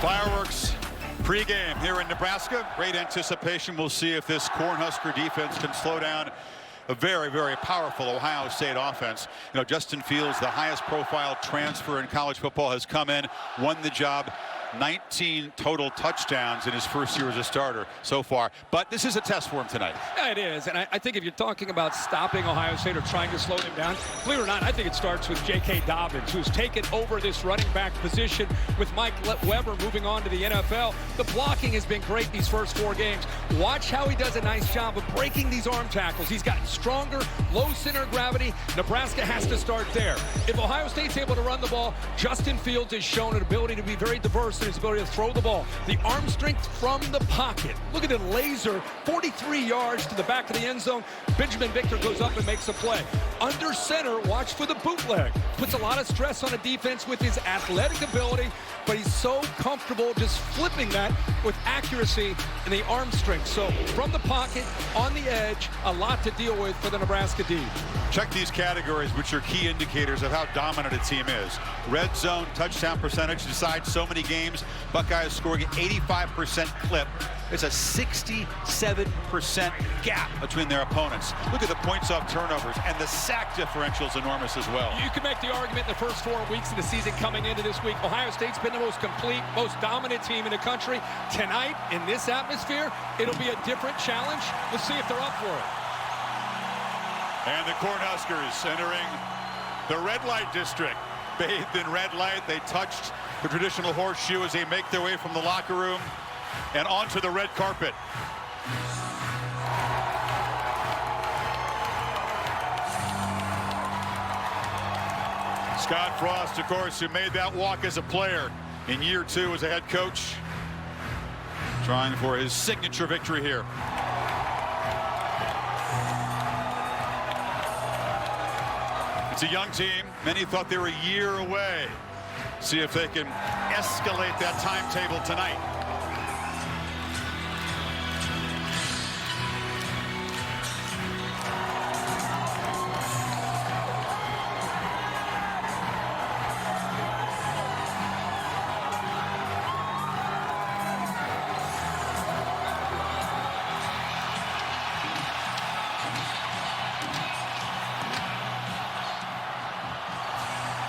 Fireworks pregame here in Nebraska. Great anticipation. We'll see if this Cornhusker defense can slow down a very, very powerful Ohio State offense. You know, Justin Fields, the highest profile transfer in college football, has come in, won the job. 19 total touchdowns in his first year as a starter so far. But this is a test for him tonight. Yeah, it is. And I think if you're talking about stopping Ohio State or trying to slow them down, believe it or not, I think it starts with J.K. Dobbins, who's taken over this running back position with Mike Weber moving on to the NFL. The blocking has been great these first 4 games. Watch how he does a nice job of breaking these arm tackles. He's gotten stronger, low center of gravity. Nebraska has to start there. If Ohio State's able to run the ball, Justin Fields has shown an ability to be very diverse in his ability to throw the ball. The arm strength from the pocket. Look at the laser, 43 yards to the back of the end zone. Benjamin Victor goes up and makes a play. Under center, watch for the bootleg. Puts a lot of stress on a defense with his athletic ability, but he's so comfortable just flipping that with accuracy and the arm strength. So from the pocket, on the edge, a lot to deal with for the Nebraska D. Check these categories, which are key indicators of how dominant a team is. Red zone touchdown percentage decides so many games. Buckeyes scoring an 85% clip. It's a 67% gap between their opponents. Look at the points off turnovers, and the sack differential is enormous as well. You can make the argument in the first 4 weeks of the season coming into this week, Ohio State's been the most complete, most dominant team in the country. Tonight, in this atmosphere, it'll be a different challenge. Let's see if they're up for it. And the Cornhuskers entering the red light district. Bathed in red light, they touched the traditional horseshoe as they make their way from the locker room and onto the red carpet. Scott Frost, of course, who made that walk as a player in year 2 as a head coach, trying for his signature victory here. It's a young team. Many thought they were a year away. See if they can escalate that timetable tonight.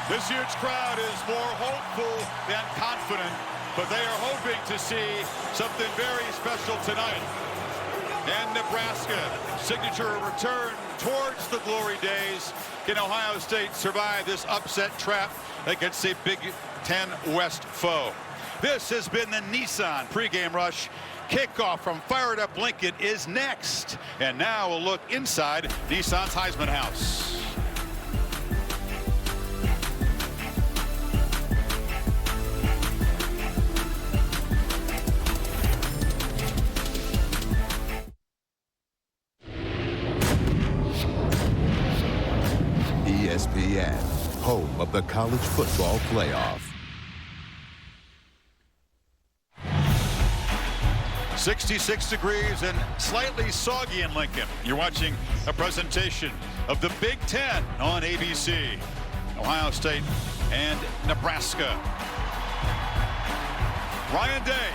This huge crowd is more hopeful than confident, but they are hoping to see something very special tonight. And Nebraska, signature return towards the glory days. Can Ohio State survive this upset trap against a Big Ten West foe? This has been the Nissan pregame rush. Kickoff from Fired Up Lincoln is next. And now we'll look inside Nissan's Heisman House. ESPN, home of the college football playoff. 66 degrees and slightly soggy in Lincoln. You're watching a presentation of the Big Ten on ABC. Ohio State and Nebraska. Ryan Day,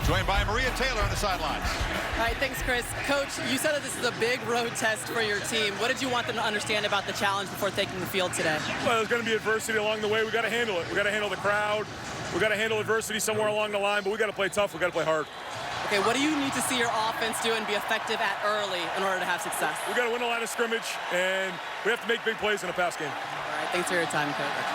joined by Maria Taylor on the sidelines. All right, thanks, Chris. Coach, you said that this is a big road test for your team. What did you want them to understand about the challenge before taking the field today? Well, there's going to be adversity along the way. We got to handle it. We got to handle the crowd. We got to handle adversity somewhere along the line, but we got to play tough. We got to play hard. Okay, what do you need to see your offense do and be effective at early in order to have success? We got to win the line of scrimmage, and we have to make big plays in a pass game. All right, thanks for your time, Coach.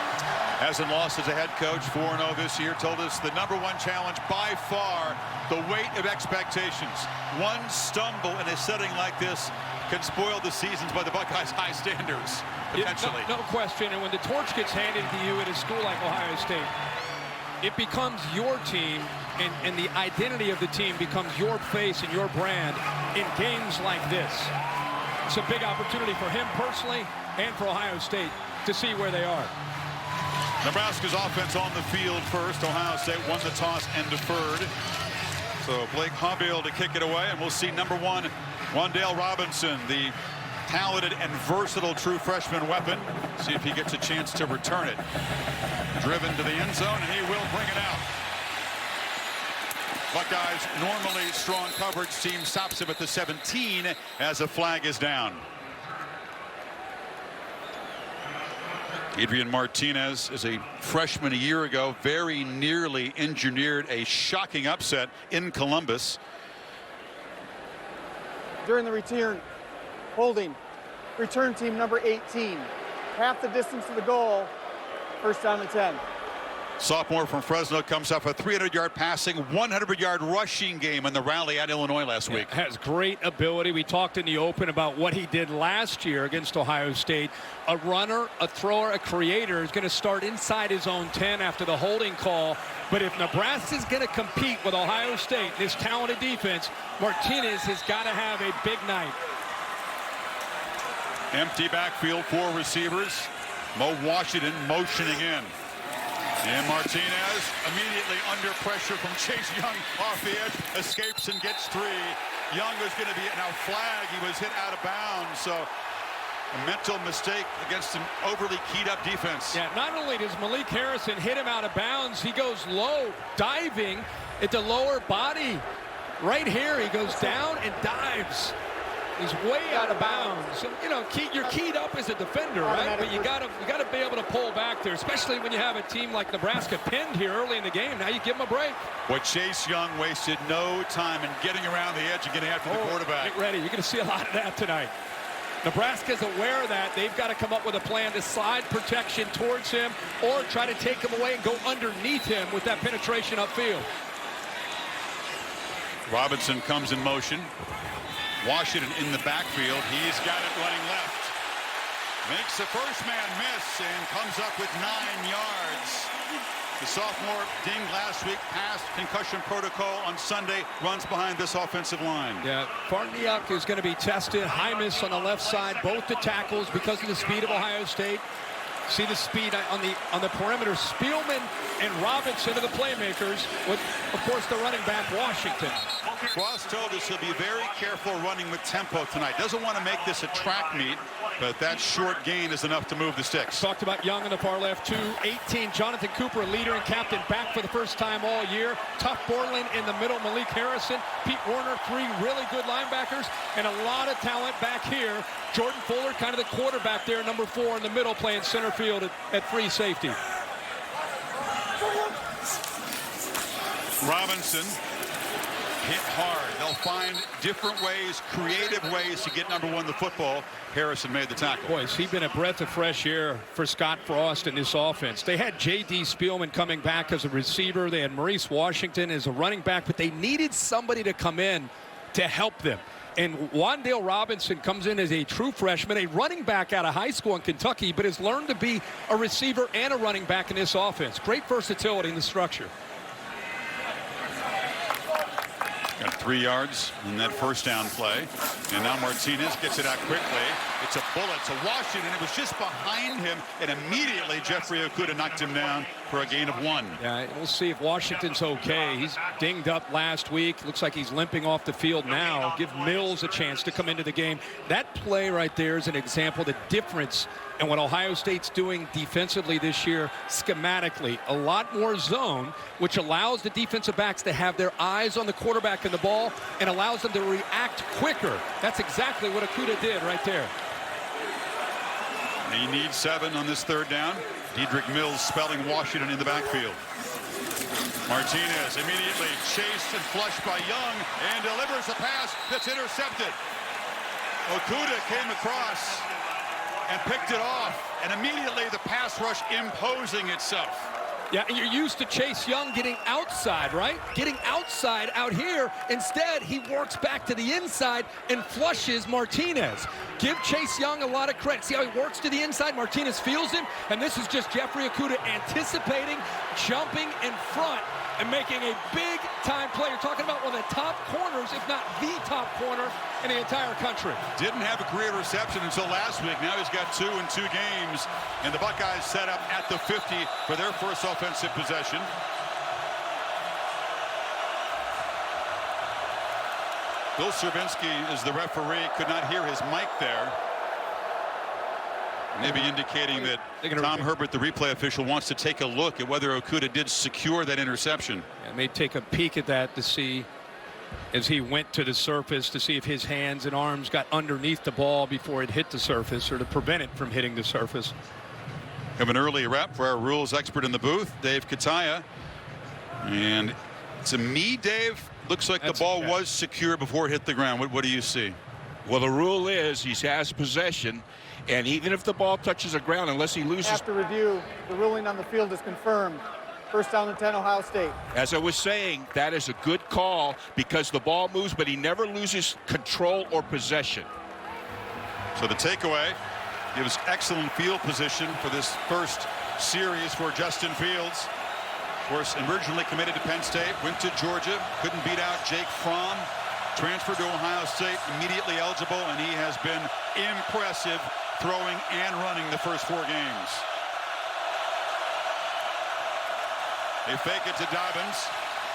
Hasn't lost as a head coach, 4-0 this year. Told us the #1 challenge by far, the weight of expectations. One stumble in a setting like this can spoil the seasons by the Buckeyes' high standards, potentially. Yeah, no question, and when the torch gets handed to you at a school like Ohio State, it becomes your team, and the identity of the team becomes your face and your brand in games like this. It's a big opportunity for him personally and for Ohio State to see where they are. Nebraska's offense on the field first. Ohio State won the toss and deferred. So Blake Hobbill to kick it away, and we'll see #1, Wan'Dale Robinson, the talented and versatile true freshman weapon. See if he gets a chance to return it. Driven to the end zone, and he will bring it out. Buckeyes, normally strong coverage team, stops him at the 17 as a flag is down. Adrian Martinez is a freshman a year ago, very nearly engineered a shocking upset in Columbus. During the return, holding, return team number 18. Half the distance to the goal, first down and 10. Sophomore from Fresno comes off a 300-yard passing, 100-yard rushing game in the rally at Illinois last week. Has great ability. We talked in the open about what he did last year against Ohio State. A runner, a thrower, a creator is going to start inside his own 10 after the holding call. But if Nebraska is going to compete with Ohio State, this talented defense, Martinez has got to have a big night. Empty backfield, 4 receivers. Mo Washington motioning in. And Martinez immediately under pressure from Chase Young off the edge, escapes and gets 3. Young was going to be now flag. He was hit out of bounds. So a mental mistake against an overly keyed up defense. Yeah, not only does Malik Harrison hit him out of bounds, he goes low, diving at the lower body. Right here, he goes down and dives. He's way out of bounds. So, you know, you're keyed up as a defender, right? But you gotta be able to pull back there, especially when you have a team like Nebraska pinned here early in the game. Now you give him a break. Boy, Chase Young wasted no time in getting around the edge and getting after the quarterback. Get ready. You're going to see a lot of that tonight. Nebraska's aware of that. They've got to come up with a plan to slide protection towards him or try to take him away and go underneath him with that penetration upfield. Robinson comes in motion. Washington in the backfield. He's got it running left. Makes the first man miss and comes up with 9 yards. The sophomore dinged last week, passed concussion protocol on Sunday, runs behind this offensive line. Yeah, Farniak is going to be tested. Hymas on the left side, both the tackles because of the speed of Ohio State. See the speed on the perimeter. Spielman and Robinson are the playmakers with, of course, the running back, Washington. Ross told us he'll be very careful running with tempo tonight. Doesn't want to make this a track meet, but that short gain is enough to move the sticks. Talked about Young in the far left, 2-18. Jonathan Cooper, leader and captain, back for the first time all year. Tuff Borland in the middle, Malik Harrison, Pete Werner, 3 really good linebackers, and a lot of talent back here. Jordan Fuller, kind of the quarterback there, number 4 in the middle, playing center field at free safety. Robinson hit hard. They'll find different ways, creative ways to get number 1 the football. Harrison made the tackle. Boy, has he been a breath of fresh air for Scott Frost in this offense. They had J.D. Spielman coming back as a receiver. They had Maurice Washington as a running back, but they needed somebody to come in to help them. And Wan'Dale Robinson comes in as a true freshman, a running back out of high school in Kentucky, but has learned to be a receiver and a running back in this offense. Great versatility in the structure. Got 3 yards in that first down play. And now Martinez gets it out quickly. It's a bullet to Washington. It was just behind him, and immediately Jeffrey Okudah knocked him down for a gain of 1. Yeah, we'll see if Washington's okay. He's dinged up last week. Looks like he's limping off the field now. Give Mills a chance to come into the game. That play right there is an example of the difference in what Ohio State's doing defensively this year, schematically. A lot more zone, which allows the defensive backs to have their eyes on the quarterback and the ball and allows them to react quicker. That's exactly what Okudah did right there. He needs 7 on this 3rd down. Dedrick Mills spelling Washington in the backfield. Martinez immediately chased and flushed by Young and delivers a pass that's intercepted. Okudah came across and picked it off, and immediately the pass rush imposing itself. Yeah, and you're used to Chase Young getting outside, right? Getting outside out here. Instead, he works back to the inside and flushes Martinez. Give Chase Young a lot of credit. See how he works to the inside? Martinez feels him, and this is just Jeffrey Okudah anticipating, jumping in front, and making a big-time play. You're talking about one of the top corners, if not the top corner in the entire country. Didn't have a career reception until last week. Now he's got 2 in 2 games. And the Buckeyes set up at the 50 for their first offensive possession. Bill Cervinsky is the referee. Could not hear his mic there. Maybe indicating that Tom Herbert, the replay official, wants to take a look at whether Okudah did secure that interception. And may take a peek at that to see, as he went to the surface, to see if his hands and arms got underneath the ball before it hit the surface, or to prevent it from hitting the surface. Have an early rep for our rules expert in the booth, Dave Kataya. And to me, Dave, looks like the ball was secure before it hit the ground. What do you see? Well, the rule is he has possession, and even if the ball touches the ground, unless he loses. After review, the ruling on the field is confirmed. First down and 10, Ohio State. As I was saying, that is a good call because the ball moves, but he never loses control or possession. So the takeaway gives excellent field position for this first series for Justin Fields. Of course, originally committed to Penn State, went to Georgia, couldn't beat out Jake Fromm, transferred to Ohio State, immediately eligible, and he has been impressive throwing and running the first 4 games. They fake it to Dobbins,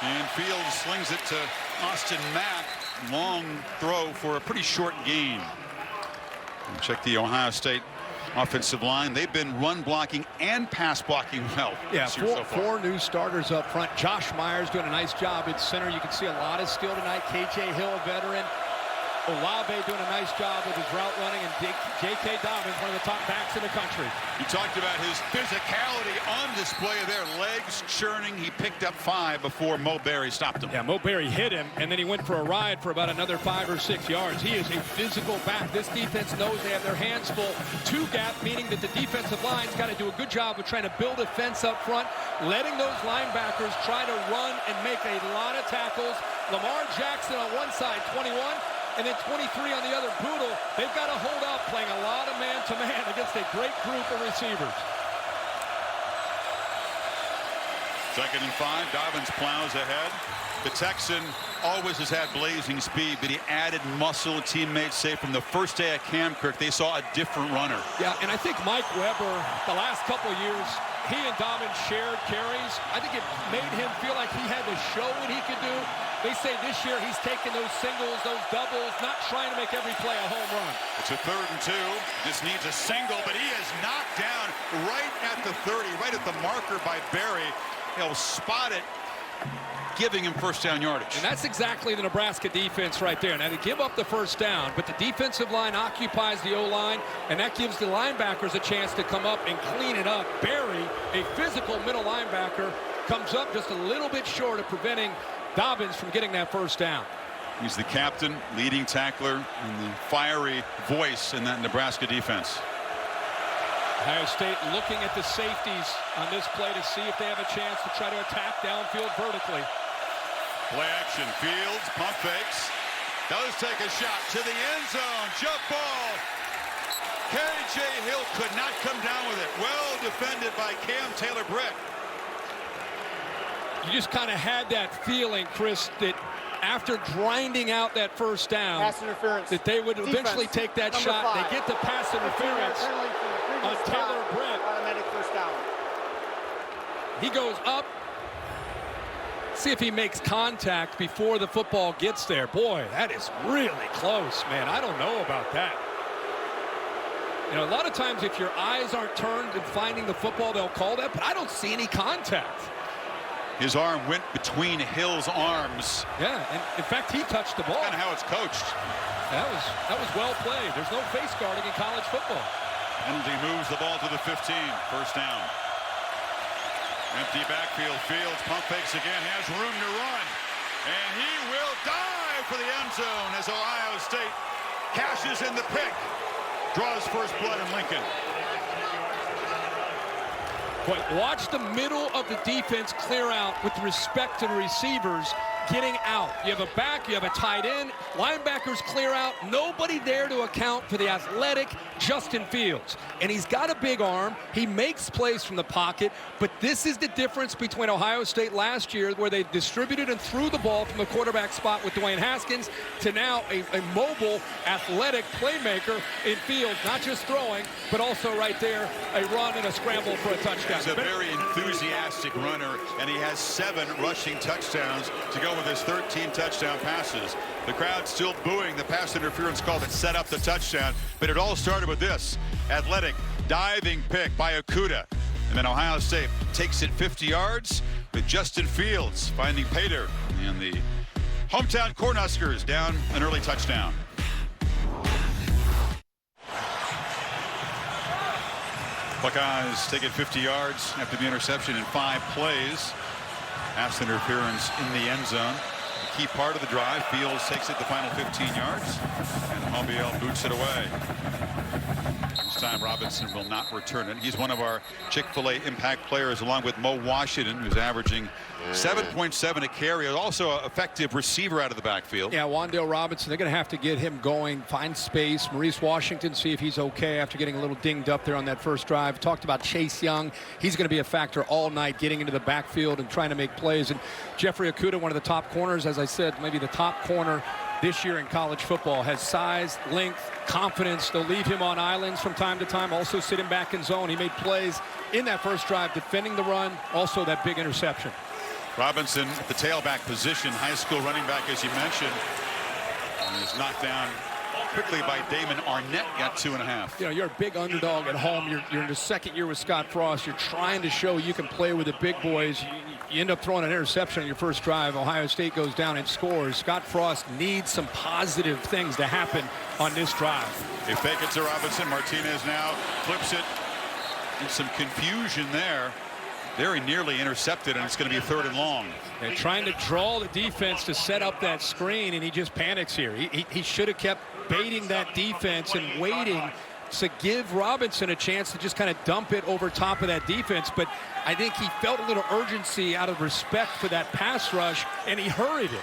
and Fields slings it to Austin Mack. Long throw for a pretty short gain. And check the Ohio State offensive line. They've been run blocking and pass blocking well. Yeah, four new starters up front. Josh Myers doing a nice job at center. You can see a lot of skill tonight. KJ Hill, a veteran. Olave doing a nice job with his route running, and J.K. Dobbins, one of the top backs in the country. You talked about his physicality on display there. Legs churning. He picked up 5 before Mo Berry stopped him. Yeah, Mo Berry hit him, and then he went for a ride for about another 5 or 6 yards. He is a physical back. This defense knows they have their hands full. 2-gap, meaning that the defensive line's got to do a good job of trying to build a fence up front, letting those linebackers try to run and make a lot of tackles. Lamar Jackson on one side, 21. And then 23 on the other. Boodle, they've got to hold up, playing a lot of man-to-man against a great group of receivers. 2nd and 5, Dobbins plows ahead. The Texan always has had blazing speed, but he added muscle. Teammates say from the first day at Camkirk, they saw a different runner. Yeah, and I think Mike Weber, the last couple of years, he and Dobbins shared carries. I think it made him feel like he had to show what he could do. They say this year he's taking those singles, those doubles, not trying to make every play a home run. It's a 3rd and 2. Just needs a single, but he is knocked down right at the 30, right at the marker by Berry. He'll spot it, giving him first down yardage. And that's exactly the Nebraska defense right there. Now, they give up the first down, but the defensive line occupies the O-line, and that gives the linebackers a chance to come up and clean it up. Berry, a physical middle linebacker, comes up just a little bit short of preventing Dobbins from getting that first down. He's the captain, leading tackler, and the fiery voice in that Nebraska defense. Ohio State looking at the safeties on this play to see if they have a chance to try to attack downfield vertically. Play action. Fields, pump fakes. Does take a shot to the end zone. Jump ball. KJ Hill could not come down with it. Well defended by Cam Taylor-Britt. You just kind of had that feeling, Chris, that after grinding out that first down, Pass interference. that they would eventually take that Number shot. 5. They get the pass interference on Taylor-Britt. Automatic first down. He goes up. See if he makes contact before the football gets there. Boy, that is really close, man. I don't know about that. You know, a lot of times if your eyes aren't turned and finding the football, they'll call that, but I don't see any contact. His arm went between Hill's arms. Yeah, and in fact, he touched the ball. Kind of how it's coached. That was well played. There's no face guarding in college football. Penalty moves the ball to the 15. First down. Empty backfield. Fields pump fakes again. Has room to run. And he will dive for the end zone as Ohio State cashes in the pick. Draws first blood in Lincoln. But watch the middle of the defense clear out with respect to the receivers getting out. You have a back, you have a tight end, linebackers clear out, nobody there to account for the athletic Justin Fields. And he's got a big arm, he makes plays from the pocket, but this is the difference between Ohio State last year, where they distributed and threw the ball from the quarterback spot with Dwayne Haskins, to now a mobile, athletic playmaker in Fields, not just throwing, but also right there, a run and a scramble for a touchdown. He's a very enthusiastic runner, and he has 7 rushing touchdowns to go with his 13 touchdown passes. The crowd still booing the pass interference call that set up the touchdown, but it all started with this. Athletic, diving pick by Okudah. And then Ohio State takes it 50 yards with Justin Fields finding Pater. And the hometown Cornhuskers down an early touchdown. Buckeyes take it 50 yards after the interception in 5 plays. Pass interference in the end zone. The key part of the drive. Fields takes it the final 15 yards. And Mobiel boots it away. This time Robinson will not return it. He's one of our Chick-fil-A impact players, along with Mo Washington, who's averaging 7.7 a carry. Also an effective receiver out of the backfield. Yeah, Wan'Dale Robinson, they're going to have to get him going, find space. Maurice Washington, see if he's okay after getting a little dinged up there on that first drive. Talked about Chase Young. He's going to be a factor all night, getting into the backfield and trying to make plays. And Jeffrey Okudah, one of the top corners, as I said, maybe the top corner this year in college football, has size, length, confidence. They'll leave him on islands from time to time, also sit him back in zone. He made plays in that first drive, defending the run, also that big interception. Robinson at the tailback position, high school running back, as you mentioned, and is knocked down quickly by Damon Arnett. Got 2.5. You know, you're a big underdog at home. You're in the second year with Scott Frost. You're trying to show you can play with the big boys. You end up throwing an interception on your first drive. Ohio State goes down and scores. Scott Frost needs some positive things to happen on this drive. They fake it to Robinson. Martinez now flips it. And some confusion there. Very nearly intercepted, and it's going to be 3rd and long. They're trying to draw the defense to set up that screen, and he just panics here. He should have kept baiting that defense and waiting to give Robinson a chance to just kind of dump it over top of that defense. But I think he felt a little urgency out of respect for that pass rush, and he hurried it.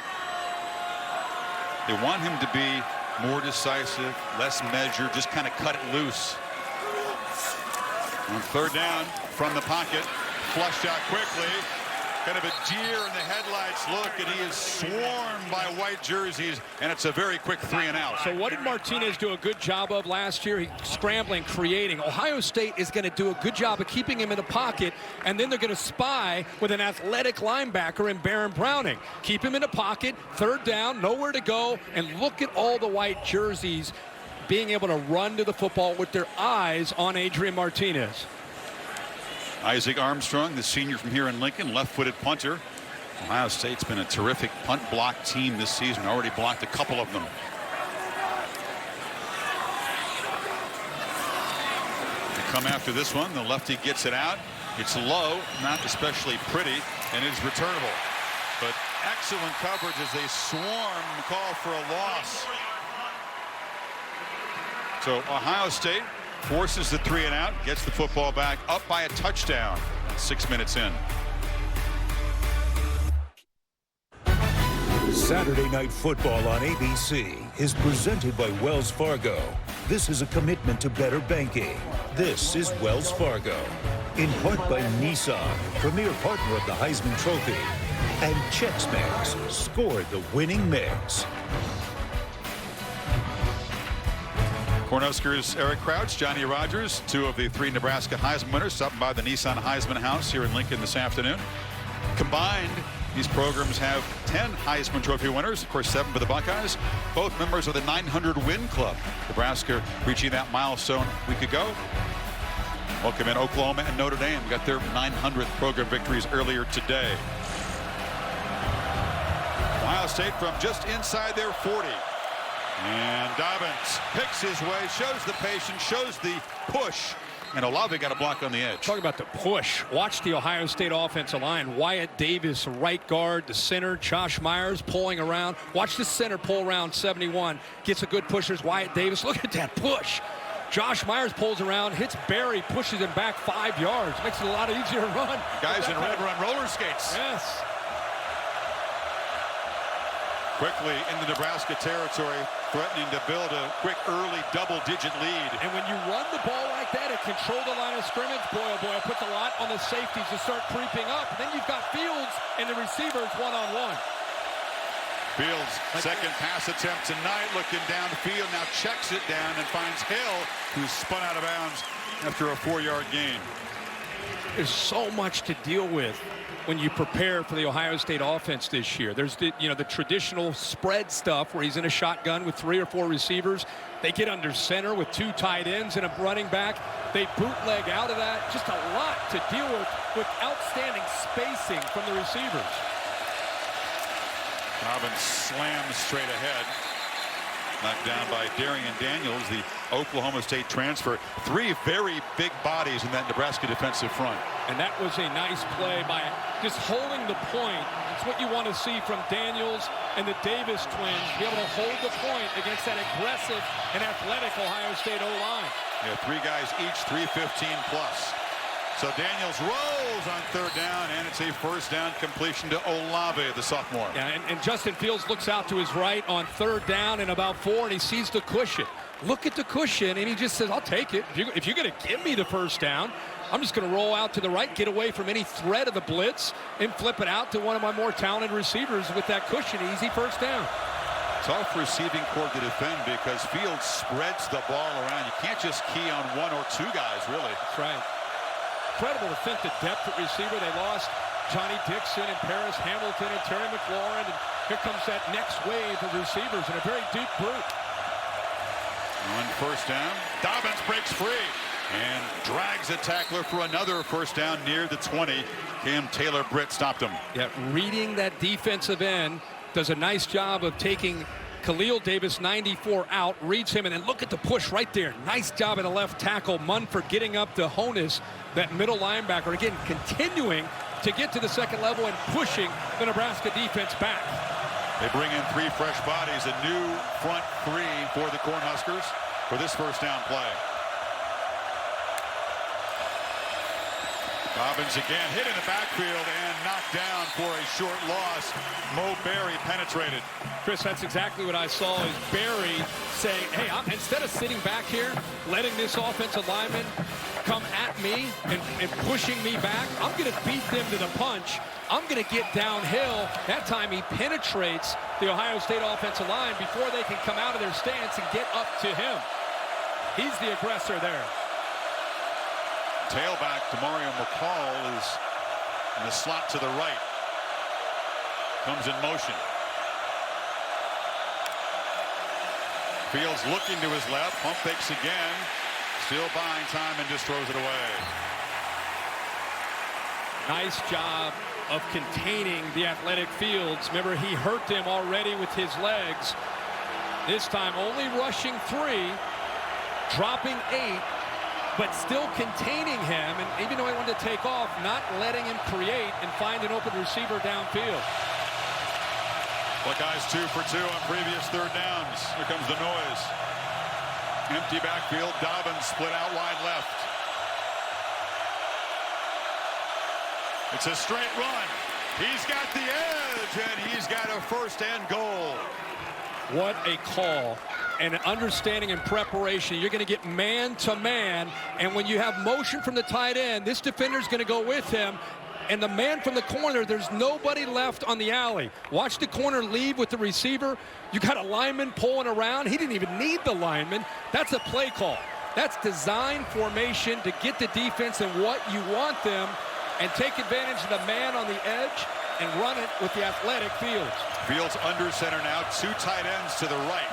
They want him to be more decisive, less measured, just kind of cut it loose. On 3rd down from the pocket, flushed out quickly. Kind of a deer in the headlights look, and he is swarmed by white jerseys, and it's a very quick 3 and out. So what did Martinez do a good job of last year? He scrambling, creating. Ohio State is going to do a good job of keeping him in the pocket, and then they're going to spy with an athletic linebacker in Baron Browning. Keep him in the pocket, 3rd down, nowhere to go, and look at all the white jerseys being able to run to the football with their eyes on Adrian Martinez. Isaac Armstrong, the senior from here in Lincoln, left-footed punter. Ohio State's been a terrific punt block team this season. Already blocked a couple of them. They come after this one. The lefty gets it out. It's low, not especially pretty, and is returnable. But excellent coverage as they swarm and call for a loss. So Ohio State forces the 3 and out, gets the football back, up by a touchdown. 6 minutes in. Saturday Night Football on ABC is presented by Wells Fargo. This is a commitment to better banking. This is Wells Fargo. In part by Nissan, premier partner of the Heisman Trophy. And Chex Mix scored the winning mix. Cornhuskers Eric Crouch, Johnny Rogers, 2 of the 3 Nebraska Heisman winners, stopping by the Nissan Heisman House here in Lincoln this afternoon. Combined, these programs have 10 Heisman Trophy winners, of course 7 for the Buckeyes, both members of the 900 win club. Nebraska reaching that milestone a week ago. Welcome in Oklahoma and Notre Dame got their 900th program victories earlier today. Ohio State from just inside their 40. And Dobbins picks his way, shows the patience, shows the push, and Olave got a block on the edge. Talking about the push. Watch the Ohio State offensive line. Wyatt Davis, right guard, the center. Josh Myers pulling around. Watch the center pull around 71. Gets a good push. There's Wyatt Davis. Look at that push. Josh Myers pulls around, hits Barry, pushes him back 5 yards. Makes it a lot easier to run. Guys in red run roller skates. Yes. Quickly into Nebraska territory, threatening to build a quick early double-digit lead. And when you run the ball like that and control the line of scrimmage, boy, oh boy, it puts a lot on the safeties to start creeping up. And then you've got Fields and the receivers one-on-one. Fields, second pass attempt tonight, looking downfield, now checks it down and finds Hill, who's spun out of bounds after a 4-yard gain. There's so much to deal with when you prepare for the Ohio State offense this year. There's the traditional spread stuff where he's in a shotgun with 3 or 4 receivers. They get under center with 2 tight ends and a running back. They bootleg out of that. Just a lot to deal with outstanding spacing from the receivers. Dobbins slams straight ahead. Knocked down by Darian Daniels, the Oklahoma State transfer. 3 very big bodies in that Nebraska defensive front. And that was a nice play by just holding the point. It's what you want to see from Daniels and the Davis twins, be able to hold the point against that aggressive and athletic Ohio State O-line. Yeah, 3 guys each, 315 plus. So Daniels rolls on 3rd down, and it's a 1st down completion to Olave, the sophomore. Yeah, and Justin Fields looks out to his right on 3rd down and about 4, and he sees the cushion. Look at the cushion, and he just says, I'll take it. If you're going to give me the 1st down, I'm just going to roll out to the right, get away from any threat of the blitz, and flip it out to one of my more talented receivers with that cushion. Easy 1st down. Tough receiving core to defend because Fields spreads the ball around. You can't just key on 1 or 2 guys, really. That's right. Incredible to think the depth at receiver. They lost Johnny Dixon and Paris Hamilton and Terry McLaurin, and here comes that next wave of receivers in a very deep group. On 1st down, Dobbins breaks free and drags a tackler for another 1st down near the 20. Cam Taylor-Britt stopped him. Yeah, reading that defensive end, does a nice job of taking Khalil Davis, 94, out, reads him, and then look at the push right there. Nice job at the left tackle. Munford getting up to Honus, that middle linebacker. Again, continuing to get to the 2nd level and pushing the Nebraska defense back. They bring in 3 fresh bodies, a new front 3 for the Cornhuskers for this 1st down play. Dobbins again hit in the backfield and knocked down for a short loss. Mo Berry penetrated. Chris, that's exactly what I saw, is Berry saying, hey, instead of sitting back here, letting this offensive lineman come at me and pushing me back, I'm going to beat them to the punch. I'm going to get downhill. That time he penetrates the Ohio State offensive line before they can come out of their stance and get up to him. He's the aggressor there. Tailback Demario McCall is in the slot to the right. Comes in motion. Fields looking to his left. Pump fakes again. Still buying time and just throws it away. Nice job of containing the athletic Fields. Remember, he hurt them already with his legs. This time only rushing 3, dropping 8. But still containing him, and even though he wanted to take off, not letting him create and find an open receiver downfield. Buckeyes 2 for 2 on previous 3rd downs. Here comes the noise. Empty backfield. Dobbins split out wide left. It's a straight run. He's got the edge, and he's got a 1st and goal. What a call. And understanding and preparation. You're going to get man-to-man, and when you have motion from the tight end, this defender's going to go with him, and the man from the corner, there's nobody left on the alley. Watch the corner leave with the receiver. You got a lineman pulling around. He didn't even need the lineman. That's a play call. That's design formation to get the defense and what you want them, and take advantage of the man on the edge and run it with the athletic Fields. Fields under center now. 2 tight ends to the right.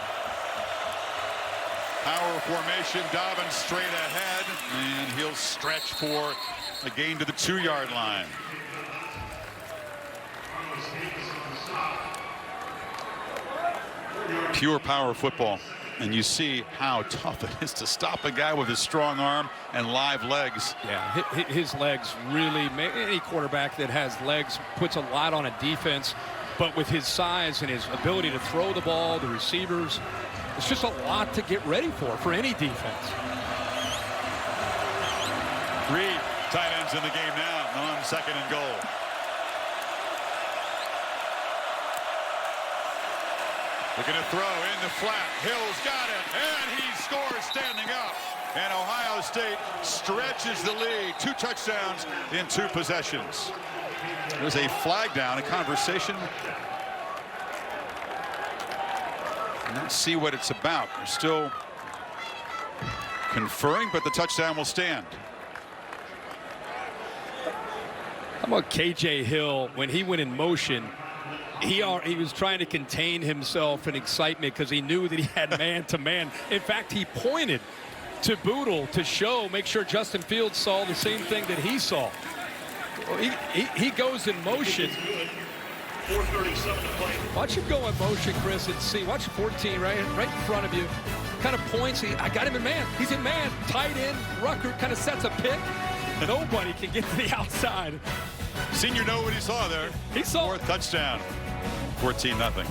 Power formation, Dobbins straight ahead, and he'll stretch for a gain to the 2-yard line. Pure power football, and you see how tough it is to stop a guy with his strong arm and live legs. Yeah, his legs really, any quarterback that has legs puts a lot on a defense, but with his size and his ability to throw the ball, the receivers, it's just a lot to get ready for any defense. 3 tight ends in the game now on 2nd and goal. Looking to throw in the flat. Hill's got it, and he scores standing up. And Ohio State stretches the lead. 2 touchdowns in 2 possessions. There's a flag down, a conversation. And let's see what it's about. They're still conferring, but the touchdown will stand. How about KJ Hill when he went in motion? He was trying to contain himself in excitement because he knew that he had man-to-man. In fact, he pointed to Boodle to make sure Justin Fields saw the same thing that he saw. He goes in motion. 4:37 to play. Watch him go in motion, Chris, and see. Watch 14 right in front of you. Kind of points. I got him in man. He's in man. Tight end. Rucker kind of sets a pick. Nobody can get to the outside. Senior know what he saw there. He saw. Fourth touchdown. 14-0.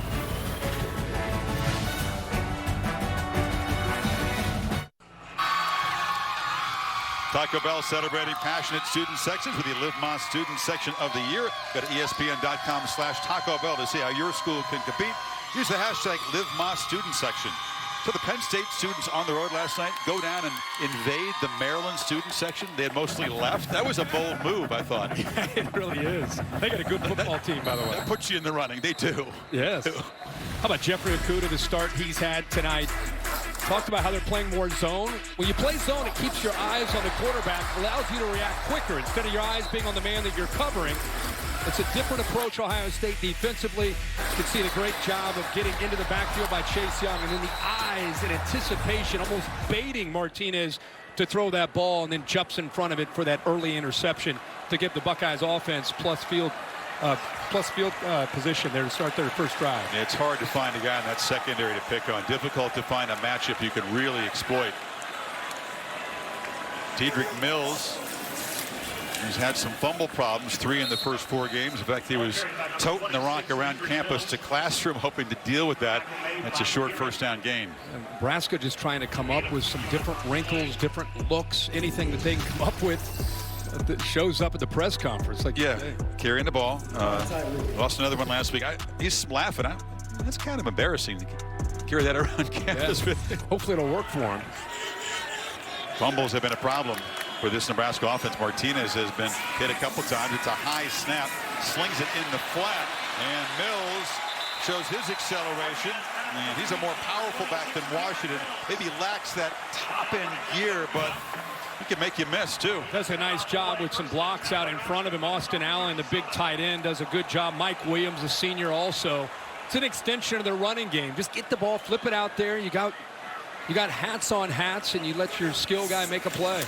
Taco Bell celebrating passionate student sections with the Live Moss Student Section of the Year. Go to ESPN.com/Taco Bell to see how your school can compete. Use the hashtag Live Moss Student Section. So the Penn State students on the road last night go down and invade the Maryland student section. They had mostly left. That was a bold move, I thought. Yeah, it really is. They got a good football team, by the way. That puts you in the running. They do. Yes. How about Jeffrey Okudah, the start he's had tonight? Talked about how they're playing more zone. When you play zone, it keeps your eyes on the quarterback, allows you to react quicker instead of your eyes being on the man that you're covering. It's a different approach, Ohio State defensively. You can see a great job of getting into the backfield by Chase Young, and then the eyes in anticipation, almost baiting Martinez to throw that ball, and then jumps in front of it for that early interception to give the Buckeyes offense plus field position there to start their first drive. Yeah, it's hard to find a guy in that secondary to pick on. Difficult to find a matchup you can really exploit. Dedrick Mills, he's had some fumble problems, 3 in the first 4 games. In fact, he was toting the rock around campus to classroom, hoping to deal with that. That's a short first down gain. And Nebraska just trying to come up with some different wrinkles, different looks, anything that they can come up with that shows up at the press conference. Like today. Carrying the ball. Lost another one last week. He's laughing. That's kind of embarrassing to carry that around campus. Yeah. Hopefully it'll work for him. Fumbles have been a problem for this Nebraska offense. Martinez has been hit a couple times. It's a high snap. Slings it in the flat. And Mills shows his acceleration. And he's a more powerful back than Washington. Maybe lacks that top-end gear, but he can make you miss, too. Does a nice job with some blocks out in front of him. Austin Allen, the big tight end, does a good job. Mike Williams, the senior, also. It's an extension of their running game. Just get the ball, flip it out there. You got hats on hats, and you let your skill guy make a play.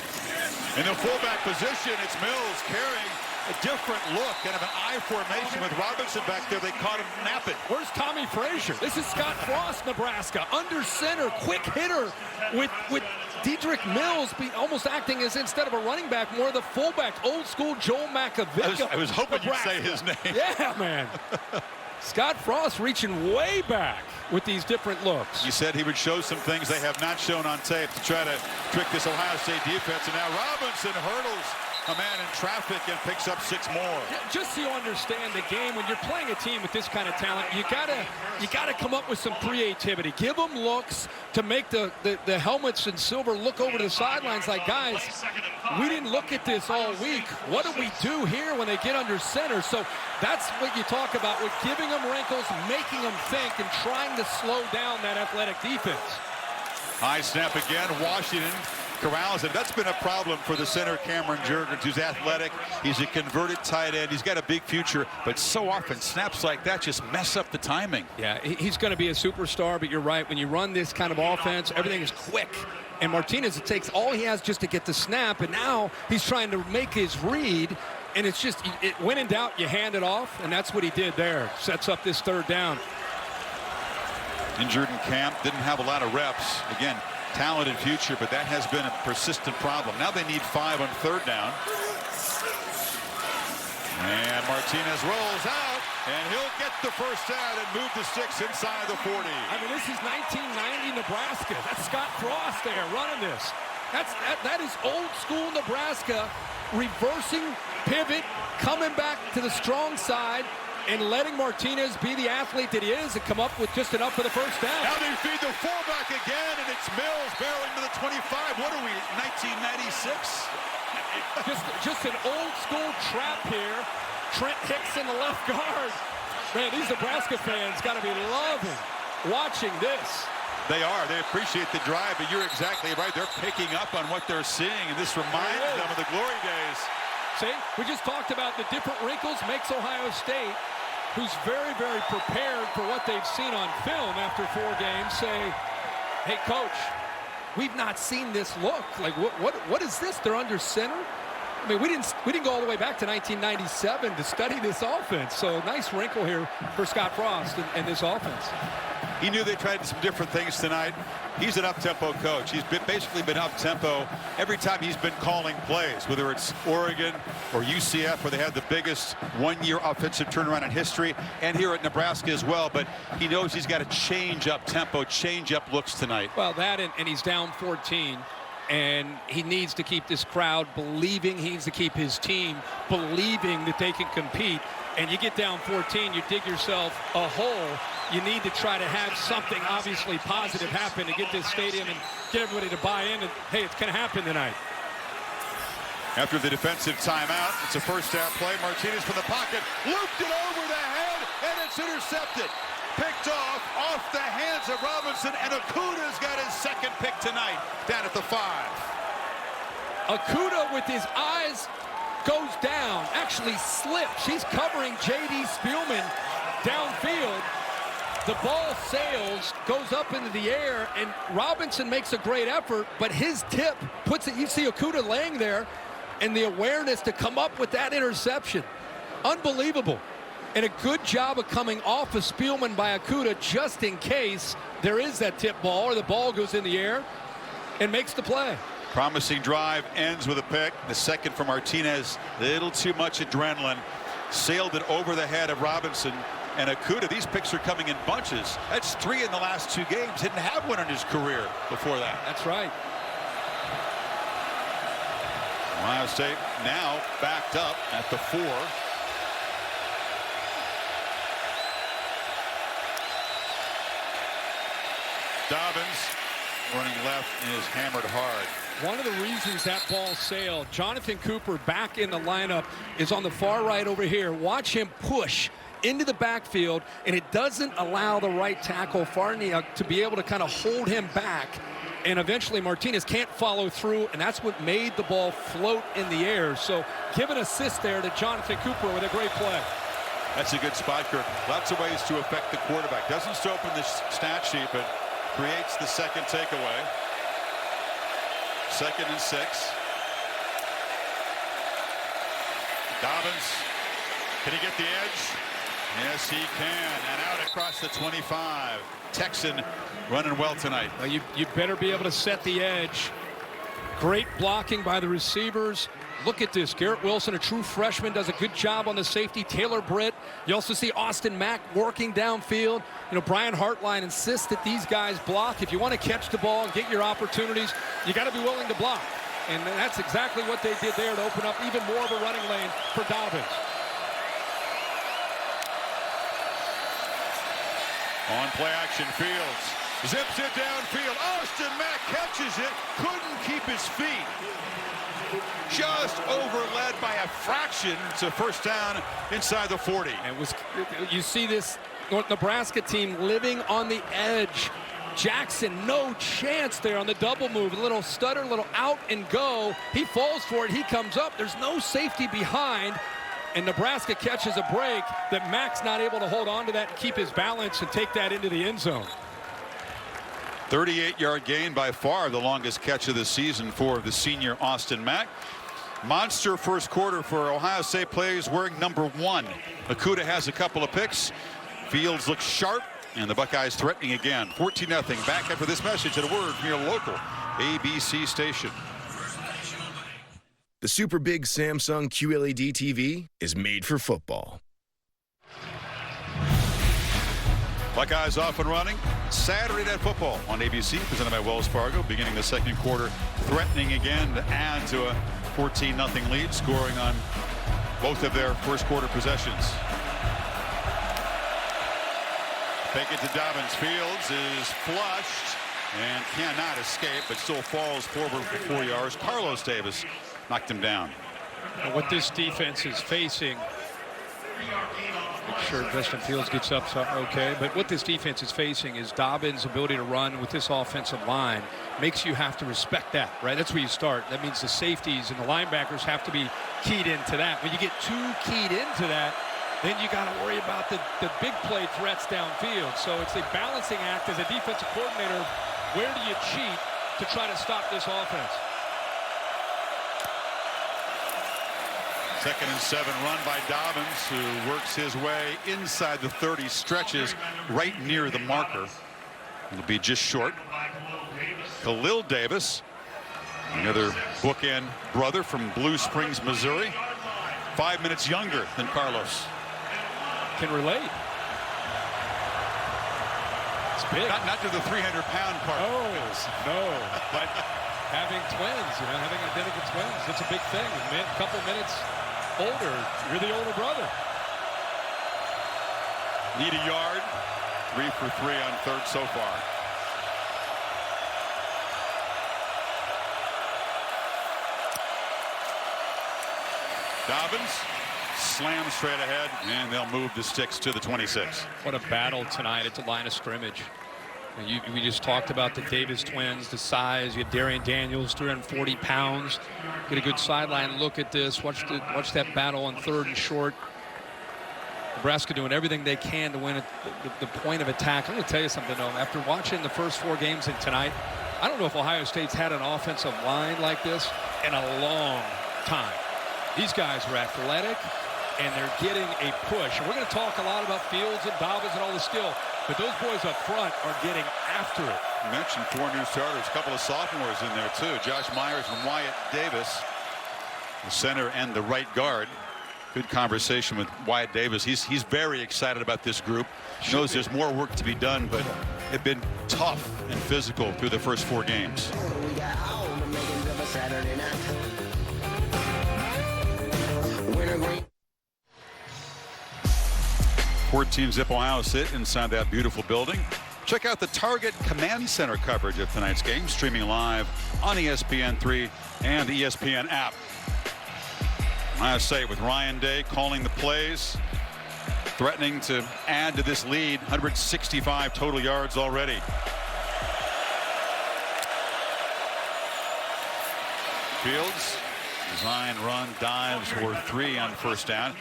In the fullback position, it's Mills carrying a different look, kind of an I formation with Robinson back there. They caught him napping. Where's Tommy Frazier? This is Scott Frost, Nebraska, under center, quick hitter with Dedrick Mills almost acting as, instead of a running back, more the fullback, old school Joel Makovicka. I was hoping Nebraska. You'd say his name. Yeah, man. Scott Frost reaching way back with these different looks. He said he would show some things they have not shown on tape to try to trick this Ohio State defense. And now Robinson hurdles a man in traffic and picks up 6 more. Just so you understand the game, when you're playing a team with this kind of talent, you gotta come up with some creativity. Give them looks to make the helmets in silver look over to the sidelines like, guys, we didn't look at this all week. What do we do here when they get under center? So that's what you talk about with giving them wrinkles, making them think, and trying to slow down that athletic defense. High snap again. Washington corrals it. That's been a problem for the center, Cameron Jurgens, who's athletic. He's a converted tight end. He's got a big future, but so often snaps like that just mess up the timing. Yeah, he's going to be a superstar, but you're right. When you run this kind of offense, everything is quick. And Martinez, it takes all he has just to get the snap, and now he's trying to make his read, and it's just, when in doubt, you hand it off, and that's what he did there. Sets up this third down. Injured in camp, didn't have a lot of reps. Again, talented future, but that has been a persistent problem. Now they need 5 on third down. And Martinez rolls out, and he'll get the first down and move the sticks inside the 40. I mean, this is 1990 Nebraska. That's Scott Frost there running this. That is old school Nebraska, reversing, pivot, coming back to the strong side, and letting Martinez be the athlete that he is and come up with just enough for the first down. Now they feed the fullback again, and it's Mills barreling to the 25. What are we, 1996? Just an old school trap here. Trent Hicks in the left guard. Man, these Nebraska fans got to be loving watching this. They are. They appreciate the drive, but you're exactly right. They're picking up on what they're seeing, and this reminds them of the glory days. See, we just talked about the different wrinkles makes Ohio State, who's very, very prepared for what they've seen on film after 4 games, say, hey, coach, we've not seen this look. Like, what is this? They're under center? I mean, we didn't go all the way back to 1997 to study this offense. So nice wrinkle here for Scott Frost and this offense. He knew they tried some different things tonight. He's an up-tempo coach. He's basically been up-tempo every time he's been calling plays, whether it's Oregon or UCF, where they had the biggest one-year offensive turnaround in history, and here at Nebraska as well. But he knows he's got to change up tempo, change up looks tonight. Well, that and he's down 14. And he needs to keep this crowd believing. He needs to keep his team believing that they can compete. And you get down 14, you dig yourself a hole. You need to try to have something obviously positive happen to get this stadium and get everybody to buy in. And, hey, it's going to happen tonight. After the defensive timeout, it's a first-half play. Martinez from the pocket, looped it over the head, and it's intercepted. Picked off the hands of Robinson, and Okuda's got his second pick tonight down at the 5. Okuda with his eyes goes down, actually slips. He's covering J.D. Spielman downfield. The ball sails, goes up into the air, and Robinson makes a great effort, but his tip puts it, you see Okuda laying there, and the awareness to come up with that interception. Unbelievable. And a good job of coming off of Spielman by Okuda just in case there is that tip ball or the ball goes in the air and makes the play. Promising drive ends with a pick. The second for Martinez. A little too much adrenaline. Sailed it over the head of Robinson and Okuda. These picks are coming in bunches. That's 3 in the last 2 games. Didn't have one in his career before that. That's right. Ohio State now backed up at the 4. Dobbins running left is hammered hard. One of the reasons that ball sailed, Jonathan Cooper back in the lineup is on the far right over here. Watch him push into the backfield, and it doesn't allow the right tackle, Farniak, to be able to kind of hold him back. And eventually Martinez can't follow through, and that's what made the ball float in the air. So give an assist there to Jonathan Cooper with a great play. That's a good spot, Kirk. Lots of ways to affect the quarterback. Doesn't show up in the stat sheet, but creates the second takeaway. 2nd and 6. Dobbins, can he get the edge? Yes, he can. And out across the 25. Texan running well tonight. Well, you better be able to set the edge. Great blocking by the receivers. Look at this. Garrett Wilson, a true freshman, does a good job on the safety. Taylor Britt. You also see Austin Mack working downfield. You know, Brian Hartline insists that these guys block. If you want to catch the ball and get your opportunities, you got to be willing to block. And that's exactly what they did there to open up even more of a running lane for Dobbins. On play action, Fields zips it downfield. Austin Mack catches it. Couldn't keep his feet. Just overled by a fraction. It's a first down inside the 40. And you see this North Nebraska team living on the edge. Jackson, no chance there on the double move. A little stutter, a little out and go. He falls for it. He comes up. There's no safety behind. And Nebraska catches a break that Mack's not able to hold on to that and keep his balance and take that into the end zone. 38-yard gain, by far the longest catch of the season for the senior Austin Mack. Monster first quarter for Ohio State players wearing number 1. Okuda has a couple of picks. Fields looks sharp, and the Buckeyes threatening again. 14-0. Back after this message and a word from your local ABC station. The super big Samsung QLED TV is made for football. Buckeyes off and running. Saturday Night Football on ABC, presented by Wells Fargo, beginning the second quarter, threatening again to add to a 14-0 lead, scoring on both of their first quarter possessions. Take it to Dobbins. Fields is flushed and cannot escape, but still falls forward for 4 yards. Carlos Davis knocked him down. And what this defense is facing Make sure Justin Fields gets up okay. But what this defense is facing is Dobbins' ability to run with this offensive line makes you have to respect that, right? That's where you start. That means the safeties and the linebackers have to be keyed into that. When you get too keyed into that, then you got to worry about the big play threats downfield. So it's a balancing act as a defensive coordinator. Where do you cheat to try to stop this offense? 2nd and 7 run by Dobbins, who works his way inside the 30, stretches right near the marker. It'll be just short. Khalil Davis, another bookend brother from Blue Springs, Missouri, 5 minutes younger than Carlos. Can relate. It's big. Not to the 300-pound part. Oh, no. But having twins, having identical twins, that's a big thing. A couple minutes older, you're the older brother. Need a yard. 3 for 3 on 3rd so far. Dobbins slams straight ahead, and they'll move the sticks to the 26. What a battle tonight at the line of scrimmage. We just talked about the Davis twins, the size. You have Darian Daniels, 340 pounds. Get a good sideline look at this. Watch that battle on 3rd and short. Nebraska doing everything they can to win at the point of attack. I'm going to tell you something, though. After watching the first 4 games and tonight, I don't know if Ohio State's had an offensive line like this in a long time. These guys are athletic, and they're getting a push. And we're going to talk a lot about Fields and Dobbins and all the skill, but those boys up front are getting after it. You mentioned 4 new starters, a couple of sophomores in there, too. Josh Myers and Wyatt Davis, the center and the right guard. Good conversation with Wyatt Davis. He's very excited about this group. He knows there's more work to be done, but they've been tough and physical through the first 4 games. 14-zip Ohio State inside that beautiful building. Check out the Target Command Center coverage of tonight's game, streaming live on ESPN3 and the ESPN app. Ohio State with Ryan Day calling the plays, threatening to add to this lead. 165 total yards already. Fields, design, run, dives for 3 on 1st down.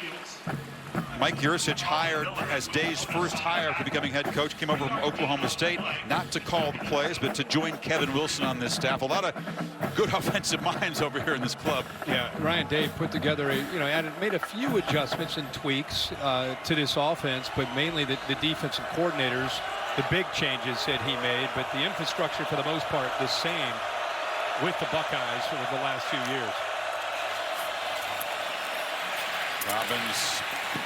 Mike Yurcich, hired as Day's first hire for becoming head coach, came over from Oklahoma State, not to call the plays, but to join Kevin Wilson on this staff. A lot of good offensive minds over here in this club. Yeah, Ryan Day put together made a few adjustments and tweaks to this offense, but mainly the defensive coordinators, the big changes that he made, but the infrastructure for the most part the same with the Buckeyes for the last few years. Robbins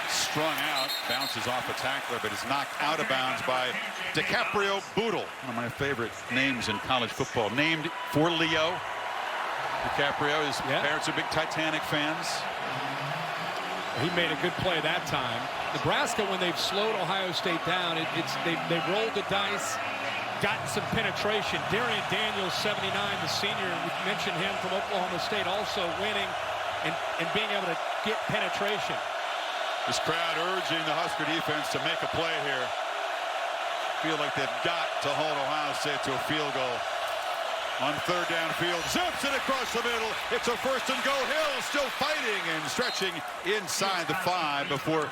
strung out, bounces off a tackler, but is knocked out of bounds by DiCaprio Boodle, one of my favorite names in college football, named for Leo DiCaprio. His parents are big Titanic fans. He made a good play that time. Nebraska, when they've slowed Ohio State down, they've rolled the dice, gotten some penetration. Darian Daniels, 79, the senior, we mentioned him from Oklahoma State, also winning and being able to get penetration. This crowd urging the Husker defense to make a play here. Feel like they've got to hold Ohio State to a field goal. On 3rd down, Field zips it across the middle. It's a 1st and go. Hill still fighting and stretching inside the 5 before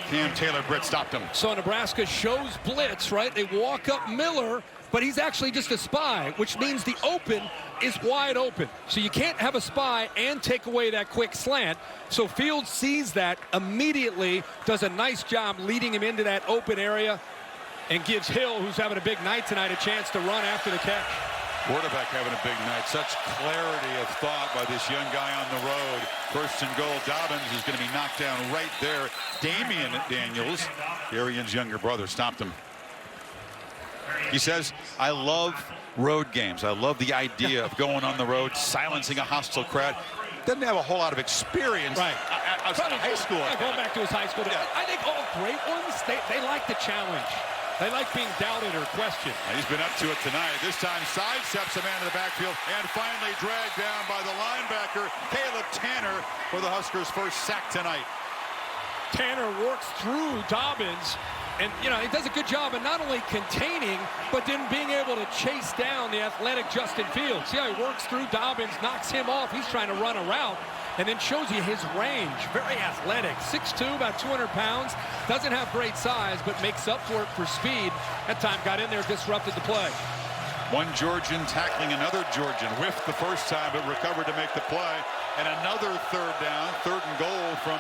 Cam Taylor-Britt stopped him. So Nebraska shows blitz, right? They walk up Miller, but he's actually just a spy, which means the open is wide open. So you can't have a spy and take away that quick slant. So Fields sees that immediately, does a nice job leading him into that open area, and gives Hill, who's having a big night tonight, a chance to run after the catch. Quarterback having a big night. Such clarity of thought by this young guy on the road. 1st and goal. Dobbins is going to be knocked down right there. Damian Daniels, Darian's younger brother, stopped him. He says, I love road games. I love the idea of going on the road, silencing a hostile crowd. Doesn't have a whole lot of experience outside of high school. Going back to his high school. Yeah. I think all great ones, they like the challenge. They like being doubted or questioned. He's been up to it tonight. This time sidesteps a man in the backfield and finally dragged down by the linebacker, Caleb Tanner, for the Huskers' first sack tonight. Tanner works through Dobbins. And, you know, he does a good job of not only containing, but then being able to chase down the athletic Justin Fields. See how he works through Dobbins, knocks him off. He's trying to run a route, and then shows you his range. Very athletic. 6'2", about 200 pounds. Doesn't have great size, but makes up for it for speed. That time got in there, disrupted the play. One Georgian tackling another Georgian. Whiffed the first time, but recovered to make the play. And another third down, 3rd and goal from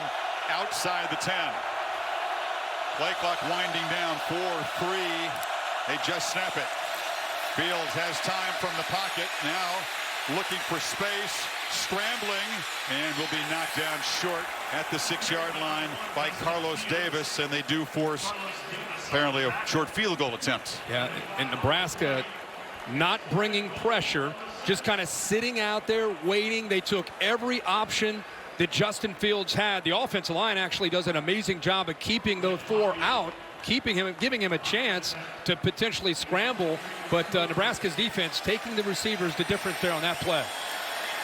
outside the 10. Play clock winding down, 4-3. They just snap it. Fields has time from the pocket. Now looking for space, scrambling, and will be knocked down short at the 6-yard line by Carlos Davis. And they do force apparently a short field goal attempt. Yeah, and Nebraska not bringing pressure, just kind of sitting out there waiting. They took every option that Justin Fields had. The offensive line actually does an amazing job of keeping those 4 out, keeping him, giving him a chance to potentially scramble. But Nebraska's defense taking the receivers the difference there on that play.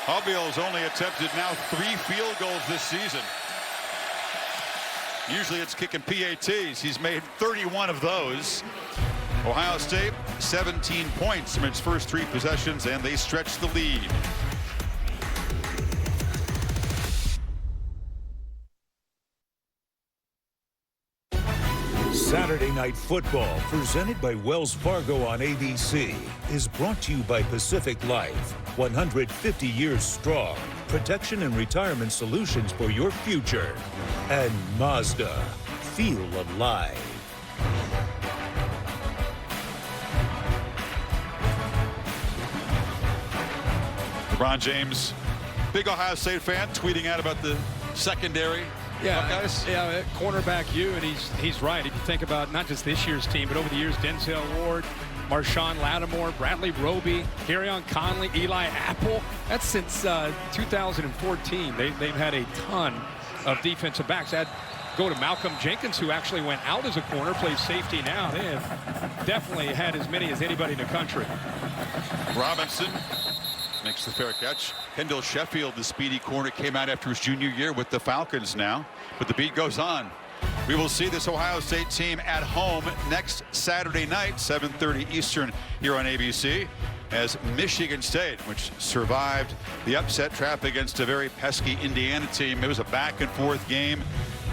Hallbill's only attempted now 3 field goals this season. Usually it's kicking PATs. He's made 31 of those. Ohio State 17 points from its first 3 possessions, and they stretch the lead. Saturday Night Football, presented by Wells Fargo on ABC, is brought to you by Pacific Life. 150 years strong. Protection and retirement solutions for your future. And Mazda. Feel alive. LeBron James, big Ohio State fan, tweeting out about the secondary. Buckeyes. Yeah, cornerback you, and he's right. If you think about not just this year's team, but over the years, Denzel Ward, Marshawn Lattimore, Bradley Roby, Kerryon Conley, Eli Apple. That's since 2014. They've had a ton of defensive backs. Go to Malcolm Jenkins, who actually went out as a corner, plays safety now. They have definitely had as many as anybody in the country. Robinson makes the fair catch. Kendall Sheffield, the speedy corner, came out after his junior year with the Falcons now. But the beat goes on. We will see this Ohio State team at home next Saturday night, 7:30 Eastern here on ABC, as Michigan State, which survived the upset trap against a very pesky Indiana team. It was a back-and-forth game,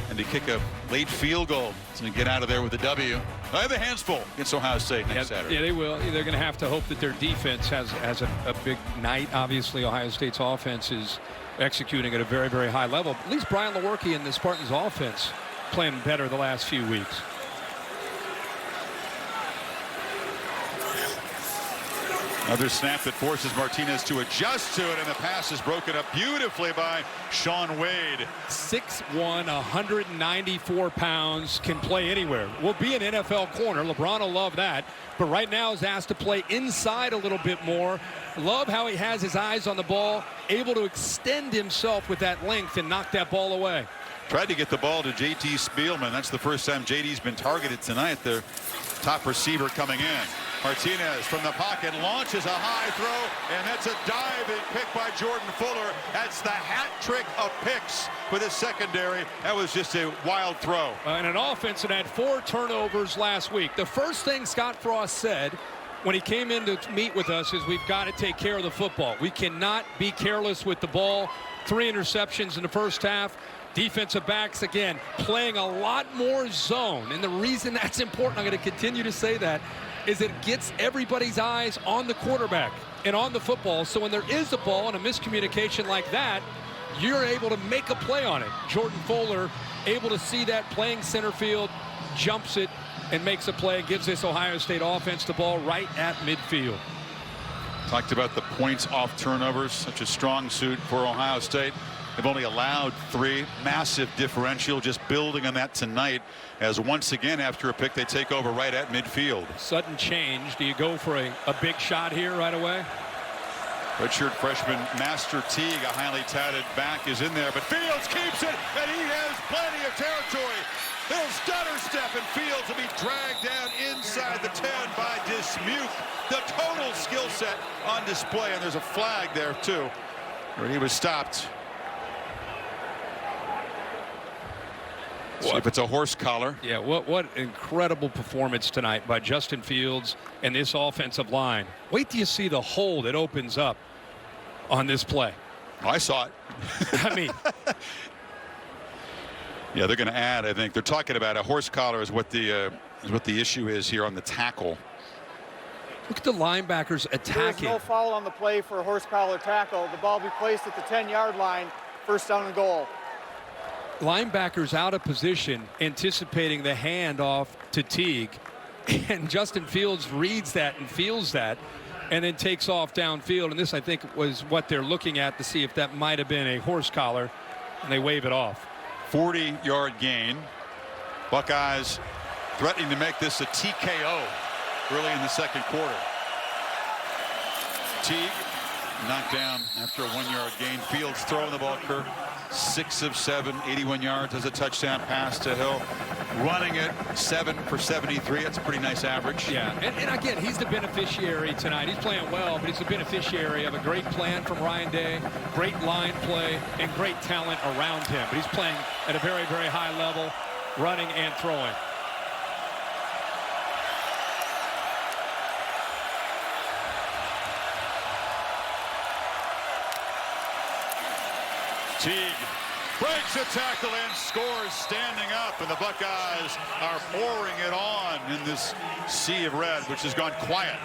and to kick a late field goal to get out of there with a W. I have a hands full against Ohio State next Saturday. Yeah, they will. They're going to have to hope that their defense has a big night. Obviously, Ohio State's offense is executing at a very, very high level. At least Brian Lewerke and the Spartans' offense playing better the last few weeks. Another snap that forces Martinez to adjust to it, and the pass is broken up beautifully by Shaun Wade. 6'1", 194 pounds, can play anywhere. Will be an NFL corner. LeBron will love that. But right now is asked to play inside a little bit more. Love how he has his eyes on the ball, able to extend himself with that length and knock that ball away. Tried to get the ball to J.T. Spielman. That's the first time J.D.'s been targeted tonight. Their top receiver coming in. Martinez from the pocket launches a high throw, and that's a diving pick by Jordan Fuller. That's the hat trick of picks for the secondary. That was just a wild throw. And an offense that had 4 turnovers last week. The first thing Scott Frost said when he came in to meet with us is we've got to take care of the football. We cannot be careless with the ball. 3 interceptions in the first half. Defensive backs, again, playing a lot more zone. And the reason that's important, I'm going to continue to say that, is it gets everybody's eyes on the quarterback and on the football. So when there is a ball and a miscommunication like that, you're able to make a play on it. Jordan Fuller able to see that, playing center field, jumps it and makes a play, gives this Ohio State offense the ball right at midfield. Talked about the points off turnovers, such a strong suit for Ohio State. They've only allowed 3, massive differential, just building on that tonight, as once again after a pick they take over right at midfield. Sudden change. Do you go for a big shot here right away? Redshirt freshman Master Teague, a highly touted back, is in there, but Fields keeps it, and he has plenty of territory. Little stutter step, and Fields will be dragged down inside the 10 by Dismuke. The total skill set on display, and there's a flag there too, where he was stopped. See if it's a horse collar. Yeah, what incredible performance tonight by Justin Fields and this offensive line. Wait till you see the hole that opens up on this play. Oh, I saw it. I mean, yeah, they're going to add. I think they're talking about a horse collar is what the issue is here on the tackle. Look at the linebackers attacking. There's no foul on the play for a horse collar tackle. The ball be placed at the 10-yard line. First down and goal. Linebackers out of position, anticipating the handoff to Teague, and Justin Fields reads that and feels that, and then takes off downfield. And this, I think, was what they're looking at to see if that might have been a horse collar, and they wave it off. 40-yard gain. Buckeyes threatening to make this a TKO early in the second quarter. Teague knocked down after a 1-yard gain. Fields throwing the ball, Kirk. 6 of 7, 81 yards as a touchdown pass to Hill. Running it 7 for 73. That's a pretty nice average. Yeah, and again, he's the beneficiary tonight. He's playing well, but he's the beneficiary of a great plan from Ryan Day, great line play, and great talent around him. But he's playing at a very, very high level, running and throwing. Teague breaks a tackle and scores standing up, and the Buckeyes are pouring it on in this sea of red, which has gone quiet.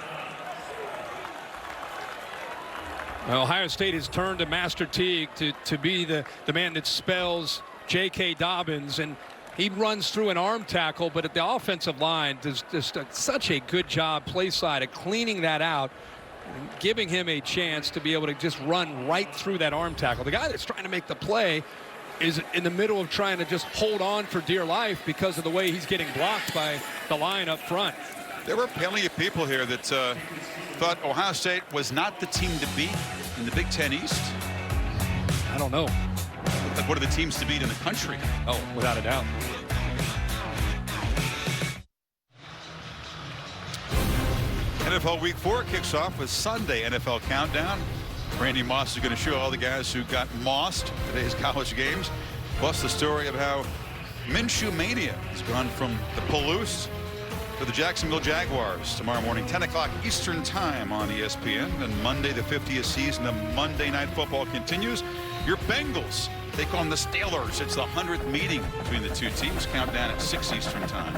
Well, Ohio State has turned to Master Teague to be the man that spells J.K. Dobbins, and he runs through an arm tackle, but at the offensive line does just such a good job play side of cleaning that out, giving him a chance to be able to just run right through that arm tackle. The guy that's trying to make the play is in the middle of trying to just hold on for dear life because of the way he's getting blocked by the line up front. There were plenty of people here that thought Ohio State was not the team to beat in the Big Ten East. I don't know. Like, what are the teams to beat in the country? Oh, without a doubt. NFL Week 4 kicks off with Sunday NFL Countdown. Randy Moss is going to show all the guys who got mossed today's college games, plus the story of how Minshew Mania has gone from the Palouse to the Jacksonville Jaguars tomorrow morning, 10 o'clock Eastern Time on ESPN. And Monday, the 50th season of Monday Night Football continues. Your Bengals take on the Steelers. It's the 100th meeting between the two teams. Countdown at 6 Eastern Time.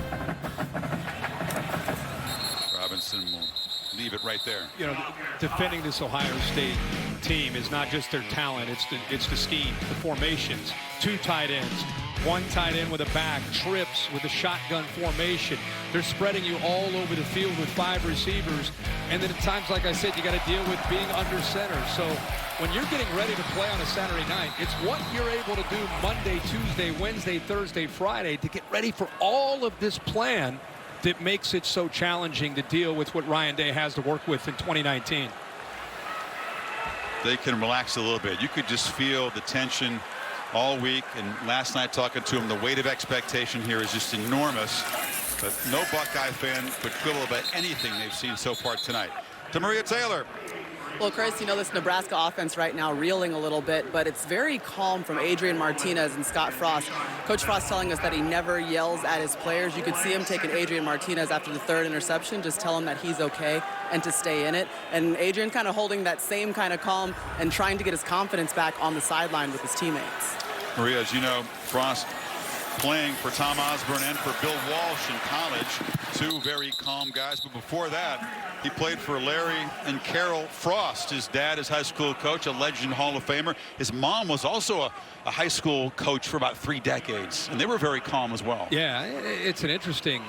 Robinson will leave it right there. You know, defending this Ohio State team is not just their talent, it's the scheme, the formations. 2 tight ends, 1 tight end with a back, trips with a shotgun formation. They're spreading you all over the field with 5 receivers, and then at times, like I said, you got to deal with being under center. So when you're getting ready to play on a Saturday night, it's what you're able to do Monday, Tuesday, Wednesday, Thursday, Friday to get ready for all of this plan that makes it so challenging to deal with what Ryan Day has to work with in 2019. They can relax a little bit. You could just feel the tension all week, and last night talking to him, the weight of expectation here is just enormous. But no Buckeye fan could quibble about anything they've seen so far tonight. To Maria Taylor. Well, Chris, you know, this Nebraska offense right now reeling a little bit, but it's very calm from Adrian Martinez and Scott Frost. Coach Frost telling us that he never yells at his players. You could see him taking Adrian Martinez after the 3rd interception, just tell him that he's okay and to stay in it. And Adrian kind of holding that same kind of calm and trying to get his confidence back on the sideline with his teammates. Maria, as you know, Frost playing for Tom Osborne and for Bill Walsh in college. 2 very calm guys. But before that, he played for Larry and Carol Frost. His dad is high school coach, a legend Hall of Famer. His mom was also a high school coach for about 3 decades. And they were very calm as well. Yeah, it's an interesting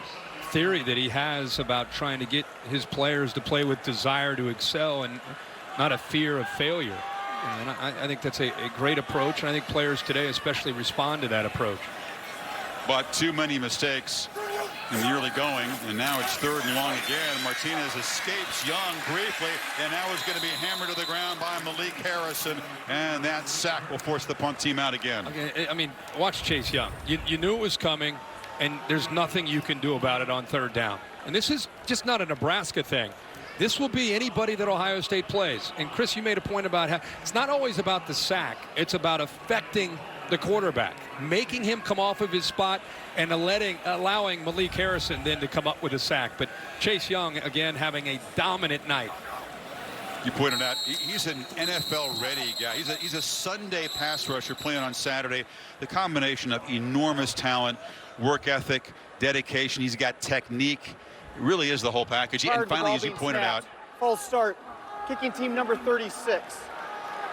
theory that he has about trying to get his players to play with desire to excel and not a fear of failure. And I think that's a great approach. And I think players today especially respond to that approach. But too many mistakes in the early going, and now it's 3rd and long again. Martinez escapes Young briefly, and now is going to be hammered to the ground by Malik Harrison, and that sack will force the punt team out again. Okay, I mean, watch Chase Young. You knew it was coming, and there's nothing you can do about it on 3rd down. And this is just not a Nebraska thing. This will be anybody that Ohio State plays. And Chris, you made a point about how it's not always about the sack. It's about affecting the quarterback, making him come off of his spot and allowing Malik Harrison then to come up with a sack. But Chase Young, again, having a dominant night. You pointed out he's an NFL-ready guy. He's a Sunday pass rusher playing on Saturday. The combination of enormous talent, work ethic, dedication. He's got technique. It really is the whole package. And finally, as you pointed out, false start, kicking team number 36,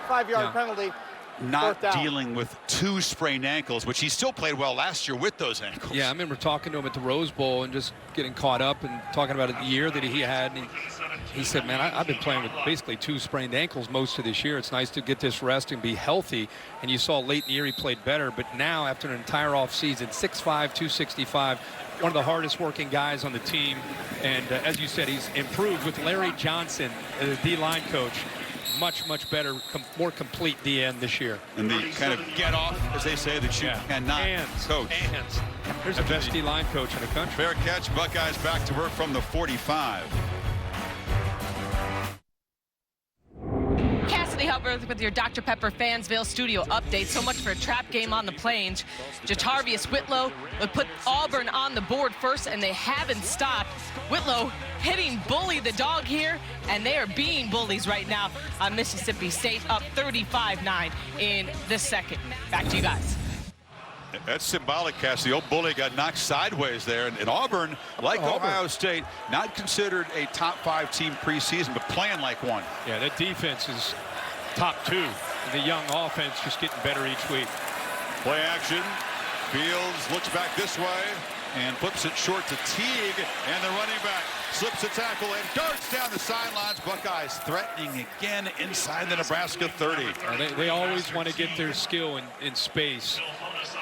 5-yard penalty. Not dealing with 2 sprained ankles, which he still played well last year with those ankles. Yeah, I remember talking to him at the Rose Bowl and just getting caught up and talking about the year that he had. And he said, man, I've been playing with basically 2 sprained ankles most of this year. It's nice to get this rest and be healthy. And you saw late in the year he played better. But now, after an entire offseason, 6'5", 265, one of the hardest working guys on the team. And as you said, he's improved with Larry Johnson, the D-line coach. Much better, more complete DN this year. And the kind of get off, as they say, that you cannot coach. Hands. There's the best D-line coach in the country. Fair catch. Buckeyes back to work from the 45. Cassidy Hubbard with your Dr. Pepper Fansville studio update. So much for a trap game on the Plains. Jatarvius Whitlow would put Auburn on the board first, and they haven't stopped. Whitlow hitting Bully the dog here, and they are being bullies right now on Mississippi State, up 35-9 in the second. Back to you guys. That's symbolic, Cass. The old Bully got knocked sideways there. And Auburn, like Ohio State, not considered a top 5 team preseason, but playing like one. Yeah, that defense is top 2. The young offense just getting better each week. Play action. Fields looks back this way and flips it short to Teague. And the running back slips a tackle and darts down the sidelines. Buckeyes threatening again inside the Nebraska 30. They always want to get their skill in space.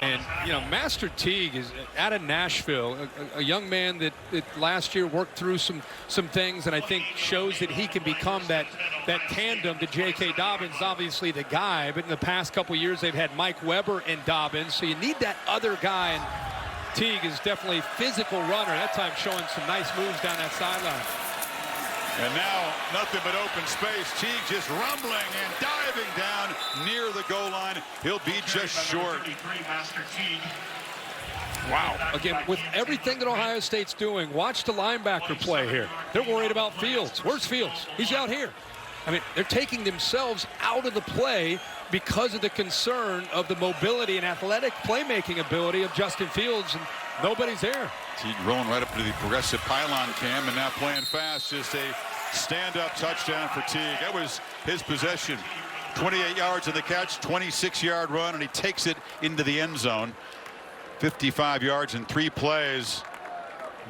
And, you know, Master Teague is out of Nashville, a young man that last year worked through some things, and I think shows that he can become that tandem to J.K. Dobbins, obviously the guy, but in the past couple years they've had Mike Weber and Dobbins, so you need that other guy, and Teague is definitely a physical runner, that time showing some nice moves down that sideline. And now nothing but open space. Teague just rumbling and diving down near the goal line. He'll be just short. Wow. Again, with everything that Ohio State's doing, watch the linebacker play here. They're worried about Fields. Where's Fields? He's out here. I mean, they're taking themselves out of the play because of the concern of the mobility and athletic playmaking ability of Justin Fields, and nobody's there. Teague rolling right up to the progressive pylon cam and now playing fast. Just a stand-up touchdown for Teague. That was his possession. 28 yards in the catch, 26-yard run, and he takes it into the end zone. 55 yards in 3 plays.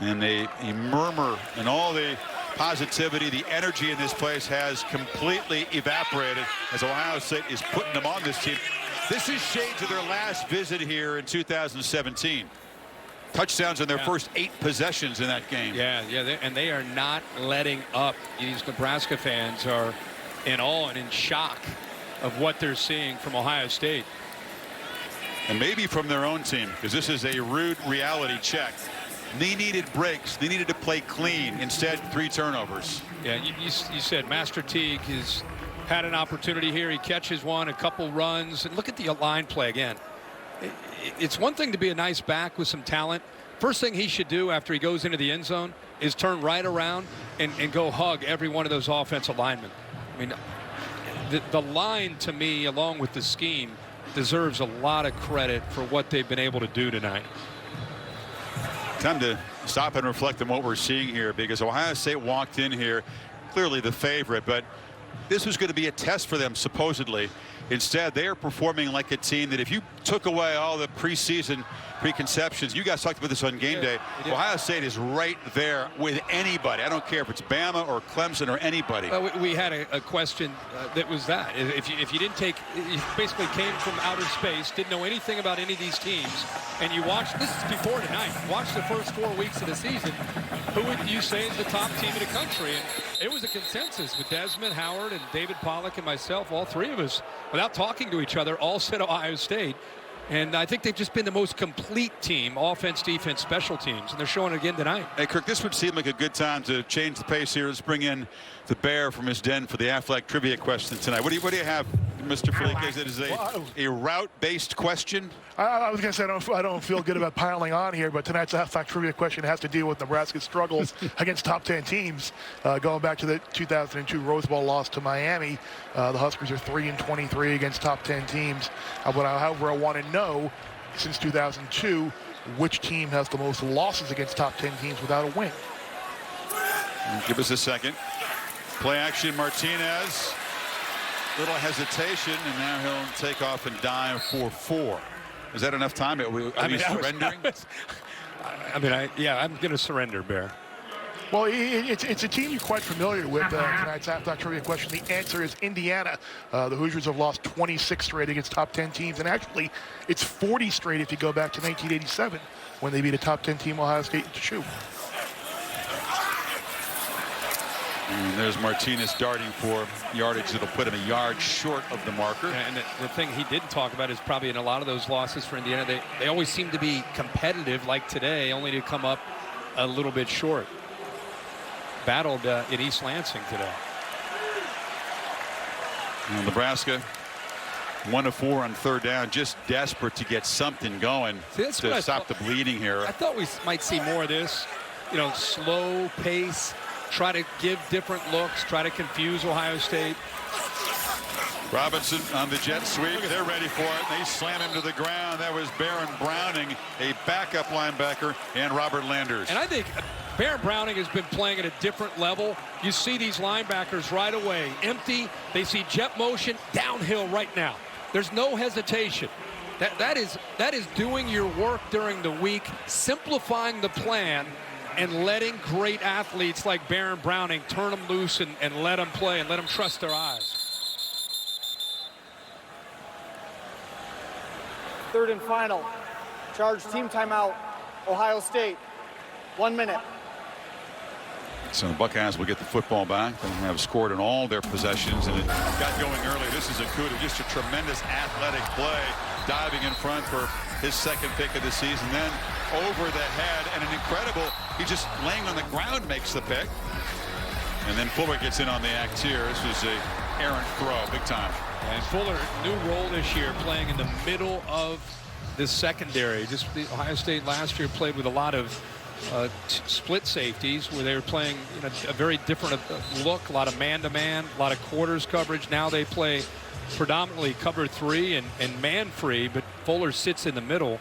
And a murmur and all the positivity, the energy in this place has completely evaporated as Ohio State is putting them on this team. This is shades of their last visit here in 2017. Touchdowns in their first 8 possessions in that game. Yeah, and they are not letting up. These Nebraska fans are in awe and in shock of what they're seeing from Ohio State. And maybe from their own team, because this is a rude reality check. They needed breaks. They needed to play clean. Instead, 3 turnovers. Yeah, you said Master Teague has had an opportunity here. He catches one, a couple runs. And look at the line play again. It's one thing to be a nice back with some talent. First thing he should do after he goes into the end zone is turn right around and go hug every one of those offensive linemen. I mean, the line, to me, along with the scheme, deserves a lot of credit for what they've been able to do tonight. Time to stop and reflect on what we're seeing here, because Ohio State walked in here clearly the favorite, but this was going to be a test for them, supposedly. Instead, they are performing like a team that if you took away all the preseason preconceptions, you guys talked about this on game day, Ohio State is right there with anybody. I don't care if it's Bama or Clemson or anybody. Well, we had a question that was that. If you didn't take, you basically came from outer space, didn't know anything about any of these teams, and you watched, this is before tonight, watch the first 4 weeks of the season, who would you say is the top team in the country? And it was a consensus with Desmond, Howard, and David Pollack and myself, all 3 of us, without talking to each other, all said Ohio State. And I think they've just been the most complete team, offense, defense, special teams, and they're showing it again tonight. Hey, Kirk, this would seem like a good time to change the pace here. Let's bring in the Bear from his den for the Aflac trivia question tonight. What do you have Mr. Feliquez, it is a route-based question? I was going to say I don't feel good about piling on here, but tonight's halftime trivia question has to deal with Nebraska's struggles against top 10 teams. Going back to the 2002 Rose Bowl loss to Miami, the Huskers are 3-23 against top 10 teams. However, I want to know, since 2002, which team has the most losses against top 10 teams without a win? Give us a second. Play action, Martinez. Little hesitation, and now he'll take off and dive for 4. Is that enough time? Are we surrendering? I'm going to surrender, Bear. Well, it's a team you're quite familiar with. Tonight's halftime trivia question. The answer is Indiana. The Hoosiers have lost 26 straight against top 10 teams, and actually, it's 40 straight if you go back to 1987 when they beat a top 10 team, Ohio State, to shoot. And there's Martinez darting for yardage that'll put him a yard short of the marker. And the thing he didn't talk about is probably in a lot of those losses for Indiana, they always seem to be competitive like today, only to come up a little bit short. Battled in East Lansing today. And Nebraska 1 of 4 on 3rd down, just desperate to get something going to stop the bleeding here. I thought we might see more of this, slow pace. Try to give different looks, try to confuse Ohio State. Robinson on the jet sweep. They're ready for it. They slam him to the ground. That was Baron Browning, a backup linebacker, and Robert Landers. And I think Baron Browning has been playing at a different level. You see these linebackers right away. Empty. They see jet motion downhill right now. There's no hesitation. That is doing your work during the week, simplifying the plan, and letting great athletes like Baron Browning turn them loose and let them play and let them trust their eyes. 3rd and final. Charge team timeout. Ohio State. 1 minute. So the Buckeyes will get the football back. They have scored in all their possessions, and it got going early. This is Okudah, just a tremendous athletic play, diving in front for his 2nd pick of the season. Then over the head, and an incredible, he just laying on the ground makes the pick. And then Fuller gets in on the act here. This was a errant throw, big time. And Fuller, new role this year, playing in the middle of the secondary. Just the Ohio State last year played with a lot of split safeties where they were playing a very different look, a lot of man-to-man, a lot of quarters coverage. Now they play predominantly cover 3 and man-free, but Fuller sits in the middle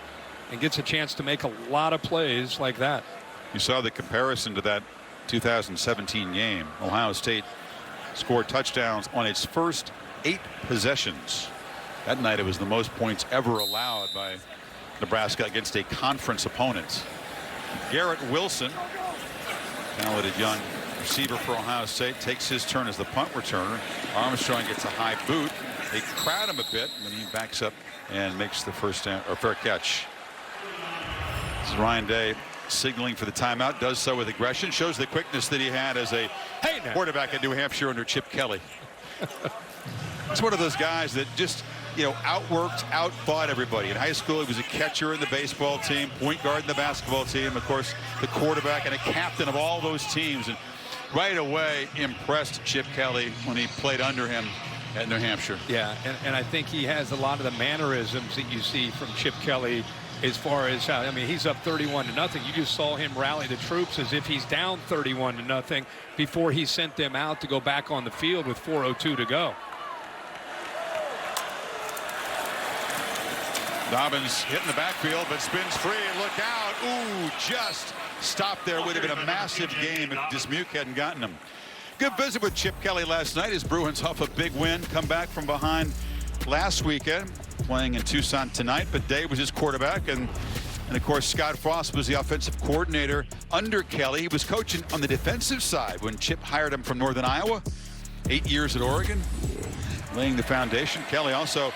and gets a chance to make a lot of plays like that. You saw the comparison to that 2017 game. Ohio State scored touchdowns on its first 8 possessions. That night it was the most points ever allowed by Nebraska against a conference opponent. Garrett Wilson, talented young receiver for Ohio State, takes his turn as the punt returner. Armstrong gets a high boot. They crowd him a bit, and then he backs up and makes the first down, or fair catch. This is Ryan Day signaling for the timeout, does so with aggression, shows the quickness that he had as a quarterback at New Hampshire under Chip Kelly. It's one of those guys that just, outworked, outfought everybody. In high school, he was a catcher in the baseball team, point guard in the basketball team, of course, the quarterback and a captain of all those teams. And right away impressed Chip Kelly when he played under him at New Hampshire. Yeah, and I think he has a lot of the mannerisms that you see from Chip Kelly as far as how, he's up 31-0. You just saw him rally the troops as if he's down 31-0 before he sent them out to go back on the field with 4:02 to go. Dobbins hitting the backfield, but spins free. Look out. Ooh, just stopped there. Would have been a massive game if Dismuke hadn't gotten him. Good visit with Chip Kelly last night as Bruins off a big win. Come back from behind last weekend, playing in Tucson tonight. But Day was his quarterback, and of course Scott Frost was the offensive coordinator under Kelly. He was coaching on the defensive side when Chip hired him from Northern Iowa. 8 years at Oregon, laying the foundation. Kelly also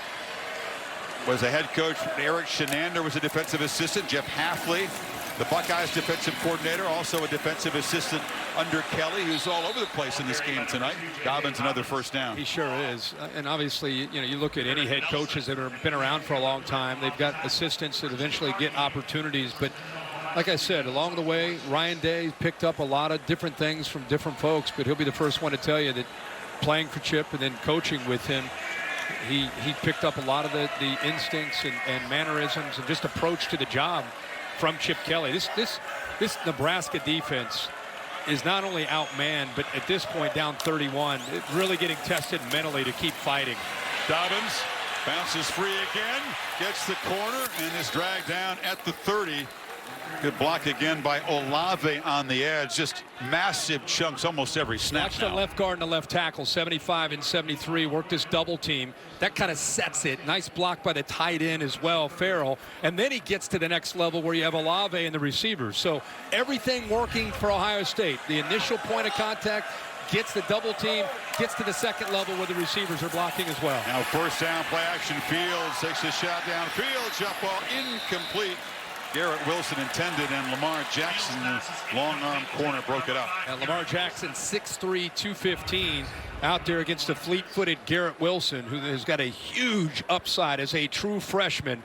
was a head coach. Eric Shenander was a defensive assistant. Jeff Hafley, the Buckeyes defensive coordinator, also a defensive assistant under Kelly, who's all over the place in this game tonight. Dobbins another first down. He sure is. And obviously, you look at any head coaches that have been around for a long time. They've got assistants that eventually get opportunities. But like I said, along the way, Ryan Day picked up a lot of different things from different folks. But he'll be the first one to tell you that playing for Chip and then coaching with him, He picked up a lot of the instincts and mannerisms and just approach to the job from Chip Kelly. This Nebraska defense is not only outmanned, but at this point down 31, really getting tested mentally to keep fighting. Dobbins bounces free again, gets the corner, and is dragged down at the 30. Good block again by Olave on the edge. Just massive chunks almost every snap. Watch the left guard and the left tackle, 75 and 73, work this double team. That kind of sets it. Nice block by the tight end as well, Farrell. And then he gets to the next level where you have Olave and the receivers. So everything working for Ohio State. The initial point of contact, gets the double team, gets to the second level where the receivers are blocking as well. Now first down, play action. Fields takes a shot downfield. Jump ball incomplete. Garrett Wilson intended, and Lamar Jackson, the long-arm corner, broke it up. And Lamar Jackson, 6'3", 215, out there against a fleet-footed Garrett Wilson, who has got a huge upside as a true freshman.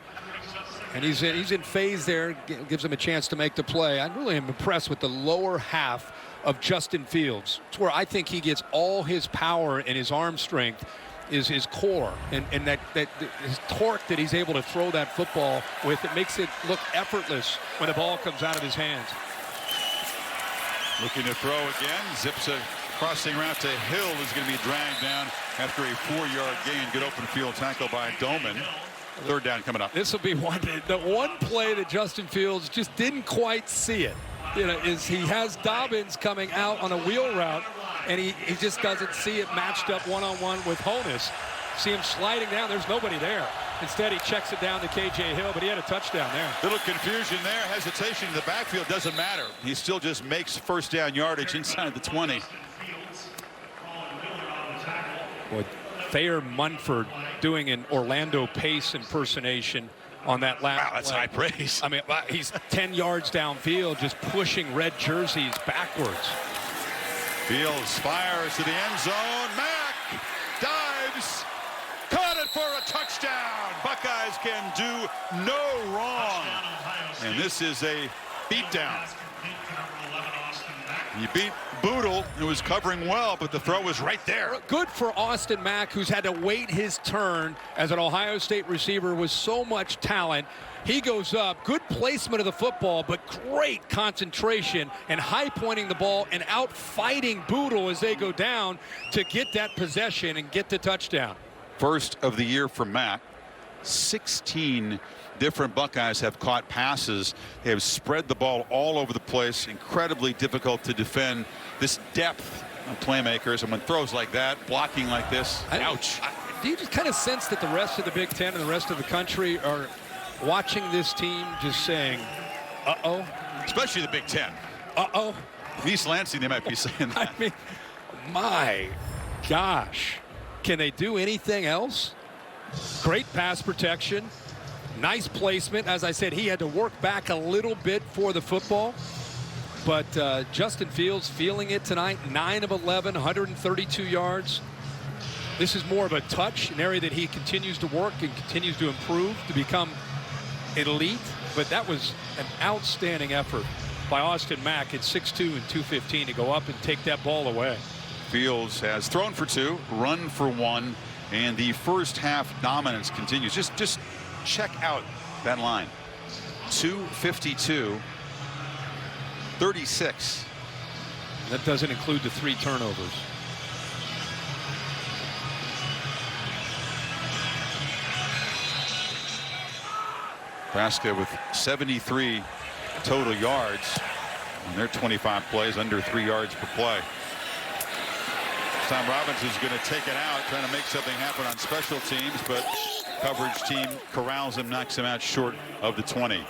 And he's in phase there, gives him a chance to make the play. I really am impressed with the lower half of Justin Fields. It's where I think he gets all his power and his arm strength is his core, and that his torque that he's able to throw that football with. It makes it look effortless when the ball comes out of his hands. Looking to throw again, zips a crossing route to Hill, is going to be dragged down after a 4-yard gain. Good open field tackle by Doman. Third down coming up. This will be the one play that Justin Fields just didn't quite see it. Is he has Dobbins coming out on a wheel route, and he just doesn't see it matched up one-on-one with Honus. See him sliding down. There's nobody there. Instead, he checks it down to K.J. Hill, but he had a touchdown there. Little confusion there. Hesitation in the backfield. Doesn't matter. He still just makes first down yardage inside the 20. Boy, Thayer Munford doing an Orlando Pace impersonation on that last Wow, that's play. high praise. I mean, he's 10 yards downfield, just pushing red jerseys backwards. Fields fires to the end zone. Mack dives. Caught it for a touchdown. Buckeyes can do no wrong. And this is a beatdown. You beat Boodle, who was covering well, but the throw was right there. Good for Austin Mack, who's had to wait his turn as an Ohio State receiver with so much talent. He goes up, good placement of the football, but great concentration and high pointing the ball and out fighting Boodle as they go down to get that possession and get the touchdown. First of the year for Mack. 16 different Buckeyes have caught passes. They have spread the ball all over the place. Incredibly difficult to defend. This depth of playmakers, and when throws like that, blocking like this, ouch. Do you just kind of sense that the rest of the Big Ten and the rest of the country are watching this team just saying, uh-oh? Especially the Big Ten. Uh-oh. East Lansing, they might be saying that. I mean, my gosh. Can they do anything else? Great pass protection. Nice placement. As I said, he had to work back a little bit for the football. But Justin Fields feeling it tonight. 9 of 11, 132 yards. This is more of a touch, an area that he continues to work and continues to improve to become elite. But that was an outstanding effort by Austin Mack at 6'2" and 215 to go up and take that ball away. Fields has thrown for 2, run for 1, and the first half dominance continues. Just check out that line. 252, 36. That doesn't include the 3 turnovers. Nebraska with 73 total yards on their 25 plays, under 3 yards per play. Tom Robinson is going to take it out, trying to make something happen on special teams, but coverage team corrals him, knocks him out short of the 20.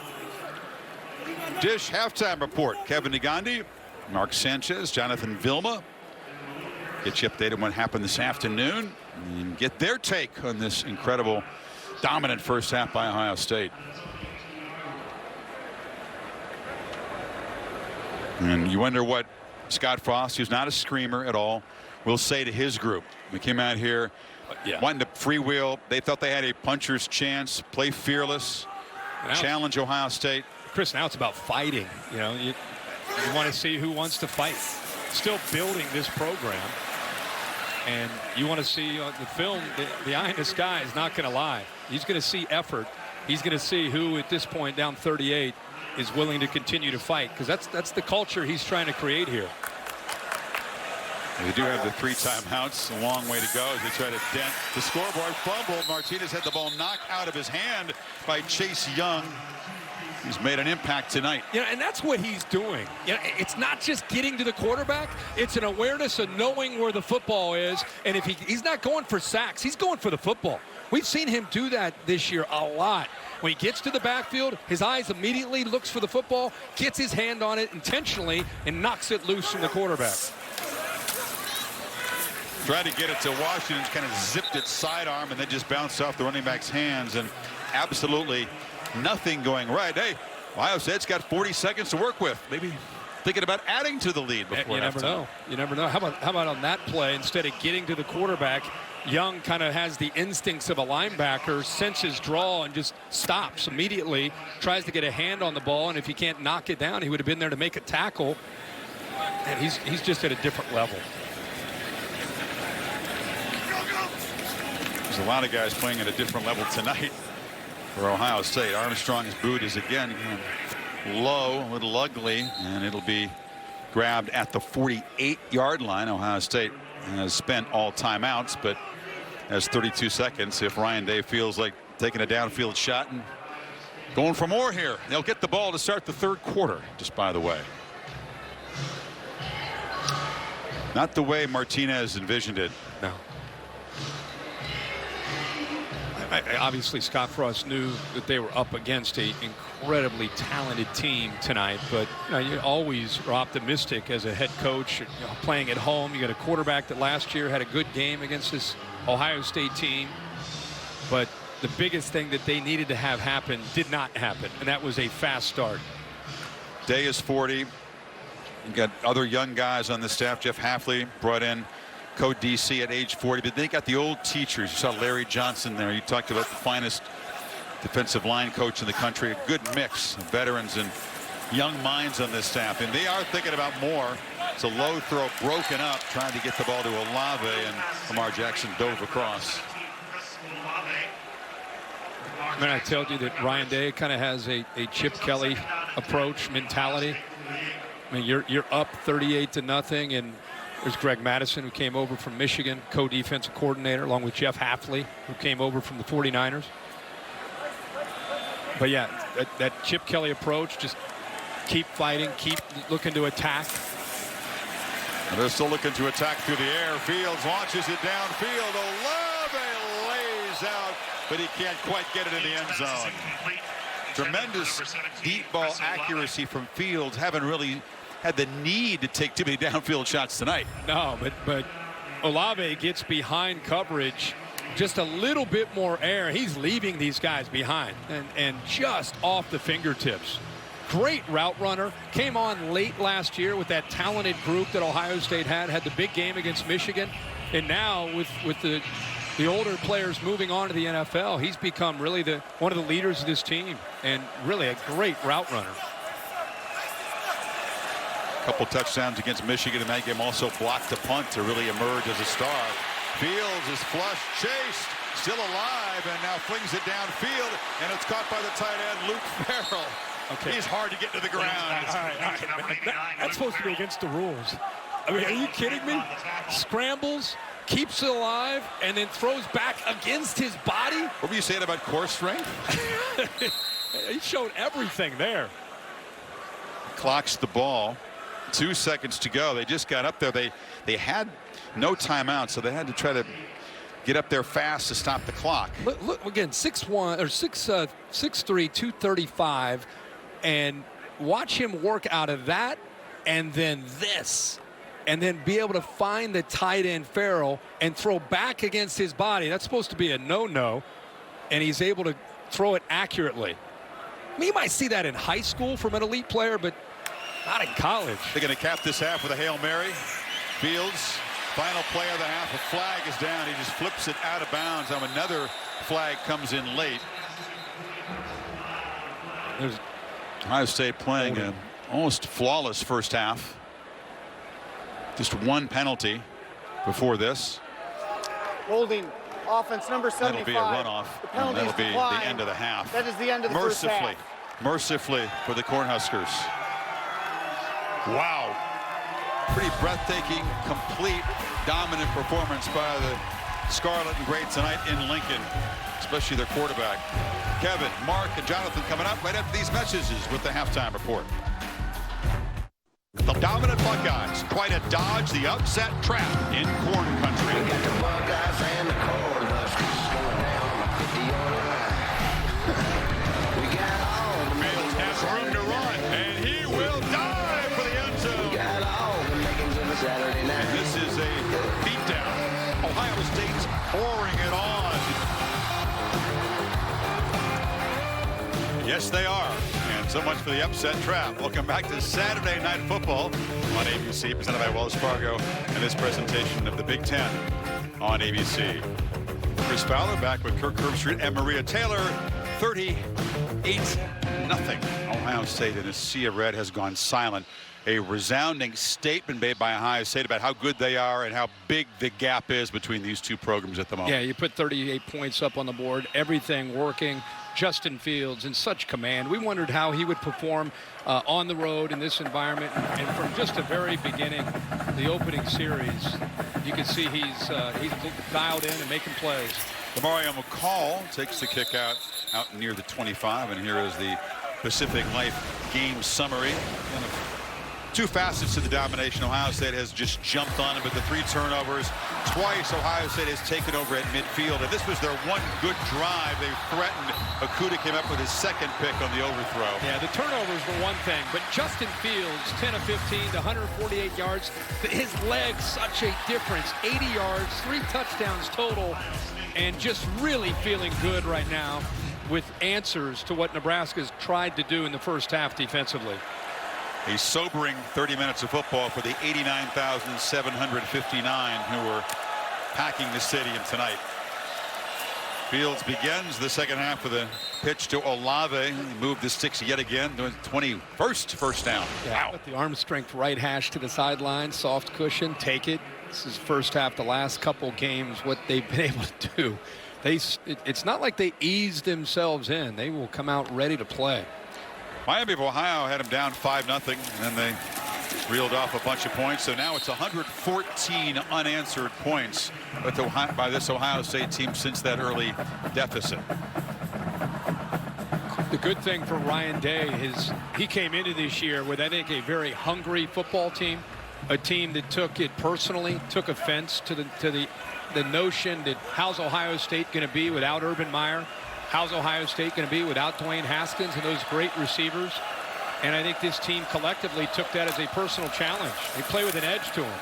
Dish halftime report. Kevin Negandhi, Mark Sanchez, Jonathan Vilma. Get you updated on what happened this afternoon and get their take on this incredible, dominant first half by Ohio State. And you wonder what Scott Frost, who's not a screamer at all, will say to his group. We came out here wanting to freewheel. They thought they had a puncher's chance, play fearless, challenge Ohio State. Chris, now it's about fighting. You know, you want to see who wants to fight. Still building this program. And you want to see the film, the eye in the sky is not going to lie. He's going to see effort. He's going to see who at this point down 38 is willing to continue to fight, because that's the culture he's trying to create here. They do have the 3 timeouts. A long way to go as they try to dent the scoreboard. Fumble. Martinez had the ball knocked out of his hand by Chase Young. He's made an impact tonight. And that's what he's doing. It's not just getting to the quarterback. It's an awareness of knowing where the football is. And if he's not going for sacks, he's going for the football. We've seen him do that this year a lot. When he gets to the backfield, his eyes immediately looks for the football, gets his hand on it intentionally, and knocks it loose from the quarterback. Tried to get it to Washington, kind of zipped it sidearm, and then just bounced off the running back's hands, and absolutely nothing going right. Hey, Ohio State's got 40 seconds to work with. Maybe thinking about adding to the lead before You never know. You never know. How about on that play, instead of getting to the quarterback, Young kind of has the instincts of a linebacker, senses draw, and just stops immediately, tries to get a hand on the ball, and if he can't knock it down, he would have been there to make a tackle. And he's just at a different level. There's a lot of guys playing at a different level tonight for Ohio State. Armstrong's boot is again low, a little ugly, and it'll be grabbed at the 48-yard line. Ohio State has spent all timeouts, but has 32 seconds if Ryan Day feels like taking a downfield shot and going for more here. They'll get the ball to start the 3rd quarter, just by the way. Not the way Martinez envisioned it. No. Obviously, Scott Frost knew that they were up against an incredibly talented team tonight, but you always are optimistic as a head coach, playing at home. You got a quarterback that last year had a good game against this Ohio State team, but the biggest thing that they needed to have happen did not happen, and that was a fast start. Day is 40. You got other young guys on the staff. Jeff Hafley brought in co-DC at age 40, but they got the old teachers. You saw Larry Johnson there. You talked about the finest defensive line coach in the country. A good mix of veterans and young minds on this staff, and they are thinking about more. It's a low throw broken up, trying to get the ball to Olave, and Lamar Jackson dove across. I mean, I told you that Ryan Day kind of has a Chip Kelly approach mentality. I mean, you're up 38-0, and there's Greg Madison, who came over from Michigan, co-defensive coordinator, along with Jeff Hafley, who came over from the 49ers. But yeah, that Chip Kelly approach, just keep fighting, keep looking to attack. And they're still looking to attack through the air. Fields launches it downfield. Olave lays out, but he can't quite get it in the end zone. Tremendous deep ball accuracy from Fields. Haven't really had the need to take too many downfield shots tonight. No, but Olave gets behind coverage, just a little bit more air. He's leaving these guys behind and just off the fingertips. Great route runner. Came on late last year with that talented group that Ohio State had the big game against Michigan. And now with the older players moving on to the NFL, he's become really one of the leaders of this team, and really a great route runner. Couple touchdowns against Michigan in that game. Also blocked a punt to really emerge as a star. Fields is flushed, chased, still alive, and now flings it downfield, and it's caught by the tight end, Luke Farrell. Okay. He's hard to get to the ground. All right. That's supposed to be against the rules. I mean, are you kidding me? Scrambles, keeps it alive, and then throws back against his body. What were you saying about core strength? He showed everything there. Clocks the ball. 2 seconds to go. They just got up there. They had no timeout, so they had to try to get up there fast to stop the clock. Look again, 6'1" or 6'3", 235, and watch him work out of that, and then this, and then be able to find the tight end Farrell and throw back against his body. That's supposed to be a no-no, and he's able to throw it accurately. I mean, you might see that in high school from an elite player, but not in college. They're going to cap this half with a Hail Mary. Fields, final play of the half. A flag is down. He just flips it out of bounds. Now another flag comes in late. There's Ohio State playing an almost flawless first half. Just one penalty before this. Holding offense number 75. That'll be a runoff. The penalty That'll is be declined. the end of the half. That is the end of the first half. Mercifully for the Cornhuskers. Wow. Pretty breathtaking, complete, dominant performance by the Scarlet and Gray tonight in Lincoln, especially their quarterback. Kevin, Mark, and Jonathan coming up right after these messages with the halftime report. The dominant Buckeyes try to dodge the upset trap in Corn Country. We got the Buckeyes and the Cornhuskers going down the 50-yard line. We got all the Fields has room to run, and he will dive for the end zone. We got all the makings of a Saturday night. And this is a beatdown. Ohio State's pouring it on. Yes, they are. And so much for the upset trap. Welcome back to Saturday Night Football on ABC, presented by Wells Fargo, and this presentation of the Big Ten on ABC. Chris Fowler back with Kirk Herbstreit and Maria Taylor. 38-0. Ohio State in a sea of red has gone silent. A resounding statement made by Ohio State about how good they are and how big the gap is between these two programs at the moment. Yeah, you put 38 points up on the board, everything working. Justin Fields in such command. We wondered how he would perform on the road in this environment. And from just the very beginning, the opening series, you can see he's dialed in and making plays. Demario McCall takes the kick out near the 25. And here is the Pacific Life game summary. And two facets to the domination. Ohio State has just jumped on him, but the 3 turnovers. Twice Ohio State has taken over at midfield, and this was their one good drive. They threatened. Akuda came up with his second pick on the overthrow. Yeah, the turnovers were one thing, but Justin Fields, 10 of 15 to 148 yards. His legs, such a difference. 80 yards, 3 touchdowns total, and just really feeling good right now with answers to what Nebraska's tried to do in the first half defensively. A sobering 30 minutes of football for the 89,759 who were packing the stadium tonight. Fields begins the second half with a pitch to Olave. He moved the sticks yet again, doing 21st first down. Yeah, wow. With the arm strength right hash to the sideline, soft cushion, take it. This is first half, the last couple games, what they've been able to do. It's not like they eased themselves in. They will come out ready to play. Miami of Ohio had them down 5-0, and then they reeled off a bunch of points. So now it's 114 unanswered points by this Ohio State team since that early deficit. The good thing for Ryan Day is he came into this year with, I think, a very hungry football team, a team that took it personally, took offense to the notion that how's Ohio State going to be without Urban Meyer? How's Ohio State going to be without Dwayne Haskins and those great receivers? And I think this team collectively took that as a personal challenge. They play with an edge to them.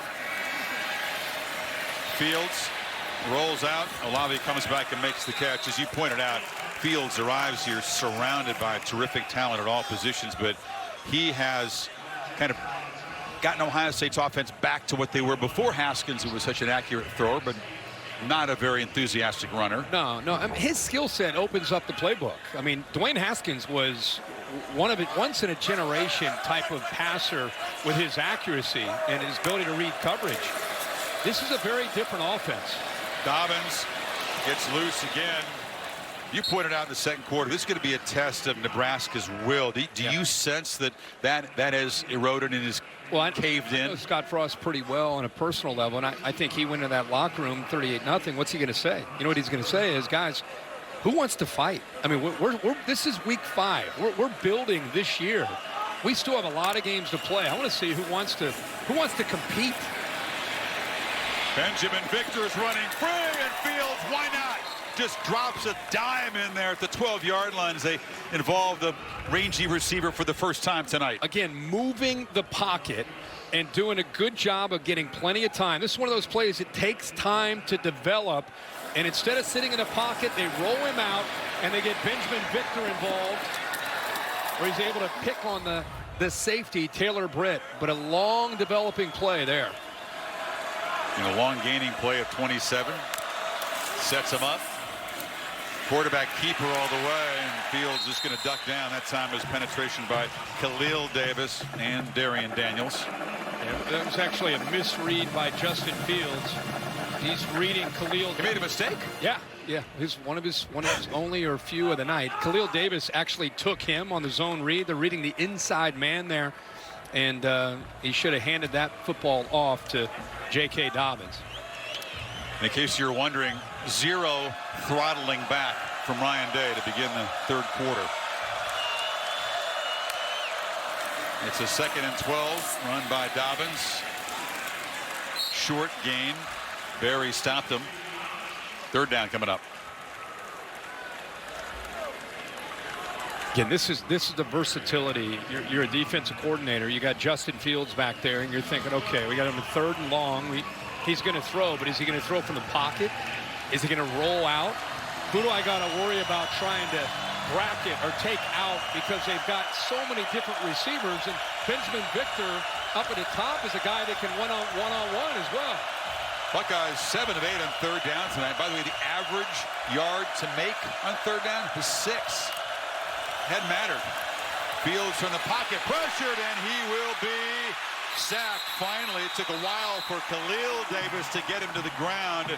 Fields rolls out. Olave comes back and makes the catch. As you pointed out, Fields arrives here surrounded by terrific talent at all positions, but he has kind of gotten Ohio State's offense back to what they were before Haskins, who was such an accurate thrower, but not a very enthusiastic runner. No. I mean, his skill set opens up the playbook. I mean, Dwayne Haskins was once in a generation type of passer with his accuracy and his ability to read coverage. This is a very different offense. Dobbins gets loose again. You pointed out in the second quarter, this is going to be a test of Nebraska's will. Do you sense that has eroded and is caved in? I know Scott Frost pretty well on a personal level, and I think he went into that locker room 38-0. What's he going to say? You know what he's going to say is, guys, who wants to fight? I mean, this is week 5. We're building this year. We still have a lot of games to play. I want to see who wants to compete. Benjamin Victor is running free, and Fields, why not? Just drops a dime in there at the 12-yard line as they involve the rangy receiver for the first time tonight. Again, moving the pocket and doing a good job of getting plenty of time. This is one of those plays that takes time to develop, and instead of sitting in the pocket, they roll him out, and they get Benjamin Victor involved, where he's able to pick on the safety, Taylor Britt, but a long developing play there. And a long gaining play of 27. Sets him up. Quarterback keeper all the way, and Fields just going to duck down. That time is penetration by Khalil Davis and Darian Daniels. Yeah, that was actually a misread by Justin Fields. He's reading Khalil. He made a mistake? Yeah. One of his only or few of the night. Khalil Davis actually took him on the zone read. They're reading the inside man there, and he should have handed that football off to J.K. Dobbins. In case you're wondering, 0 throttling back from Ryan Day to begin the third quarter. It's a 2nd and 12 run by Dobbins. Short gain. Barry stopped him. 3rd down coming up. Again, this is the versatility. You're a defensive coordinator. You got Justin Fields back there, and you're thinking, okay, we got him in 3rd and long. He's going to throw, but is he going to throw from the pocket? Is he going to roll out? Who do I got to worry about trying to bracket or take out, because they've got so many different receivers, and Benjamin Victor up at the top is a guy that can one-on-one as well. Buckeyes 7 of 8 on 3rd down tonight. By the way, the average yard to make on 3rd down is 6. Hadn't mattered. Fields from the pocket, pressured, and he will be sacked. Finally, it took a while for Khalil Davis to get him to the ground.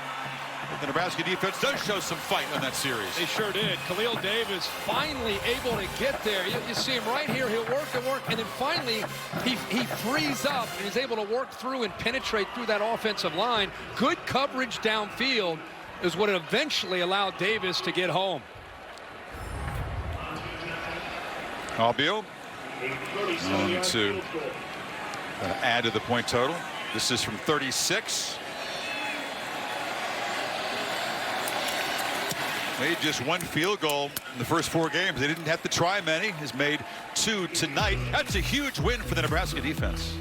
The Nebraska defense does show some fight on that series. They sure did. Khalil Davis finally able to get there. You see him right here. He'll work and work, and then finally he frees up and is able to work through and penetrate through that offensive line. Good coverage downfield is what eventually allowed Davis to get home. Albiel going to add to the point total. This is from 36. Made just 1 field goal in the first 4 games. They didn't have to try many. Has made 2 tonight. That's a huge win for the Nebraska defense.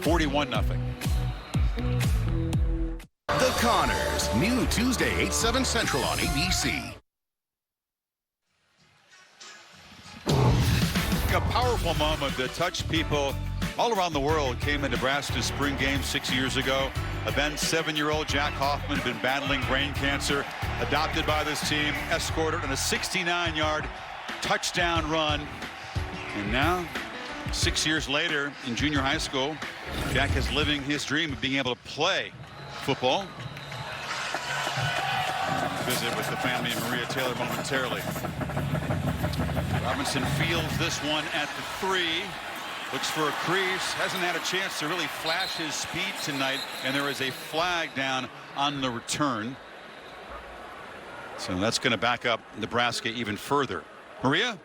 41-0. The Connors, new Tuesday, 8/7 Central on ABC. A powerful moment that touched people all around the world came in Nebraska's spring game 6 years ago. A then 7-year-old Jack Hoffman had been battling brain cancer, adopted by this team, escorted on a 69-yard touchdown run. And now, 6 years later in junior high school, Jack is living his dream of being able to play football. Visit with the family and Maria Taylor momentarily. Robinson fields this one at the 3. Looks for a crease. Hasn't had a chance to really flash his speed tonight. And there is a flag down on the return. So that's going to back up Nebraska even further. Maria?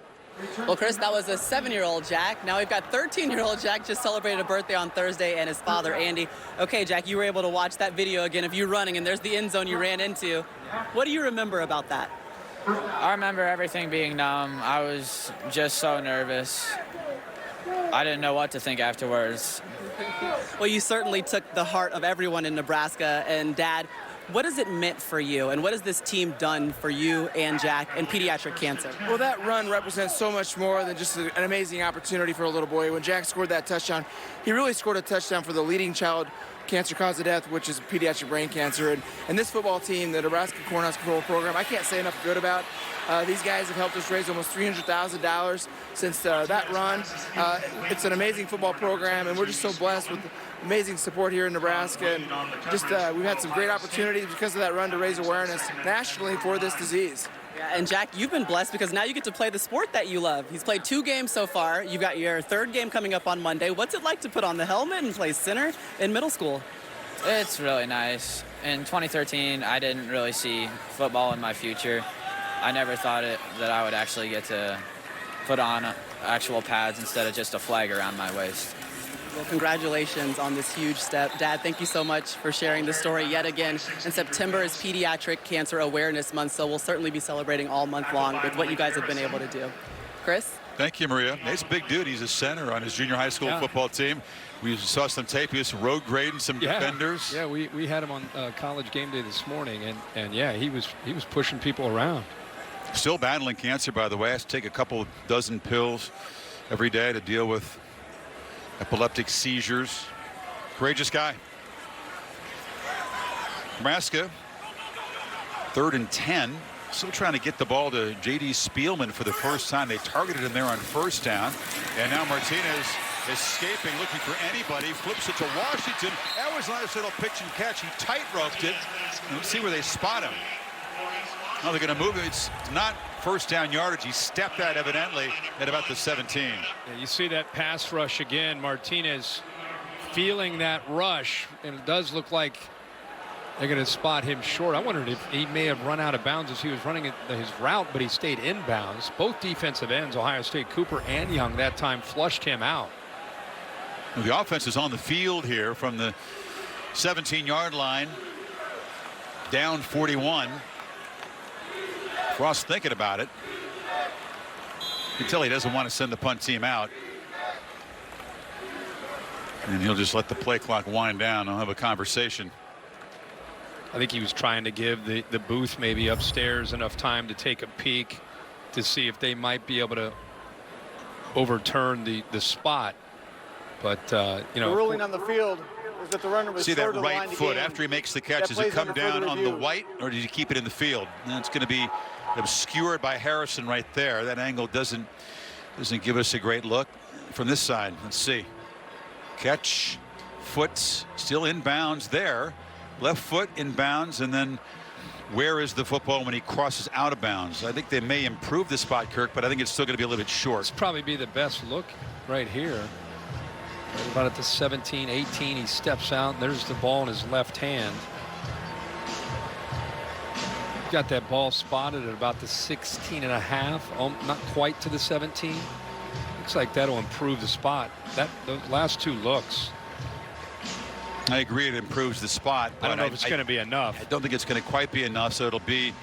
Well, Chris, that was a 7-year-old Jack. Now we've got 13-year-old Jack, just celebrated a birthday on Thursday, and his father, Andy. Okay, Jack, you were able to watch that video again of you running, and there's the end zone you ran into. What do you remember about that? I remember everything being numb. I was just so nervous. I didn't know what to think afterwards. Well, you certainly took the heart of everyone in Nebraska. And, Dad, what has it meant for you, and what has this team done for you and Jack and pediatric cancer? Well, that run represents so much more than just an amazing opportunity for a little boy. When Jack scored that touchdown, he really scored a touchdown for the leading child cancer cause of death, which is pediatric brain cancer. And this football team, the Nebraska Cornhusker Control Program, I can't say enough good about. These guys have helped us raise almost $300,000 since that run. It's an amazing football program, and we're just so blessed with amazing support here in Nebraska. And just we've had some great opportunities because of that run to raise awareness nationally for this disease. Yeah, and Jack, you've been blessed because now you get to play the sport that you love. He's played 2 games so far. You've got your 3rd game coming up on Monday. What's it like to put on the helmet and play center in middle school? It's really nice. In 2013, I didn't really see football in my future. I never thought that I would actually get to put on actual pads instead of just a flag around my waist. Well, congratulations on this huge step. Dad, thank you so much for sharing the story yet again. And September is Pediatric Cancer Awareness Month, so we'll certainly be celebrating all month long with what you guys have been able to do. Chris? Thank you, Maria. He's a big dude. He's a center on his junior high school football team. We saw some tape. He was some road grading some defenders. Yeah, we had him on College Game Day this morning, and yeah, he was pushing people around. Still battling cancer, by the way. Has to take a couple dozen pills every day to deal with epileptic seizures. Courageous guy. Nebraska, 3rd and 10. Still trying to get the ball to J.D. Spielman for the first time. They targeted him there on 1st down. And now Martinez escaping, looking for anybody, flips it to Washington. That was a nice little pitch and catch. He tight-roped it. Let's see where they spot him. Oh, they're going to move it. It's not first down yardage. He stepped out evidently at about the 17. Yeah, you see that pass rush again. Martinez feeling that rush, and it does look like they're going to spot him short. I wondered if he may have run out of bounds as he was running his route, but he stayed inbounds. Both defensive ends, Ohio State, Cooper and Young, that time flushed him out. The offense is on the field here from the 17-yard line, down 41. Frost thinking about it. You can tell he doesn't want to send the punt team out. And he'll just let the play clock wind down. I'll have a conversation. I think he was trying to give the booth maybe upstairs enough time to take a peek to see if they might be able to overturn the spot. But, you know. The ruling on the field is that the runner was see that short of the right line to foot gain. after he makes the catch. Does it come down on the white, or did he keep it in the field? And it's going to be obscured by Harrison right there. That angle doesn't give us a great look from this side. Let's see. Catch, foot still in bounds there. Left foot in bounds, and then where is the football when he crosses out of bounds? I think they may improve the spot, Kirk, but I think it's still going to be a little bit short. It's probably be the best look right here. Right about at the 17, 18, he steps out, and there's the ball in his left hand. Got that ball spotted at about the 16 and a half, not quite to the 17. Looks like that'll improve the spot. Those last two looks. I agree, it improves the spot. I don't know if it's going to be enough. I don't think it's going to quite be enough, so it'll be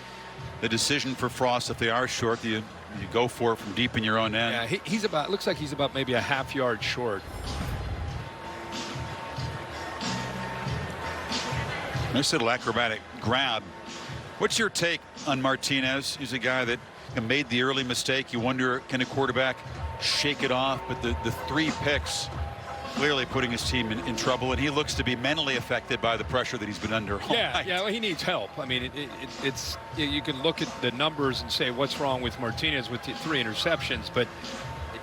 the decision for Frost. If they are short, you go for it from deep in your own end. Yeah, he's about, looks like he's about maybe a half yard short. Nice little acrobatic grab. What's your take on Martinez? He's a guy that made the early mistake. You wonder, can a quarterback shake it off? But the 3 picks clearly putting his team in trouble, and he looks to be mentally affected by the pressure that he's been under all night. Yeah, well, he needs help. I mean, it's you can look at the numbers and say what's wrong with Martinez with the 3 interceptions, but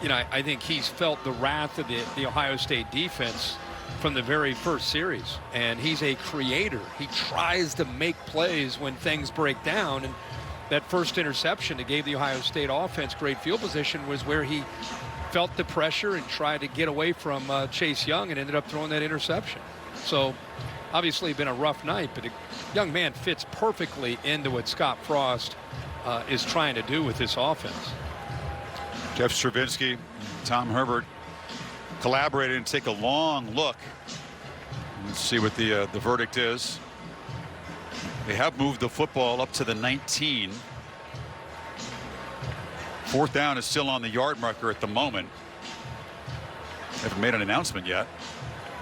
you know, I think he's felt the wrath of the Ohio State defense from the very first series, and he's a creator. He tries to make plays when things break down, and that first interception that gave the Ohio State offense great field position was where he felt the pressure and tried to get away from Chase Young and ended up throwing that interception. So obviously been a rough night, but the young man fits perfectly into what Scott Frost is trying to do with this offense. Jeff Stravinsky, Tom Herbert collaborated and take a long look. Let's see what the verdict is. They have moved the football up to the 19. 4th down is still on the yard marker at the moment. Haven't made an announcement yet.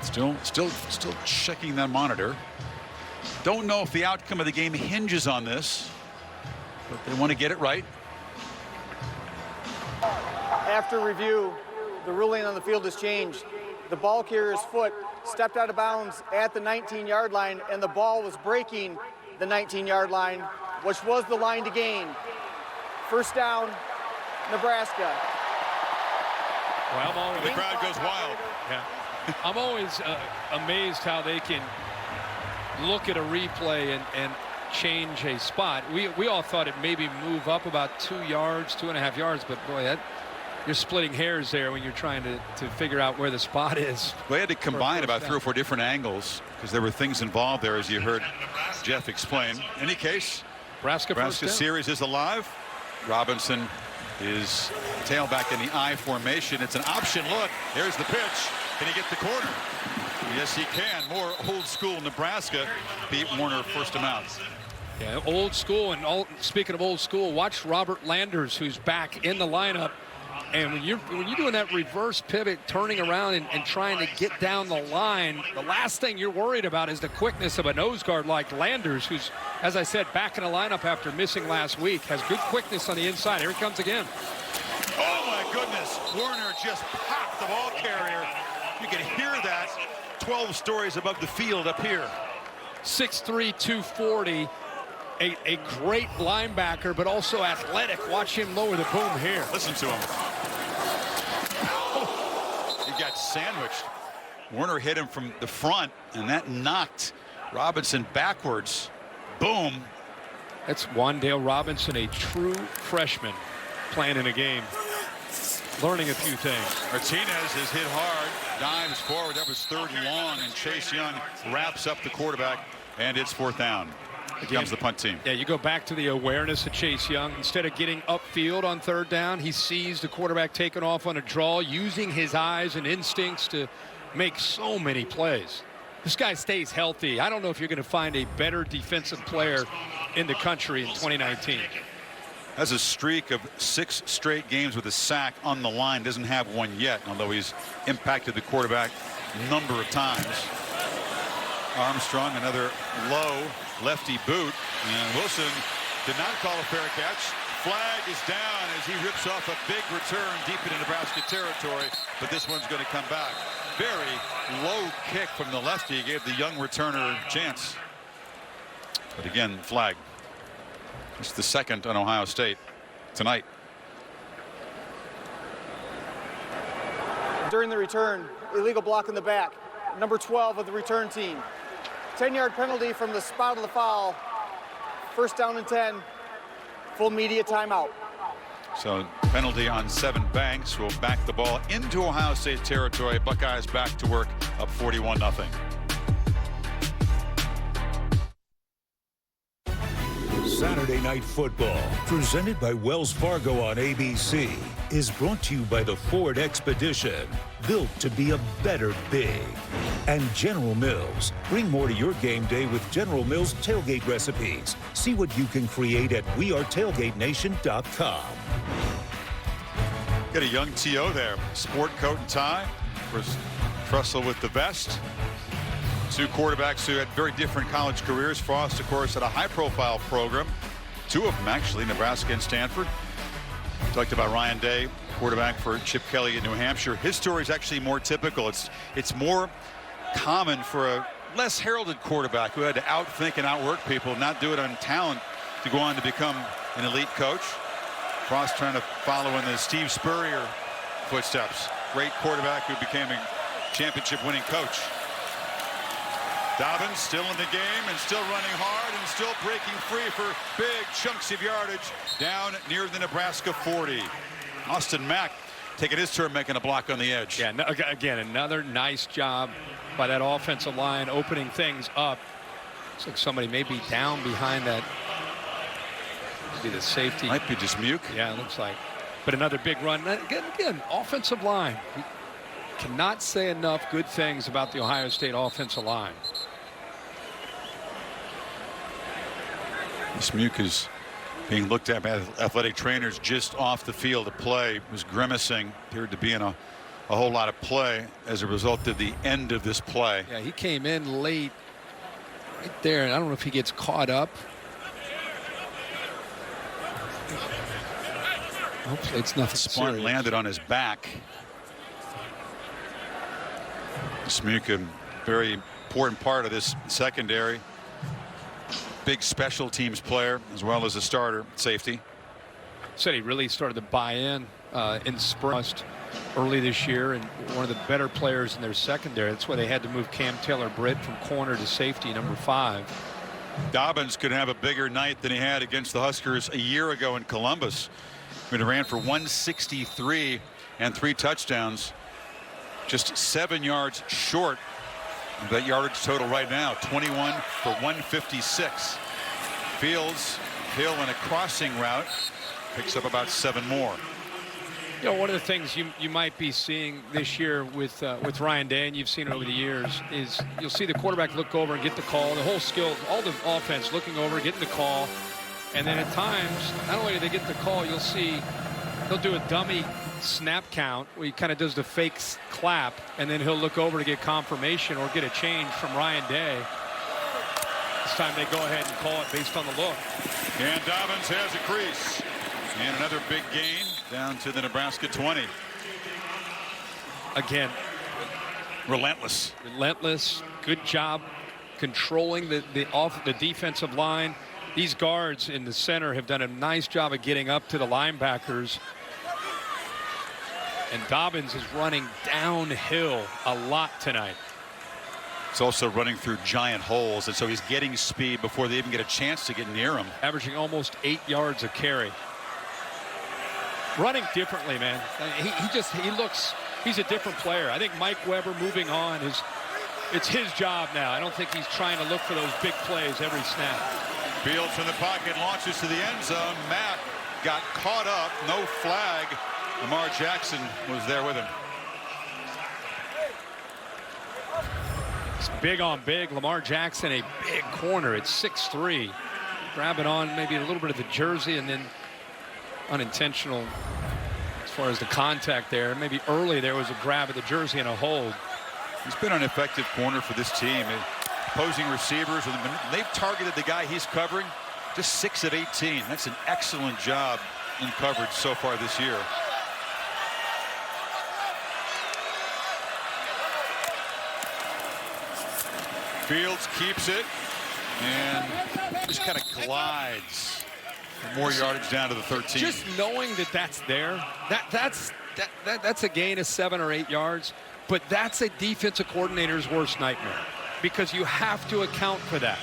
Still checking that monitor. Don't know if the outcome of the game hinges on this, but they want to get it right. After review, the ruling on the field has changed. The ball carrier's foot stepped out of bounds at the 19-yard line, and the ball was breaking the 19-yard line, which was the line to gain. First down, Nebraska. Well, the crowd goes wild. Yeah. I'm always amazed how they can look at a replay and change a spot. We all thought it maybe move up about 2 yards, 2.5 yards, but boy, you're splitting hairs there when you're trying to figure out where the spot is. They had to combine about 3 or 4 different angles because there were things involved there, as you heard Jeff explain. In any case, Nebraska series is alive. Robinson is tailback in the I formation. It's an option look. There's the pitch. Can he get the corner? Yes, he can. More old school Nebraska. Beat Warner first amount. Yeah, old school. And speaking of old school, watch Robert Landers, who's back in the lineup. And when you're doing that reverse pivot, turning around and trying to get down the line, the last thing you're worried about is the quickness of a nose guard like Landers, who's, as I said, back in the lineup after missing last week, has good quickness on the inside. Here he comes again. Oh, my goodness. Warner just popped the ball carrier. You can hear that 12 stories above the field up here. 6'3", 240. A great linebacker, but also athletic. Watch him lower the boom here. Listen to him. He got sandwiched. Warner hit him from the front, and that knocked Robinson backwards. Boom. That's Wandale Robinson, a true freshman playing in a game, learning a few things. Martinez is hit hard, dives forward. That was 3rd and long, and Chase Young wraps up the quarterback, and it's 4th down. Here comes the punt team. Yeah, you go back to the awareness of Chase Young. Instead of getting upfield on 3rd down, he sees the quarterback taking off on a draw, using his eyes and instincts to make so many plays. This guy stays healthy. I don't know if you're going to find a better defensive player in the country in 2019. Has a streak of 6 straight games with a sack on the line. Doesn't have one yet, although he's impacted the quarterback a number of times. Armstrong, another low lefty boot, and Wilson did not call a fair catch. Flag is down as he rips off a big return deep into Nebraska territory, but this one's going to come back. Very low kick from the lefty, gave the young returner a chance. But again, flag. It's the 2nd on Ohio State tonight. During the return, illegal block in the back. Number 12 of the return team. 10-yard penalty from the spot of the foul. 1st down and 10. Full media timeout. So penalty on Sevyn Banks will back the ball into Ohio State territory. Buckeyes back to work, up 41-0. Saturday Night Football, presented by Wells Fargo on ABC, is brought to you by the Ford Expedition, built to be a better big. And General Mills. Bring more to your game day with General Mills tailgate recipes. See what you can create at wearetailgatenation.com. Got a young T.O. there. Sport coat and tie. Of course, Trussell with the vest. 2 quarterbacks who had very different college careers. Frost, of course, had a high-profile program. 2 of them, actually, Nebraska and Stanford. Talked about Ryan Day, quarterback for Chip Kelly in New Hampshire. His story is actually more typical. It's more common for a less heralded quarterback who had to outthink and outwork people, not do it on talent, to go on to become an elite coach. Frost trying to follow in the Steve Spurrier footsteps. Great quarterback who became a championship-winning coach. Dobbins still in the game and still running hard and still breaking free for big chunks of yardage down near the Nebraska 40. Austin Mack taking his turn making a block on the edge. Yeah, again, another nice job by that offensive line opening things up. Looks like somebody may be down behind that. See the safety. Might be just Muke. Yeah, it looks like. But another big run. Again, offensive line. We cannot say enough good things about the Ohio State offensive line. This Muke is being looked at by athletic trainers just off the field to play. Was grimacing, appeared to be in a whole lot of play as a result of the end of this play. Yeah, he came in late right there, and I don't know if he gets caught up. Hopefully it's nothing Spun, serious. landed on his back. Muke, a very important part of this secondary. Big special teams player as well as a starter safety. Said he really started to buy in spring early this year, and one of the better players in their secondary. That's why they had to move Cam Taylor-Britt from corner to safety, number 5. Dobbins could have a bigger night than he had against the Huskers a year ago in Columbus. He ran for 163 and 3 touchdowns. Just 7 yards short of that yardage total right now. 21 for 156. Fields, Hill in a crossing route, picks up about 7 more. You know, one of the things you might be seeing this year with Ryan Day, and you've seen it over the years, is you'll see the quarterback look over and get the call. The whole skill, all the offense looking over, getting the call. And then at times, not only do they get the call, you'll see he'll do a dummy snap count where he kind of does the fake clap, and then he'll look over to get confirmation or get a change from Ryan Day. This time they go ahead and call it based on the look. And Dobbins has a crease. And another big gain down to the Nebraska 20. Again, relentless. Good job controlling the defensive line. These guards in the center have done a nice job of getting up to the linebackers. And Dobbins is running downhill a lot tonight. It's also running through giant holes, and so he's getting speed before they even get a chance to get near him. Averaging almost 8 yards a carry. Running differently, man. He's a different player. I think Mike Weber moving on it's his job now. I don't think he's trying to look for those big plays every snap. Fields from the pocket launches to the end zone. Matt got caught up, no flag. Lamar Jackson was there with him. It's big on big. Lamar Jackson, a big corner at 6'3". Grabbing on maybe a little bit of the jersey and then unintentional as far as the contact there. Maybe early there was a grab of the jersey and a hold. He's been an effective corner for this team. Opposing receivers, they've targeted the guy he's covering, just 6 of 18. That's an excellent job in coverage so far this year. Fields keeps it and just kind of glides for more yardage down to the 13. Just knowing that that's there, that's a gain of 7 or 8 yards, but that's a defensive coordinator's worst nightmare because you have to account for that.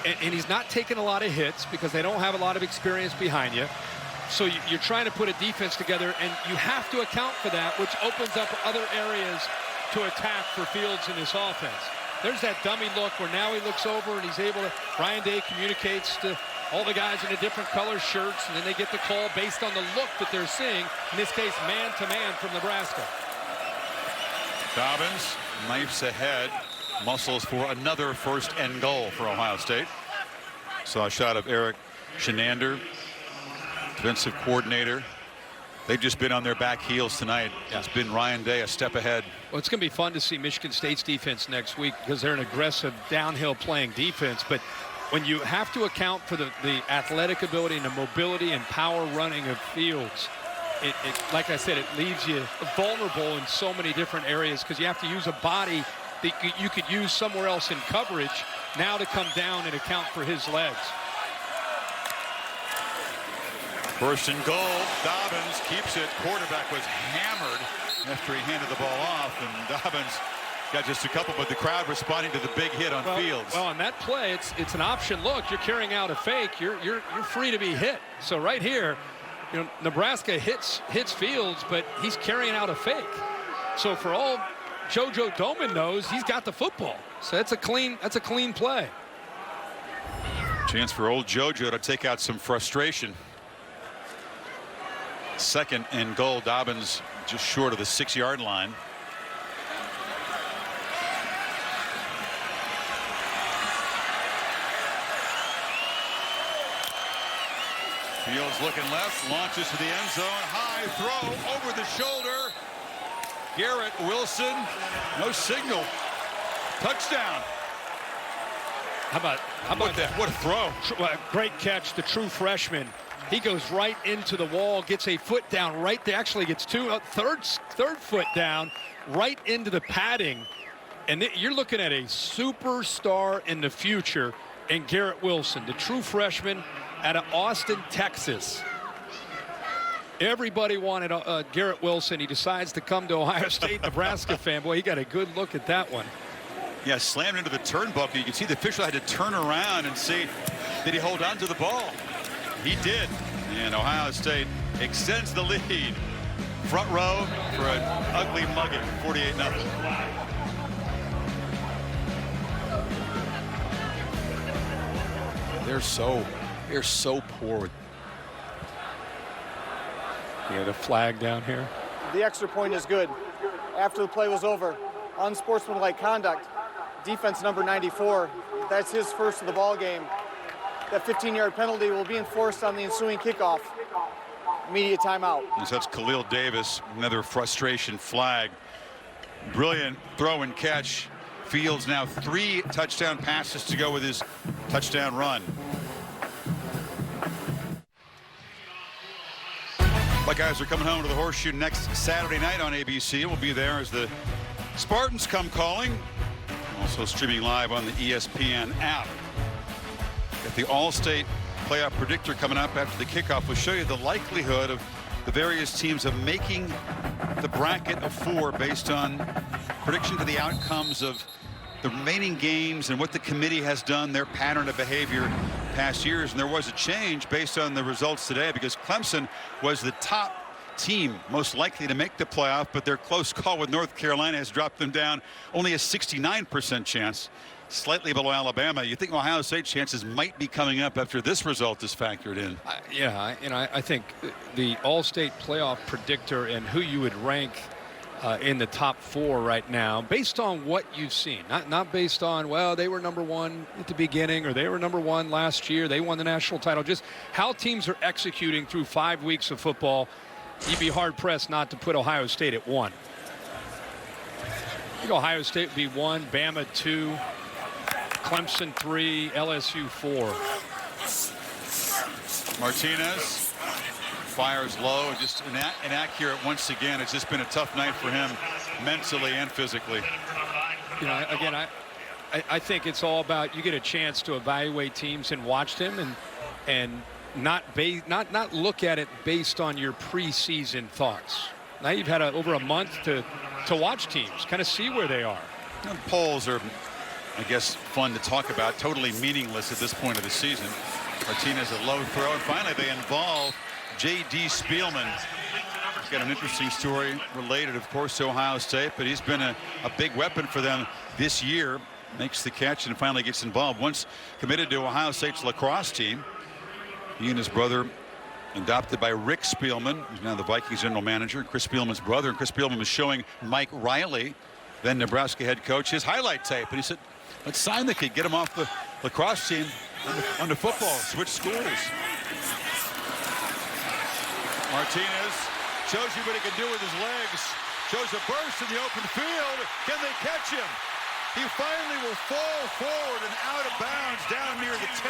And he's not taking a lot of hits because they don't have a lot of experience behind you. So you're trying to put a defense together, and you have to account for that, which opens up other areas to attack for Fields in this offense. There's that dummy look where now he looks over and he's able to, Ryan Day communicates to all the guys in the different color shirts, and then they get the call based on the look that they're seeing, in this case man-to-man from Nebraska. Dobbins knifes ahead, muscles for another first and goal for Ohio State. Saw a shot of Eric Shenander, defensive coordinator. They've just been on their back heels tonight. Yeah. It's been Ryan Day a step ahead. Well, it's going to be fun to see Michigan State's defense next week because they're an aggressive downhill playing defense. But when you have to account for the athletic ability and the mobility and power running of Fields, it like I said, it leaves you vulnerable in so many different areas because you have to use a body that you could use somewhere else in coverage now to come down and account for his legs. First and goal. Dobbins keeps it. Quarterback was hammered after he handed the ball off, and Dobbins got just a couple, but the crowd responding to the big hit on Fields. Well, on that play, it's an option look. You're carrying out a fake. You're free to be hit. So right here, you know, Nebraska hits Fields, but he's carrying out a fake. So for all JoJo Domann knows, he's got the football. So that's a clean play. Chance for old JoJo to take out some frustration. Second and goal. Dobbins just short of the 6-yard line. Fields looking left, launches to the end zone. High throw over the shoulder. Garrett Wilson, no signal. Touchdown. How about that? What a throw. Great catch, the true freshman. He goes right into the wall, gets a foot down right there. Actually gets third foot down right into the padding. And you're looking at a superstar in the future in Garrett Wilson, the true freshman out of Austin, Texas. Everybody wanted Garrett Wilson. He decides to come to Ohio State. Nebraska fan. Boy, he got a good look at that one. Yeah, slammed into the turnbuckle. You can see the official had to turn around and see, did he hold on to the ball? He did, and Ohio State extends the lead. Front row for an ugly mugging, 48-0. They're so poor. Yeah, the flag down here. The extra point is good. After the play was over, unsportsmanlike conduct. Defense number 94. That's his first of the ball game. That 15-yard penalty will be enforced on the ensuing kickoff. Immediate timeout. So that's Khalil Davis, another frustration flag. Brilliant throw and catch. Fields now 3 touchdown passes to go with his touchdown run. Buckeyes are coming home to the Horseshoe next Saturday night on ABC. We'll be there as the Spartans come calling. Also streaming live on the ESPN app. Got the All-State playoff predictor coming up after the kickoff. We'll show you the likelihood of the various teams of making the bracket of 4 based on prediction to the outcomes of the remaining games and what the committee has done, their pattern of behavior past years. And there was a change based on the results today, because Clemson was the top team most likely to make the playoff, but their close call with North Carolina has dropped them down only a 69% chance, slightly below Alabama. You think Ohio State's chances might be coming up after this result is factored in? I think the all-state playoff predictor and who you would rank in the top 4 right now, based on what you've seen, not based on, well, they were number 1 at the beginning or they were number 1 last year, they won the national title, just how teams are executing through 5 weeks of football. You'd be hard-pressed not to put Ohio State at 1. I think Ohio State would be 1, Bama 2, Clemson 3, LSU 4. Martinez fires low, just inaccurate once again. It's just been a tough night for him mentally and physically. Again, I think it's all about, you get a chance to evaluate teams and watch them and not look at it based on your preseason thoughts. Now you've had over a month to watch teams, kind of see where they are. Polls are, I guess, fun to talk about, totally meaningless at this point of the season. Martinez a low throw, and finally they involve J.D. Spielman. He's got an interesting story related, of course, to Ohio State, but he's been a big weapon for them this year. Makes the catch and finally gets involved. Once committed to Ohio State's lacrosse team. He and his brother, adopted by Rick Spielman, who's now the Vikings general manager, Chris Spielman's brother. And Chris Spielman was showing Mike Riley, then Nebraska head coach, his highlight tape. And he said, let's sign the kid, get him off the lacrosse team onto football, switch schools. Martinez shows you what he can do with his legs. Shows a burst in the open field. Can they catch him? He finally will fall forward and out of bounds down near the 10.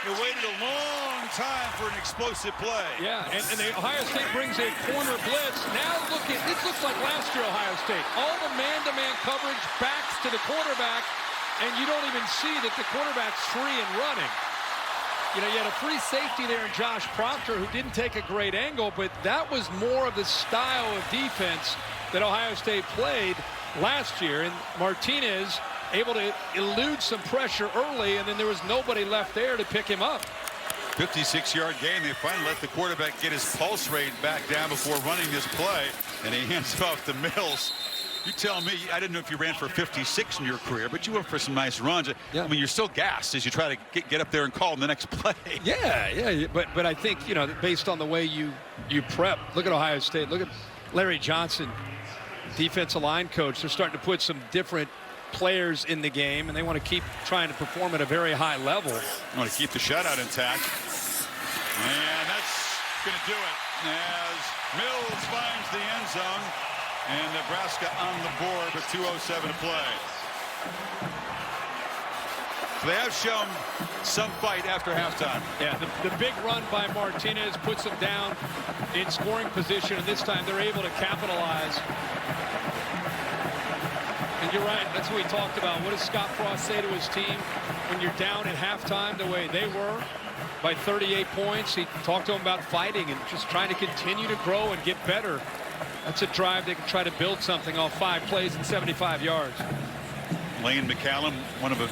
He waited a long time for an explosive play. Yeah, and the Ohio State brings a corner blitz. Now this looks like last year Ohio State. All the man-to-man coverage backs to the quarterback, and you don't even see that the quarterback's free and running. You had a free safety there in Josh Proctor, who didn't take a great angle, but that was more of the style of defense that Ohio State played last year. And Martinez able to elude some pressure early, and then there was nobody left there to pick him up. 56-yard gain. They finally let the quarterback get his pulse rate back down before running this play, and he hands it off to Mills. You tell me, I didn't know if you ran for 56 in your career, but you went for some nice runs. Yeah. I mean, you're still gassed as you try to get up there and call the next play. Yeah. But I think, based on the way you prep, look at Ohio State. Look at Larry Johnson, defensive line coach. They're starting to put some different players in the game, and they want to keep trying to perform at a very high level. I want to keep the shutout intact. And that's going to do it as Mills finds the end zone. And Nebraska on the board with 2:07 to play. So they have shown some fight after halftime. Yeah, the big run by Martinez puts them down in scoring position, and this time they're able to capitalize. And you're right, that's what we talked about. What does Scott Frost say to his team when you're down at halftime the way they were by 38 points? He talked to them about fighting and just trying to continue to grow and get better. That's a drive they can try to build something off 5 plays and 75 yards. Lane McCallum, one of a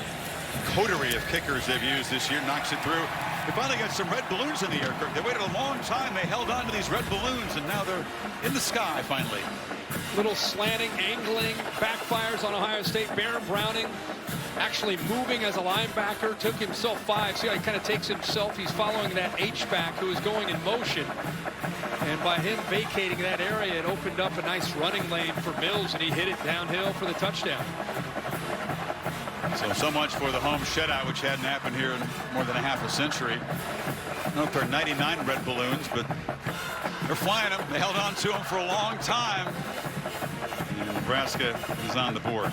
coterie of kickers they've used this year, knocks it through. They finally got some red balloons in the air. They waited a long time. They held on to these red balloons, and now they're in the sky finally. Little slanting, angling, backfires on Ohio State. Baron Browning actually moving as a linebacker, took himself 5. See how he kind of takes himself. He's following that H-back who is going in motion. And by him vacating that area, it opened up a nice running lane for Mills, and he hit it downhill for the touchdown. So much for the home shutout, which hadn't happened here in more than a half a century. I don't know if they're 99 red balloons, but they're flying them. They held on to them for a long time. And Nebraska is on the board.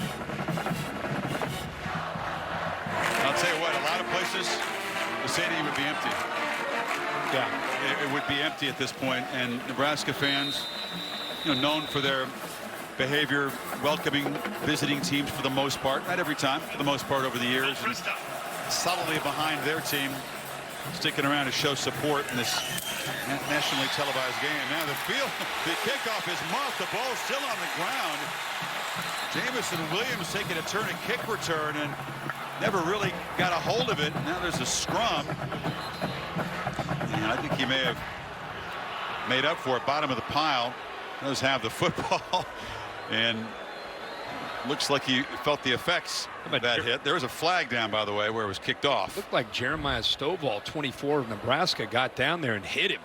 I'll tell you what, a lot of places, the stadium would be empty. Yeah, it would be empty at this point, and Nebraska fans, known for their behavior, welcoming visiting teams for the most part, not every time, for the most part over the years, and solidly behind their team, sticking around to show support in this nationally televised game. Now the kickoff is muffed. The ball's still on the ground. Jamison Williams taking a turn and kick return and never really got a hold of it. Now there's a scrum. And I think he may have made up for it. Bottom of the pile. Does have the football. And looks like he felt the effects of that hit. There was a flag down, by the way, where it was kicked off. Looked like Jeremiah Stovall, 24 of Nebraska, got down there and hit him.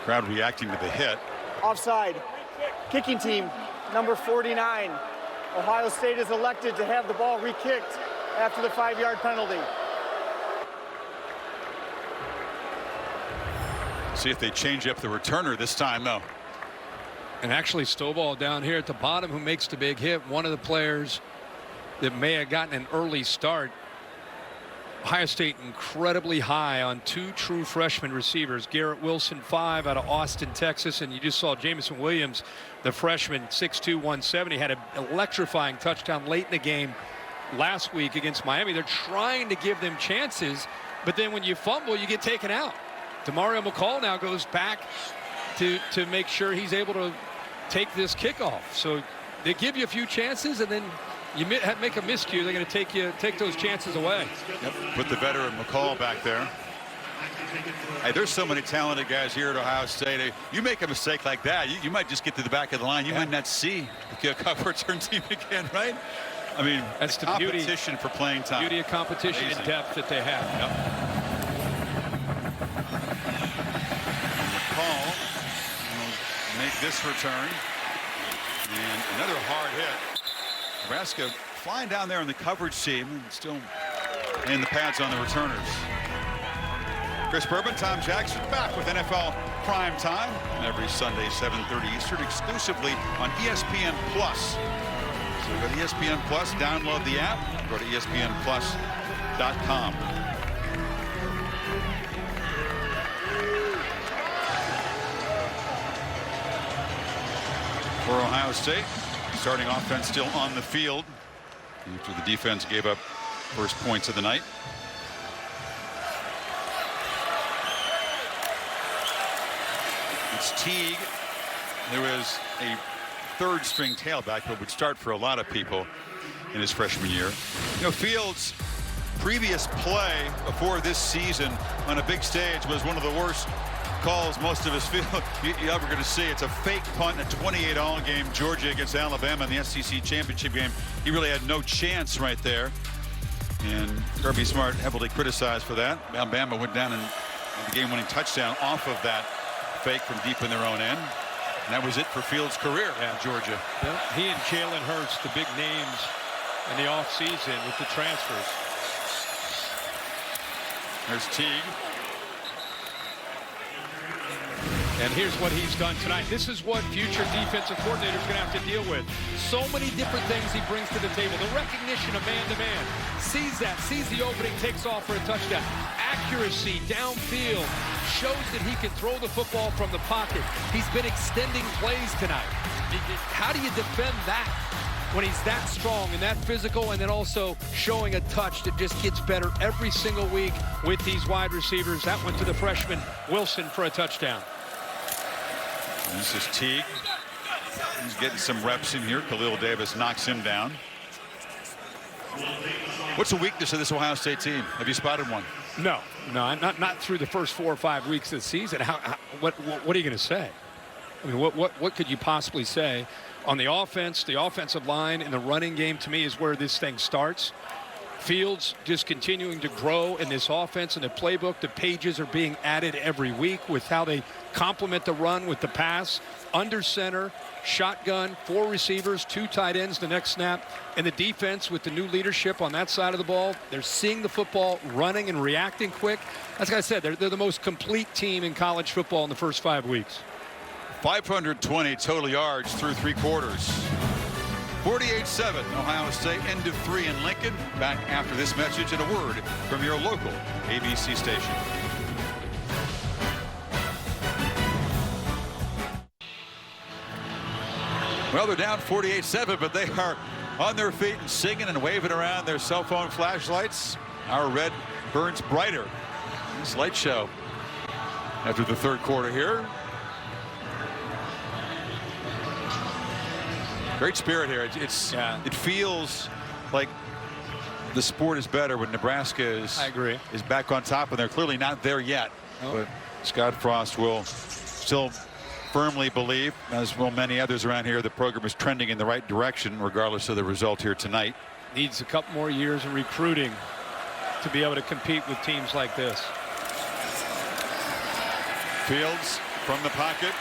Crowd reacting to the hit. Offside. Kicking team, number 49. Ohio State is elected to have the ball re-kicked after the 5-yard penalty. See if they change up the returner this time, though. And actually, Stovall down here at the bottom, who makes the big hit, one of the players that may have gotten an early start. Ohio State incredibly high on 2 true freshman receivers. Garrett Wilson, 5 out of Austin, Texas. And you just saw Jamison Williams, the freshman, 6'2", 170, had an electrifying touchdown late in the game last week against Miami. They're trying to give them chances, but then when you fumble, you get taken out. Demario McCall now goes back to make sure he's able to take this kickoff. So they give you a few chances, and then you make a miscue. They're going to take those chances away. Yep. Put the veteran McCall back there. Hey, there's so many talented guys here at Ohio State. You make a mistake like that, you might just get to the back of the line. You might not see the kickoff return team again, right? I mean, that's the competition for playing time. Beauty of competition and depth that they have. Yep. McCall will make this return. And another hard hit. Nebraska flying down there in the coverage team and still in the pads on the returners. Chris Bourbon, Tom Jackson back with NFL Prime Time every Sunday 7:30 Eastern exclusively on ESPN Plus. So go to ESPN Plus, download the app, go to ESPNplus.com. For Ohio State, starting offense still on the field after the defense gave up first points of the night. It's Teague, who is a third-string tailback, but would start for a lot of people in his freshman year. You know, Fields' previous play before this season on a big stage was one of the worst calls most of his field you're ever going to see. It's a fake punt in a 28-all game, Georgia against Alabama in the SEC championship game. He really had no chance right there. And Kirby Smart heavily criticized for that. Alabama went down and the game-winning touchdown off of that fake from deep in their own end. And that was it for Fields' career in Georgia. Yeah, he and Jalen Hurts, the big names in the offseason with the transfers. There's Teague. And here's what he's done tonight. This is what future defensive coordinators are going to have to deal with. So many different things he brings to the table. The recognition of man-to-man. Sees that, sees the opening, takes off for a touchdown. Accuracy downfield. Shows that he can throw the football from the pocket. He's been extending plays tonight. How do you defend that when he's that strong and that physical, and then also showing a touch that just gets better every single week with these wide receivers? That went to the freshman Wilson for a touchdown. This is Teague. He's getting some reps in here. Khalil Davis knocks him down. What's the weakness of this Ohio State team? Have you spotted one? No, not through the first 4 or 5 weeks of the season. What are you going to say? I mean, what could you possibly say on the offense, the offensive line, and the running game? To me, is where this thing starts. Fields just continuing to grow in this offense and the playbook. The pages are being added every week with how they complement the run with the pass. Under center, shotgun, 4 receivers, 2 tight ends the next snap. And the defense with the new leadership on that side of the ball. They're seeing the football, running and reacting quick. As I said, they're the most complete team in college football in the first 5 weeks. 520 total yards through 3 quarters. 48-7, Ohio State, end of 3 in Lincoln. Back after this message and a word from your local ABC station. Well, they're down 48-7, but they are on their feet and singing and waving around their cell phone flashlights. Our red burns brighter Slight show after the third quarter here. Great spirit here. It feels like the sport is better when Nebraska is back on top, and they're clearly not there yet. But Scott Frost will still firmly believe, as will many others around here, the program is trending in the right direction regardless of the result here tonight. Needs a couple more years of recruiting to be able to compete with teams like this. Fields from the pocket.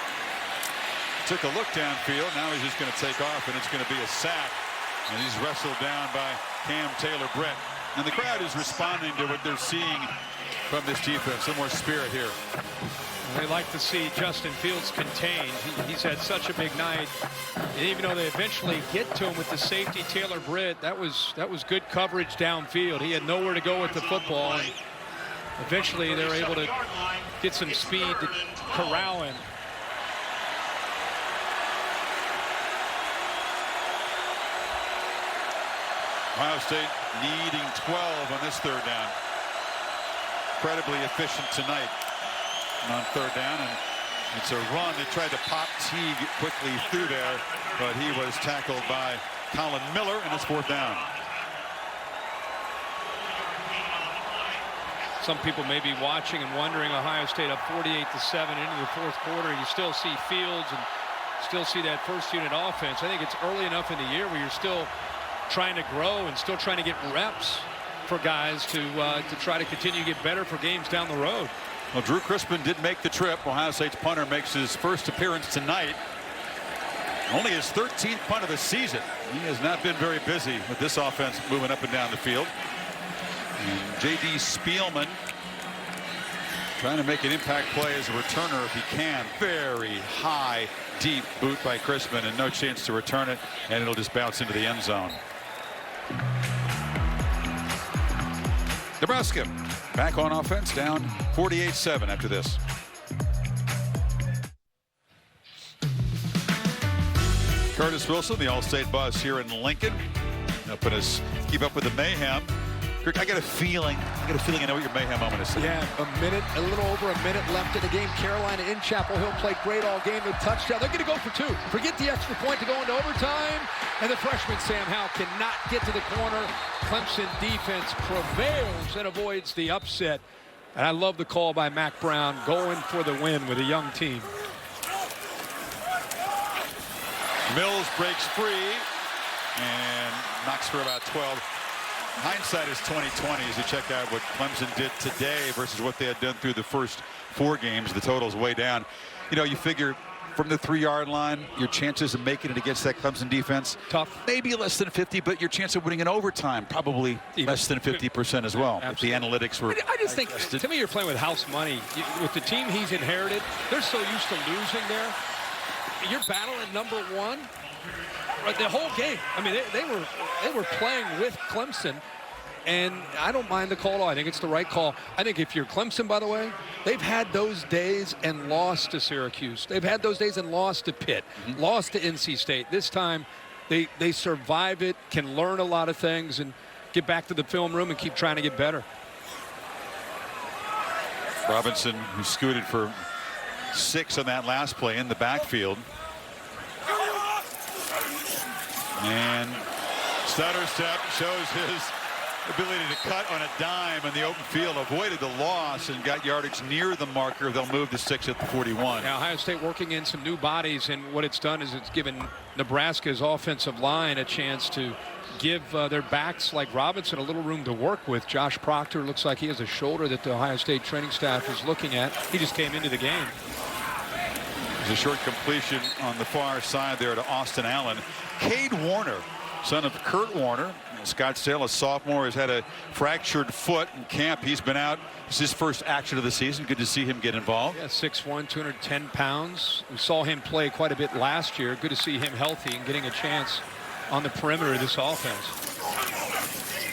Took a look downfield. Now he's just going to take off, and it's going to be a sack. And he's wrestled down by Cam Taylor-Britt. And the crowd is responding to what they're seeing from this defense. Some more spirit here. They like to see Justin Fields contained. He's had such a big night. And even though they eventually get to him with the safety Taylor-Britt, that was good coverage downfield. He had nowhere to go with the football. And eventually they're able to get some speed to corral him. Ohio State needing 12 on this third down. Incredibly efficient tonight on third down, and it's a run. They tried to pop Teague quickly through there, but he was tackled by Colin Miller, and it's fourth down. Some people may be watching and wondering, Ohio State up 48-7 into the fourth quarter. You still see Fields and still see that first unit offense. I think it's early enough in the year where you're still trying to grow and still trying to get reps for guys to try to continue to get better for games down the road. Well, Drew Crispin did make the trip. Ohio State's punter makes his first appearance tonight. Only his 13th punt of the season. He has not been very busy with this offense moving up and down the field. And J.D. Spielman trying to make an impact play as a returner if he can. Very high, deep boot by Crispin, and no chance to return it, and it'll just bounce into the end zone. Nebraska back on offense, down 48-7 after this. Curtis Wilson, the All-State bus here in Lincoln, helping us keep up with the mayhem. Kirk, I got a feeling I know what your mayhem moment is. Yeah, a little over a minute left in the game. Carolina in Chapel Hill played great all game. The touchdown. They're going to go for two. Forget the extra point to go into overtime. And the freshman Sam Howell cannot get to the corner. Clemson defense prevails and avoids the upset. And I love the call by Mac Brown going for the win with a young team. Mills breaks free and knocks for about 12. Hindsight is 20/20 as you check out what Clemson did today versus what they had done through the first 4 games. The total's way down. You know, you figure from the 3-yard line, your chances of making it against that Clemson defense, tough. Maybe less than 50, but your chance of winning in overtime, probably less than 50% as well. Absolutely. If the analytics were I just think, to me, you're playing with house money. With the team he's inherited, they're so used to losing there. You're battling number 1. Right, the whole game. I mean, they were playing with Clemson, and I don't mind the call. I think it's the right call. I think if you're Clemson, by the way, they've had those days and lost to Syracuse. They've had those days and lost to Pitt, lost to NC State. This time, they survive it, can learn a lot of things, and get back to the film room and keep trying to get better. Robinson, who scooted for 6 on that last play in the backfield. And stutter step shows his ability to cut on a dime in the open field, avoided the loss and got yardage near the marker. They'll move to 6 at the 41. Now Ohio State working in some new bodies, and what it's done is it's given Nebraska's offensive line a chance to give their backs like Robinson a little room to work with. Josh Proctor looks like he has a shoulder that the Ohio State training staff is looking at. He just came into the game. There's a short completion on the far side there to Austin Allen. Cade Warner, son of Kurt Warner, Scottsdale, a sophomore, has had a fractured foot in camp. He's been out. It's his first action of the season. Good to see him get involved. Yeah, 6'1", 210 pounds. We saw him play quite a bit last year. Good to see him healthy and getting a chance on the perimeter of this offense.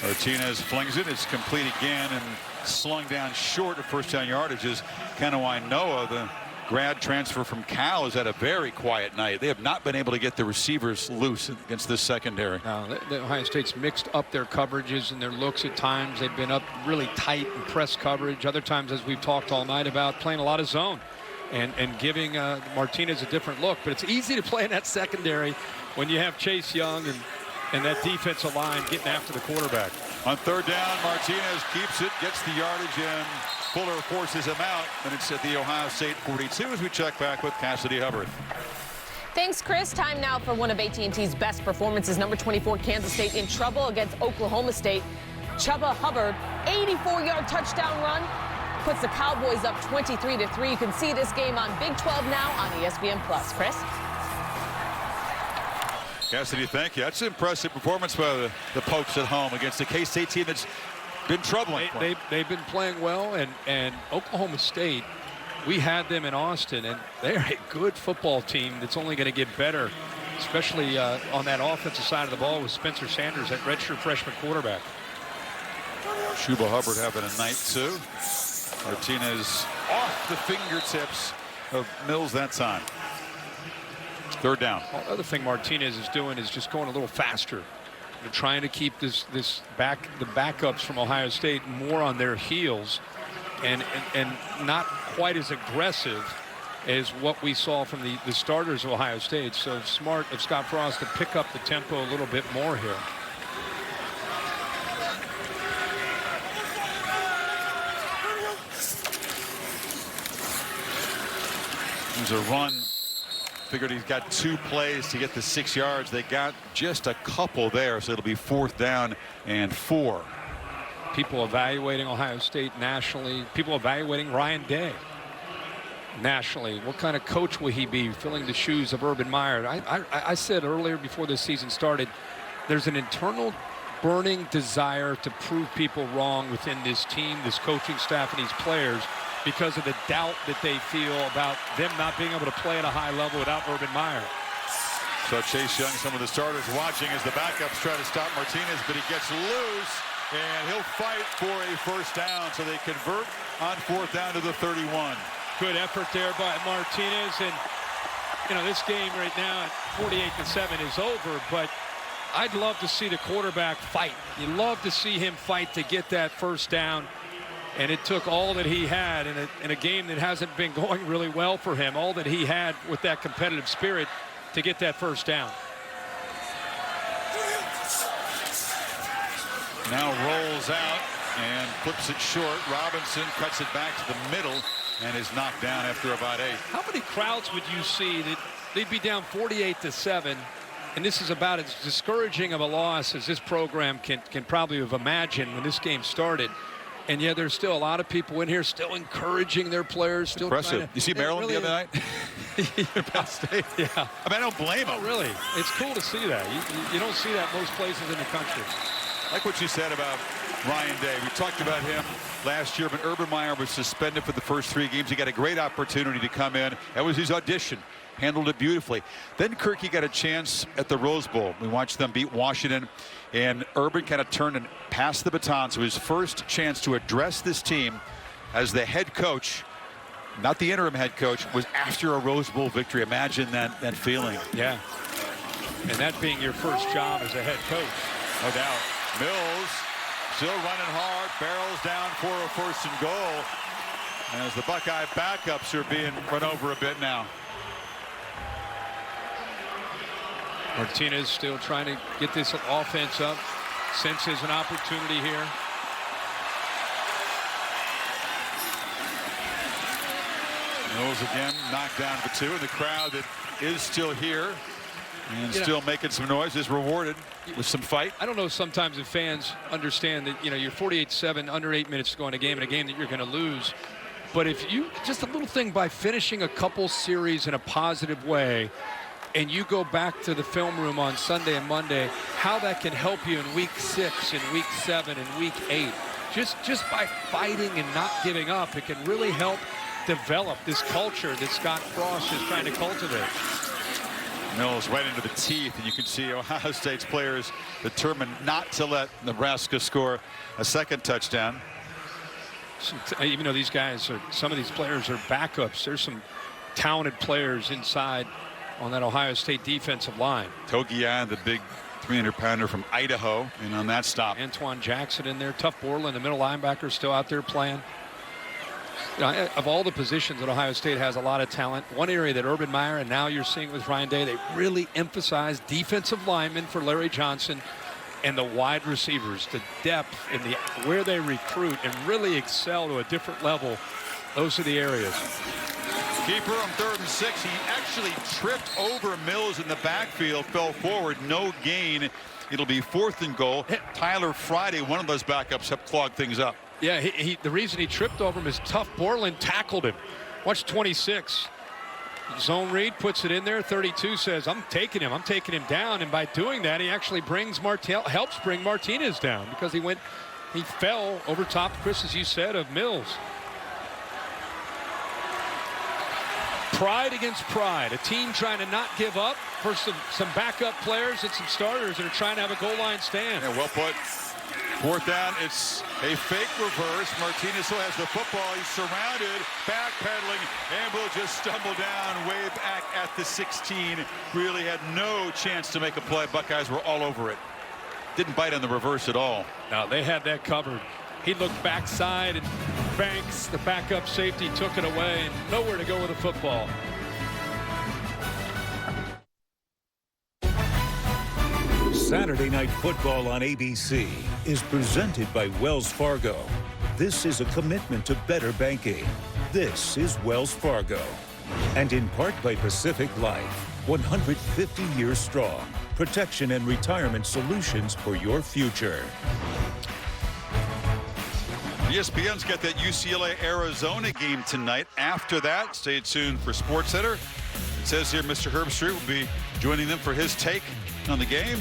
Martinez flings it. It's complete again and slung down short of first down yardage is Kanawai Noah, the grad transfer from Cal, has had a very quiet night. They have not been able to get the receivers loose against this secondary. The Ohio State's mixed up their coverages and their looks at times. They've been up really tight in press coverage. Other times, as we've talked all night about, playing a lot of zone and giving Martinez a different look. But it's easy to play in that secondary when you have Chase Young and that defensive line getting after the quarterback. On third down, Martinez keeps it, gets the yardage in. Fuller forces him out, and it's at the Ohio State 42 as we check back with Cassidy Hubbard. Thanks, Chris. Time now for one of AT&T's best performances. Number 24, Kansas State in trouble against Oklahoma State. Chuba Hubbard, 84-yard touchdown run, puts the Cowboys up 23-3. You can see this game on Big 12 now on ESPN+. Chris? Cassidy, thank you. That's an impressive performance by the Pokes at home against the K-State team that's been troubling. They've been playing well, and Oklahoma State, we had them in Austin, and they're a good football team that's only going to get better, especially on that offensive side of the ball with Spencer Sanders, that redshirt freshman quarterback. Chuba Hubbard having a night too. Martinez off the fingertips of Mills that time. Third down. The other thing Martinez is doing is just going a little faster. They're trying to keep the backups from Ohio State more on their heels and not quite as aggressive as what we saw from the starters of Ohio State. So smart of Scott Frost to pick up the tempo a little bit more here. There's a run. Figured he's got 2 plays to get the 6 yards. They got just a couple there, so it'll be 4th down and 4. People evaluating Ohio State nationally. People evaluating Ryan Day nationally. What kind of coach will he be filling the shoes of Urban Meyer? I said earlier before this season started, there's an internal burning desire to prove people wrong within this team, this coaching staff, and these players, because of the doubt that they feel about them not being able to play at a high level without Urban Meyer. So Chase Young, some of the starters watching as the backups try to stop Martinez, but he gets loose, and he'll fight for a first down, so they convert on 4th down to the 31. Good effort there by Martinez, and this game right now at 48-7 is over, but I'd love to see the quarterback fight. You'd love to see him fight to get that first down. And it took all that he had in a game that hasn't been going really well for him, all that he had with that competitive spirit to get that first down. Now rolls out and flips it short. Robinson cuts it back to the middle and is knocked down after about 8. How many crowds would you see that they'd be down 48-7, and this is about as discouraging of a loss as this program can probably have imagined when this game started? And yeah, there's still a lot of people in here still encouraging their players. Still impressive. You see Maryland really the other night? Yeah. I mean, I don't blame them. Oh, really? It's cool to see that. You don't see that most places in the country. Like what you said about Ryan Day. We talked about him last year, but Urban Meyer was suspended for the first 3 games. He got a great opportunity to come in. That was his audition. Handled it beautifully. Then Kirky got a chance at the Rose Bowl. We watched them beat Washington, and Urban kind of turned and passed the baton. So his first chance to address this team as the head coach, not the interim head coach, was after a Rose Bowl victory. Imagine that feeling. Yeah. And that being your first job as a head coach. No doubt. Mills still running hard, barrels down for a 1st and goal. As the Buckeye backups are being run over a bit now. Martinez still trying to get this offense up. Senses an opportunity here. Mills again knocked down for 2, and the crowd that is still here and still making some noise is rewarded with some fight. I don't know sometimes if fans understand that you're 48-7, under 8 minutes to go in a game that you're going to lose. But if you just a little thing by finishing a couple series in a positive way, and you go back to the film room on Sunday and Monday, how that can help you in week 6 and week 7 and week 8. Just by fighting and not giving up, it can really help develop this culture that Scott Frost is trying to cultivate. Mills right into the teeth, and you can see Ohio State's players determined not to let Nebraska score a second touchdown. Even though these guys some of these players are backups, there's some talented players inside on that Ohio State defensive line. Togiai, the big 300-pounder from Idaho, and on that stop. Antoine Jackson in there. Tough Borland, the middle linebacker, still out there playing. You know, of all the positions that Ohio State has a lot of talent, one area that Urban Meyer, and now you're seeing with Ryan Day, they really emphasize defensive linemen for Larry Johnson and the wide receivers, the depth and where they recruit and really excel to a different level. Those are the areas. Keeper on 3rd and 6. He actually tripped over Mills in the backfield, fell forward, no gain. It'll be 4th and goal. Tyler Friday, one of those backups, have clogged things up. Yeah, the reason he tripped over him is Tough Borland tackled him. Watch 26. Zone read, puts it in there. 32 says, I'm taking him down. And by doing that, he actually helps bring Martinez down because he fell over top, Chris, as you said, of Mills. Pride against pride. A team trying to not give up for some backup players and some starters that are trying to have a goal line stand. Yeah, well put. 4th down. It's a fake reverse. Martinez still has the football. He's surrounded, backpedaling, and will just stumble down way back at the 16. Really had no chance to make a play. Buckeyes were all over it. Didn't bite on the reverse at all. No, they had that covered. He looked backside, and Banks, the backup safety, took it away, and nowhere to go with the football. Saturday Night Football on ABC is presented by Wells Fargo. This is a commitment to better banking. This is Wells Fargo. And in part by Pacific Life, 150 years strong. Protection and retirement solutions for your future. ESPN's got that UCLA-Arizona game tonight. After that, stay tuned for SportsCenter. It says here Mr. Herbstreit will be joining them for his take on the game.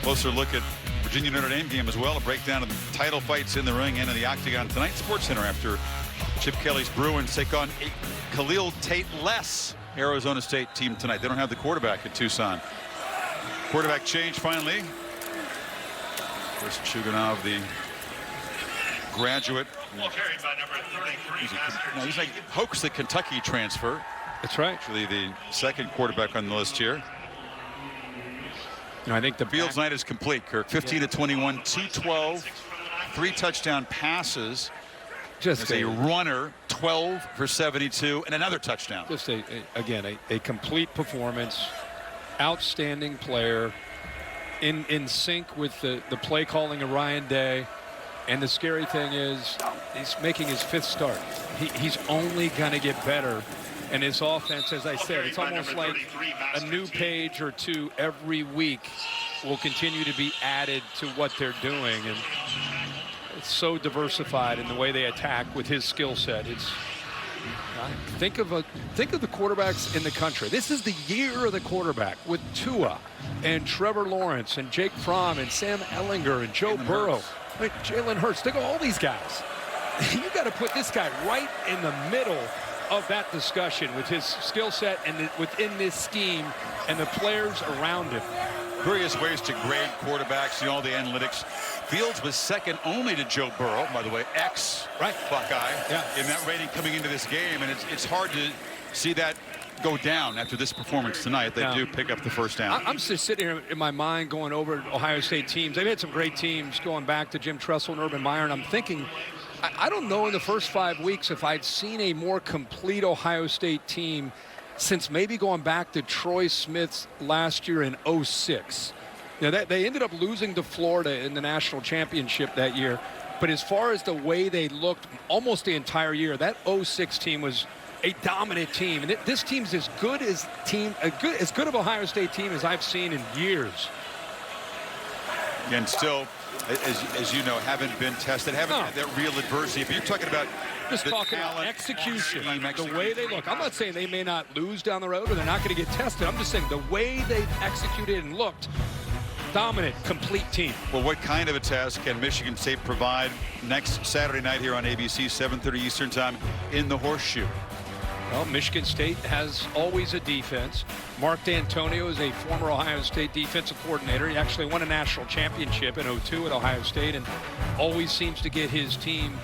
Closer look at Virginia Notre Dame game as well. A breakdown of the title fights in the ring and in the octagon tonight. SportsCenter after Chip Kelly's Bruins take on a Khalil Tate-less Arizona State team tonight. They don't have the quarterback at Tucson. Quarterback change finally. Chris Chugunov, the graduate. He's like Hoax, the Kentucky transfer. That's right. Actually, the second quarterback on the list here. I think the Fields night is complete, Kirk. 15 to 21, 212, 3 touchdown passes. Just a runner, 12 for 72, and another touchdown. Just again a complete performance. Outstanding player, in sync with the play calling of Ryan Day. And the scary thing is he's making his 5th start. He's only going to get better. And his offense, as I said, it's almost like a new page or two every week will continue to be added to what they're doing. And it's so diversified in the way they attack with his skill set. Think of the quarterbacks in the country. This is the year of the quarterback with Tua and Trevor Lawrence and Jake Fromm and Sam Ehlinger and Joe Burrow. Jalen Hurts. Think of all these guys. You got to put this guy right in the middle of that discussion with his skill set and within this scheme and the players around him. Various ways to grade quarterbacks, all the analytics. Fields was second only to Joe Burrow, by the way, Buckeye, in that rating coming into this game, and it's hard to see that go down after this performance tonight. They do pick up the first down. I'm just sitting here in my mind going over Ohio State teams. They've had some great teams going back to Jim Tressel and Urban Meyer, and I'm thinking, I don't know in the first 5 weeks if I'd seen a more complete Ohio State team since maybe going back to Troy Smith's last year in 06. You know, they ended up losing to Florida in the national championship that year. But as far as the way they looked almost the entire year, that 06 team was a dominant team. And this team's as good of Ohio State team as I've seen in years. And still, as you know, haven't been tested, haven't had that real adversity. But you're talking about just talking about execution, the way they look. I'm not saying they may not lose down the road or they're not going to get tested. I'm just saying the way they've executed and looked, dominant, complete team. Well, what kind of a test can Michigan State provide next Saturday night here on ABC, 7:30 Eastern Time in the Horseshoe? Well, Michigan State has always a defense. Mark D'Antonio is a former Ohio State defensive coordinator. He actually won a national championship in 02 at Ohio State and always seems to get his team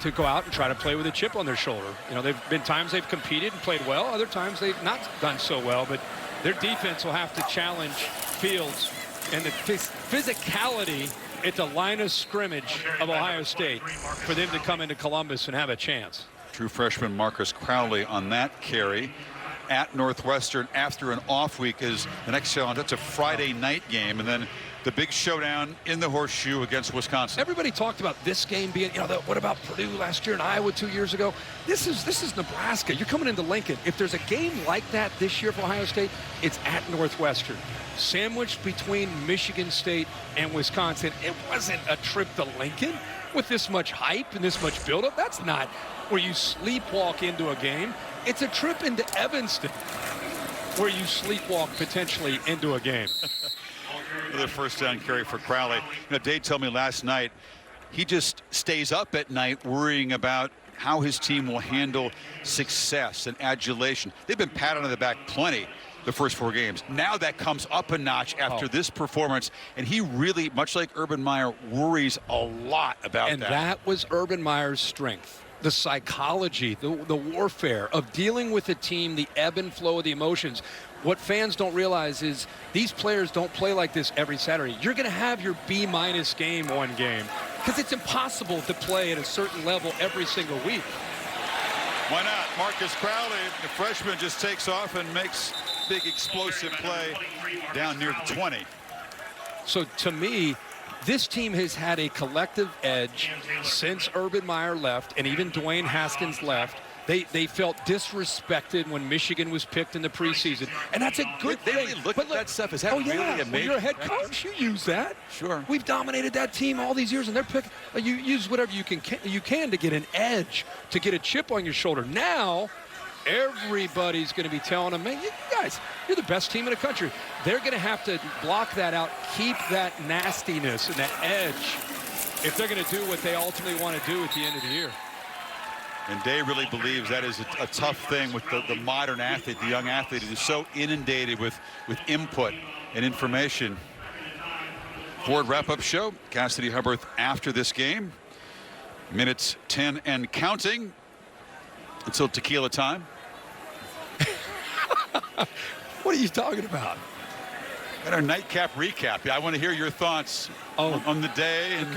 to go out and try to play with a chip on their shoulder. You know, there've been times they've competed and played well. Other times they've not done so well. But their defense will have to challenge Fields and the physicality at the line of scrimmage of Ohio State for them to come into Columbus and have a chance. True freshman Marcus Crowley on that carry. At Northwestern after an off week is the next challenge. That's a Friday night game, and then the big showdown in the Horseshoe against Wisconsin. Everybody talked about this game being, what about Purdue last year and Iowa 2 years ago? This is Nebraska. You're coming into Lincoln. If there's a game like that this year for Ohio State, it's at Northwestern. Sandwiched between Michigan State and Wisconsin. It wasn't a trip to Lincoln with this much hype and this much buildup. That's not where you sleepwalk into a game. It's a trip into Evanston where you sleepwalk potentially into a game. Another first down carry for Crowley. Dave told me last night he just stays up at night worrying about how his team will handle success and adulation. They've been patted on the back plenty the first 4 games. Now that comes up a notch after this performance, and he really, much like Urban Meyer, worries a lot about that. And that was Urban Meyer's strength. The psychology, the warfare of dealing with a team, the ebb and flow of the emotions. What fans don't realize is these players don't play like this every Saturday. You're going to have your B- game one game because it's impossible to play at a certain level every single week. Why not? Marcus Crowley, the freshman, just takes off and makes big explosive play down near the 20. So to me, this team has had a collective edge since Urban Meyer left and even Dwayne Haskins left. They felt disrespected when Michigan was picked in the preseason, and that's a good thing. They really look at that stuff. Is that really a major? When you're a head coach, you use that. Sure. We've dominated that team all these years, and they're picking. You use whatever you can to get an edge, to get a chip on your shoulder. Now, everybody's going to be telling them, man, you guys, you're the best team in the country. They're going to have to block that out, keep that nastiness and that edge if they're going to do what they ultimately want to do at the end of the year. And Dave really believes that is a tough thing with the modern athlete, the young athlete who's so inundated with input and information. Ford wrap-up show. Cassidy Hubbard after this game. Minutes 10 and counting until tequila time. What are you talking about? And our nightcap recap. I want to hear your thoughts on the day. And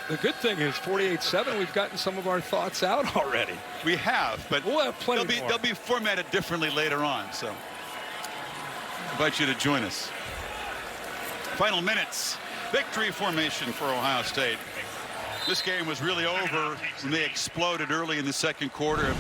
the good thing is 48-7, we've gotten some of our thoughts out already. We have, but we'll have plenty more. They'll be formatted differently later on, so I invite you to join us. Final minutes. Victory formation for Ohio State. This game was really over when they exploded early in the second quarter.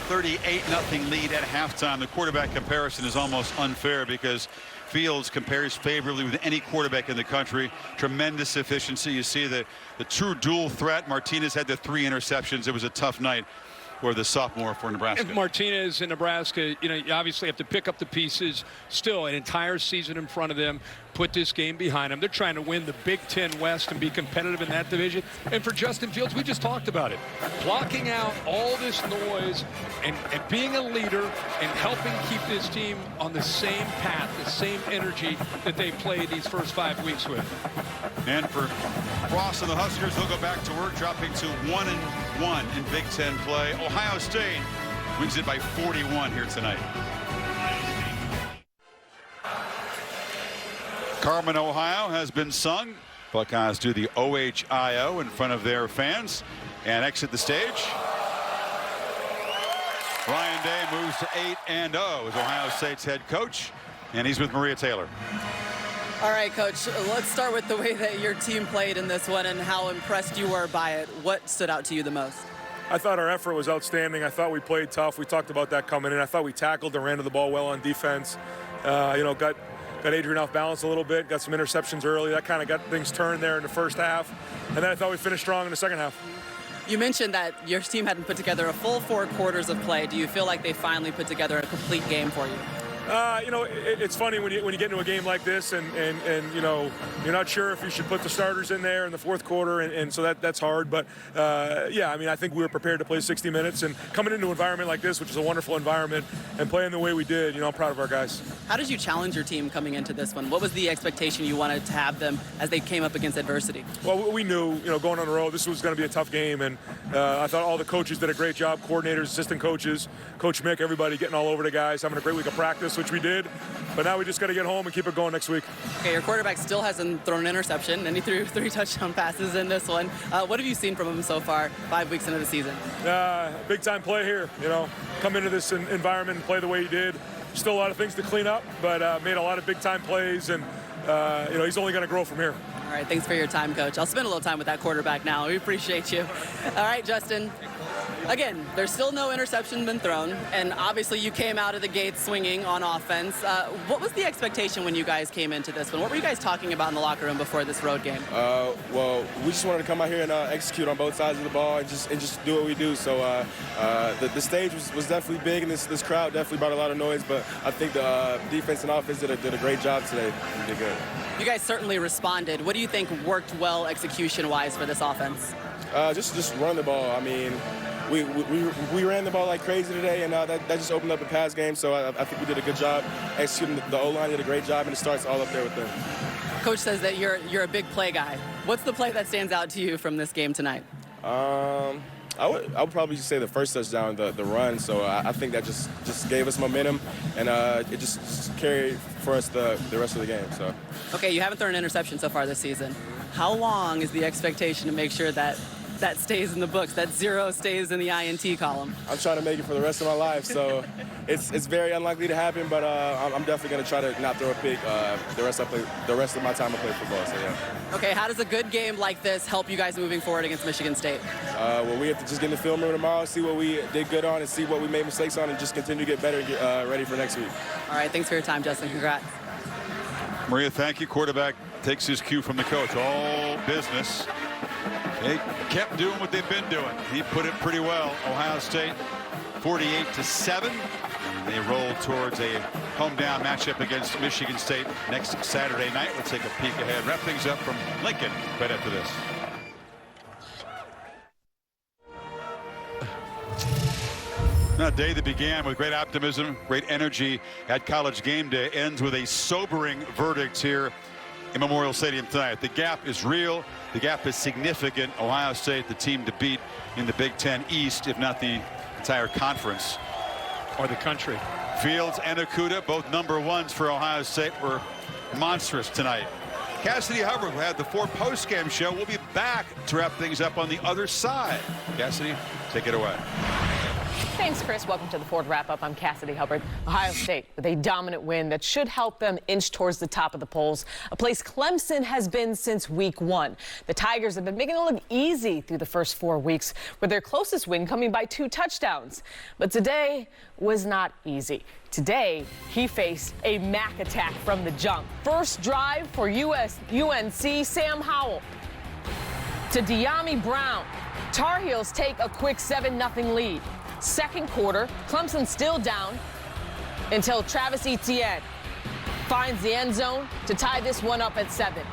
38-0 lead at halftime. The quarterback comparison is almost unfair because Fields compares favorably with any quarterback in the country. Tremendous efficiency. You see the true dual threat. Martinez had the 3 interceptions. It was a tough night for the sophomore for Nebraska. And Martinez in Nebraska, you obviously have to pick up the pieces. Still an entire season in front of them. Put this game behind them. They're trying to win the Big Ten West and be competitive in that division. And for Justin Fields, we just talked about it. Blocking out all this noise and being a leader and helping keep this team on the same path, the same energy that they played these first 5 weeks with. And for Frost and the Huskers, they'll go back to work, dropping to 1-1 in Big Ten play. Ohio State wins it by 41 here tonight. Carmen, Ohio has been sung. Buckeyes do the OHIO in front of their fans and exit the stage. Ryan Day moves to 8-0 as Ohio State's head coach, and he's with Maria Taylor. All right, Coach, let's start with the way that your team played in this one and how impressed you were by it. What stood out to you the most? I thought our effort was outstanding. I thought we played tough. We talked about that coming in. I thought we tackled and ran to the ball well on defense. Got Adrian off balance a little bit, got some interceptions early. That kind of got things turned there in the first half. And then I thought we finished strong in the second half. You mentioned that your team hadn't put together a full 4 quarters of play. Do you feel like they finally put together a complete game for you? It's funny when you get into a game like this and you're not sure if you should put the starters in there in the fourth quarter, and so that's hard. But, I think we were prepared to play 60 minutes. And coming into an environment like this, which is a wonderful environment, and playing the way we did, I'm proud of our guys. How did you challenge your team coming into this one? What was the expectation you wanted to have them as they came up against adversity? Well, we knew, going on the road, this was going to be a tough game. And I thought all the coaches did a great job, coordinators, assistant coaches, Coach Mick, everybody getting all over the guys, having a great week of practice, which we did. But now we just got to get home and keep it going next week. Okay, your quarterback still hasn't thrown an interception, and he threw 3 touchdown passes in this one. What have you seen from him so far, 5 weeks into the season? Big-time play here, come into this environment and play the way he did. Still a lot of things to clean up, but made a lot of big-time plays, and, he's only going to grow from here. All right, thanks for your time, Coach. I'll spend a little time with that quarterback now. We appreciate you. All right, Justin. Again, there's still no interception been thrown, and obviously you came out of the gate swinging on offense. What was the expectation when you guys came into this one? What were you guys talking about in the locker room before this road game? Well, we just wanted to come out here and execute on both sides of the ball and just do what we do. So the stage was definitely big, and this crowd definitely brought a lot of noise. But I think the defense and offense did a great job today. They did good. You guys certainly responded. What do you think worked well execution-wise for this offense? Just run the ball. I mean, we ran the ball like crazy today, and that just opened up the pass game. So I think we did a good job executing. The O-line did a great job, and it starts all up there with them. Coach says that you're a big play guy. What's the play that stands out to you from this game tonight? I would probably just say the first touchdown, the run. So I think that just gave us momentum, and it just carried for us the rest of the game. So. Okay, you haven't thrown an interception so far this season. How long is the expectation to make sure that stays in the books, that 0 stays in the INT column? I'm trying to make it for the rest of my life, so it's very unlikely to happen, but I'm definitely going to try to not throw a pick the rest of my time I play football, so yeah. Okay, how does a good game like this help you guys moving forward against Michigan State? Well, we have to just get in the film room tomorrow, see what we did good on, and see what we made mistakes on, and just continue to get better and get ready for next week. All right, thanks for your time, Justin. Congrats. Maria, thank you. Quarterback takes his cue from the coach. All business. They kept doing what they've been doing. He put it pretty well. Ohio State 48-7. They roll towards a home-down matchup against Michigan State next Saturday night. Let's take a peek ahead. Wrap things up from Lincoln right after this. A day that began with great optimism, great energy at College Game Day ends with a sobering verdict here in Memorial Stadium tonight. The gap is real. The gap is significant. Ohio State, the team to beat in the Big Ten East, if not the entire conference. Or the country. Fields and Okudah, both #1s for Ohio State, were monstrous tonight. Cassidy Hubbard will have the 4 post-game show. We'll be back to wrap things up on the other side. Cassidy, take it away. Thanks, Chris. Welcome to the Ford Wrap-Up. I'm Cassidy Hubbard. Ohio State with a dominant win that should help them inch towards the top of the polls, a place Clemson has been since week 1. The Tigers have been making it look easy through the first 4 weeks, with their closest win coming by 2 touchdowns. But today was not easy. Today, he faced a Mac attack from the jump. First drive for UNC, Sam Howell to De'Ami Brown. Tar Heels take a quick 7-0 lead. Second quarter, Clemson still down until Travis Etienne finds the end zone to tie this one up at 7.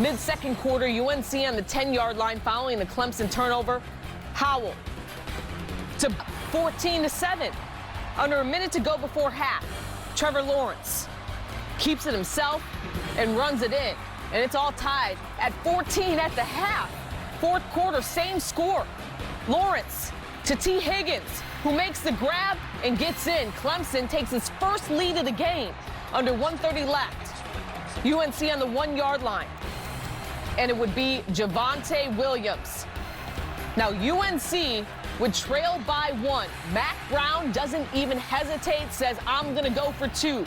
Mid-second quarter, UNC on the 10-yard line following the Clemson turnover. Howell to 14-7. Under a minute to go before half. Trevor Lawrence keeps it himself and runs it in. And it's all tied at 14 at the half. Fourth quarter, same score. Lawrence to T. Higgins, who makes the grab and gets in. Clemson takes its first lead of the game under 1:30 left. UNC on the 1-yard line. And it would be Javonte Williams. Now, UNC would trail by 1. Mac Brown doesn't even hesitate, says, I'm going to go for 2.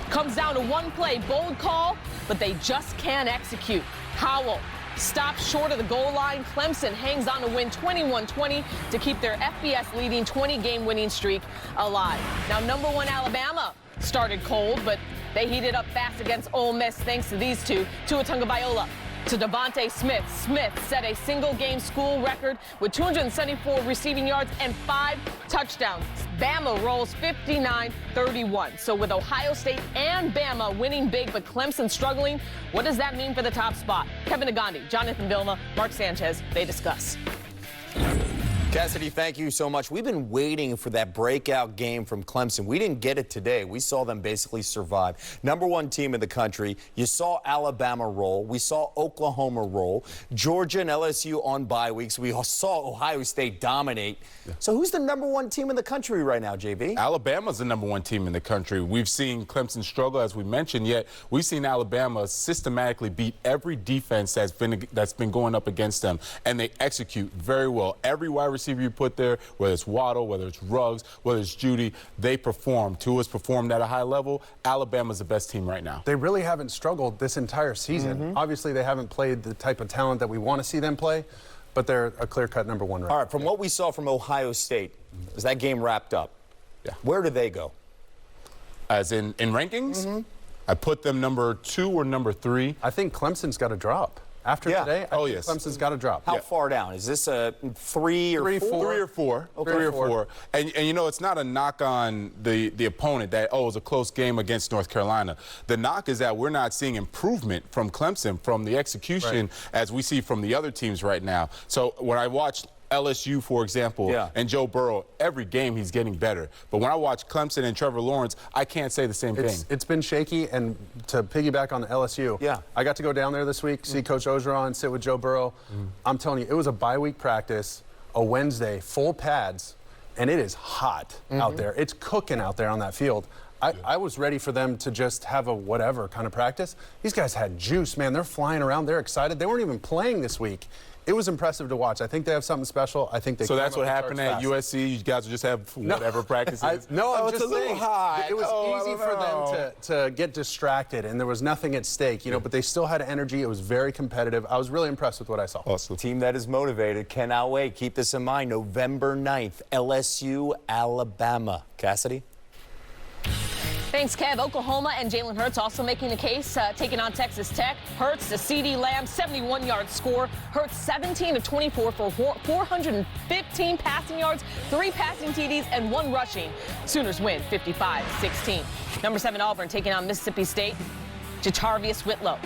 Comes down to 1 play, bold call, but they just can't execute. Howell stops short of the goal line. Clemson hangs on to win 21-20 to keep their FBS leading 20-game winning streak alive. Now, #1 Alabama started cold, but they heated up fast against Ole Miss thanks to these two. Tua Tagovailoa to Devontae Smith. Smith set a single-game school record with 274 receiving yards and 5 touchdowns. Bama rolls 59-31. So with Ohio State and Bama winning big, but Clemson struggling, what does that mean for the top spot? Kevin Nagandi, Jonathan Vilma, Mark Sanchez, they discuss. Cassidy, thank you so much. We've been waiting for that breakout game from Clemson. We didn't get it today. We saw them basically survive. #1 team in the country. You saw Alabama roll. We saw Oklahoma roll. Georgia and LSU on bye weeks. We saw Ohio State dominate. So who's the #1 team in the country right now, JB? Alabama's the #1 team in the country. We've seen Clemson struggle, as we mentioned, yet we've seen Alabama systematically beat every defense that's been going up against them, and they execute very well. Every wide receiver you put there, whether it's Waddle, whether it's Ruggs, whether it's Judy, they perform. Tua's performed at a high level. Alabama's the best team right now. They really haven't struggled this entire season. Obviously, they haven't played the type of talent that we want to see them play, but they're a clear-cut #1 right now. All right, from what we saw from Ohio State, as that game wrapped up, where do they go? As in rankings? I put them #2 or #3. I think Clemson's got to drop. After today, I think Clemson's got to drop. How far down? Is this a 3 or 4? 3 or 4. Okay. 3 or 4. And you know, it's not a knock on the opponent that, it was a close game against North Carolina. The knock is that we're not seeing improvement from Clemson, from the execution, as we see from the other teams right now. So when I watched LSU, for example, and Joe Burrow, every game he's getting better. But when I watch Clemson and Trevor Lawrence, I can't say the same thing. It's been shaky, and to piggyback on the LSU, I got to go down there this week, see Coach Ogeron, sit with Joe Burrow. I'm telling you, it was a bye-week practice, a Wednesday, full pads, and it is hot out there. It's cooking out there on that field. I was ready for them to just have a whatever kind of practice. These guys had juice, man. They're flying around. They're excited. They weren't even playing this week. It was impressive to watch. I think they have something special. I think they. So that's what happened at USC. You guys will just have whatever practices. I'm just saying. Hot. It was easy for them to get distracted, and there was nothing at stake, but they still had energy. It was very competitive. I was really impressed with what I saw. Awesome. Team that is motivated. Cannot wait. Keep this in mind. November 9th, LSU, Alabama. Cassidy? Thanks, Kev. Oklahoma and Jalen Hurts also making a case, taking on Texas Tech. Hurts to CeeDee Lamb, 71-yard score. Hurts 17 of 24 for 415 passing yards, 3 passing TDs, and 1 rushing. Sooners win 55-16. #7 Auburn taking on Mississippi State. Jatarvius Whitlow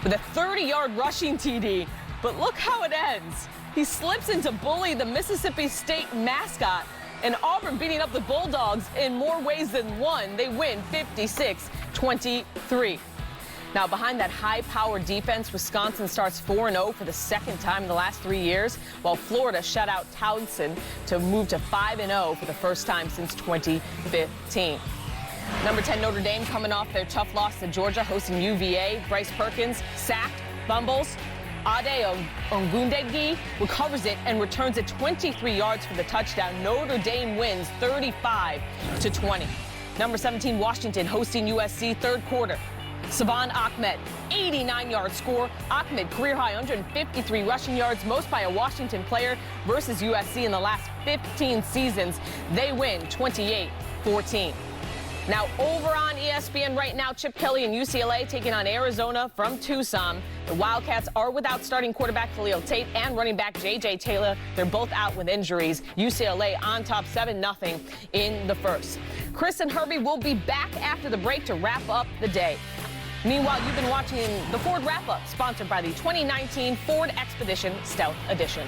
with a 30-yard rushing TD. But look how it ends. He slips into bully the Mississippi State mascot. And Auburn beating up the Bulldogs in more ways than one. They win 56-23. Now, behind that high-powered defense, Wisconsin starts 4-0 for the second time in the last 3 years, while Florida shut out Towson to move to 5-0 for the first time since 2015. #10 Notre Dame coming off their tough loss to Georgia, hosting UVA. Bryce Perkins sacked, fumbles. Ade Ogundegi recovers it and returns it 23 yards for the touchdown. Notre Dame wins 35-20. #17 Washington hosting USC, third quarter. Savon Ahmed, 89-yard score. Ahmed career-high 153 rushing yards, most by a Washington player versus USC in the last 15 seasons. They win 28-14. Now, over on ESPN right now, Chip Kelly and UCLA taking on Arizona from Tucson. The Wildcats are without starting quarterback Khalil Tate and running back J.J. Taylor. They're both out with injuries. UCLA on top 7-0 in the first. Chris and Herbie will be back after the break to wrap up the day. Meanwhile, you've been watching the Ford Wrap-Up, sponsored by the 2019 Ford Expedition Stealth Edition.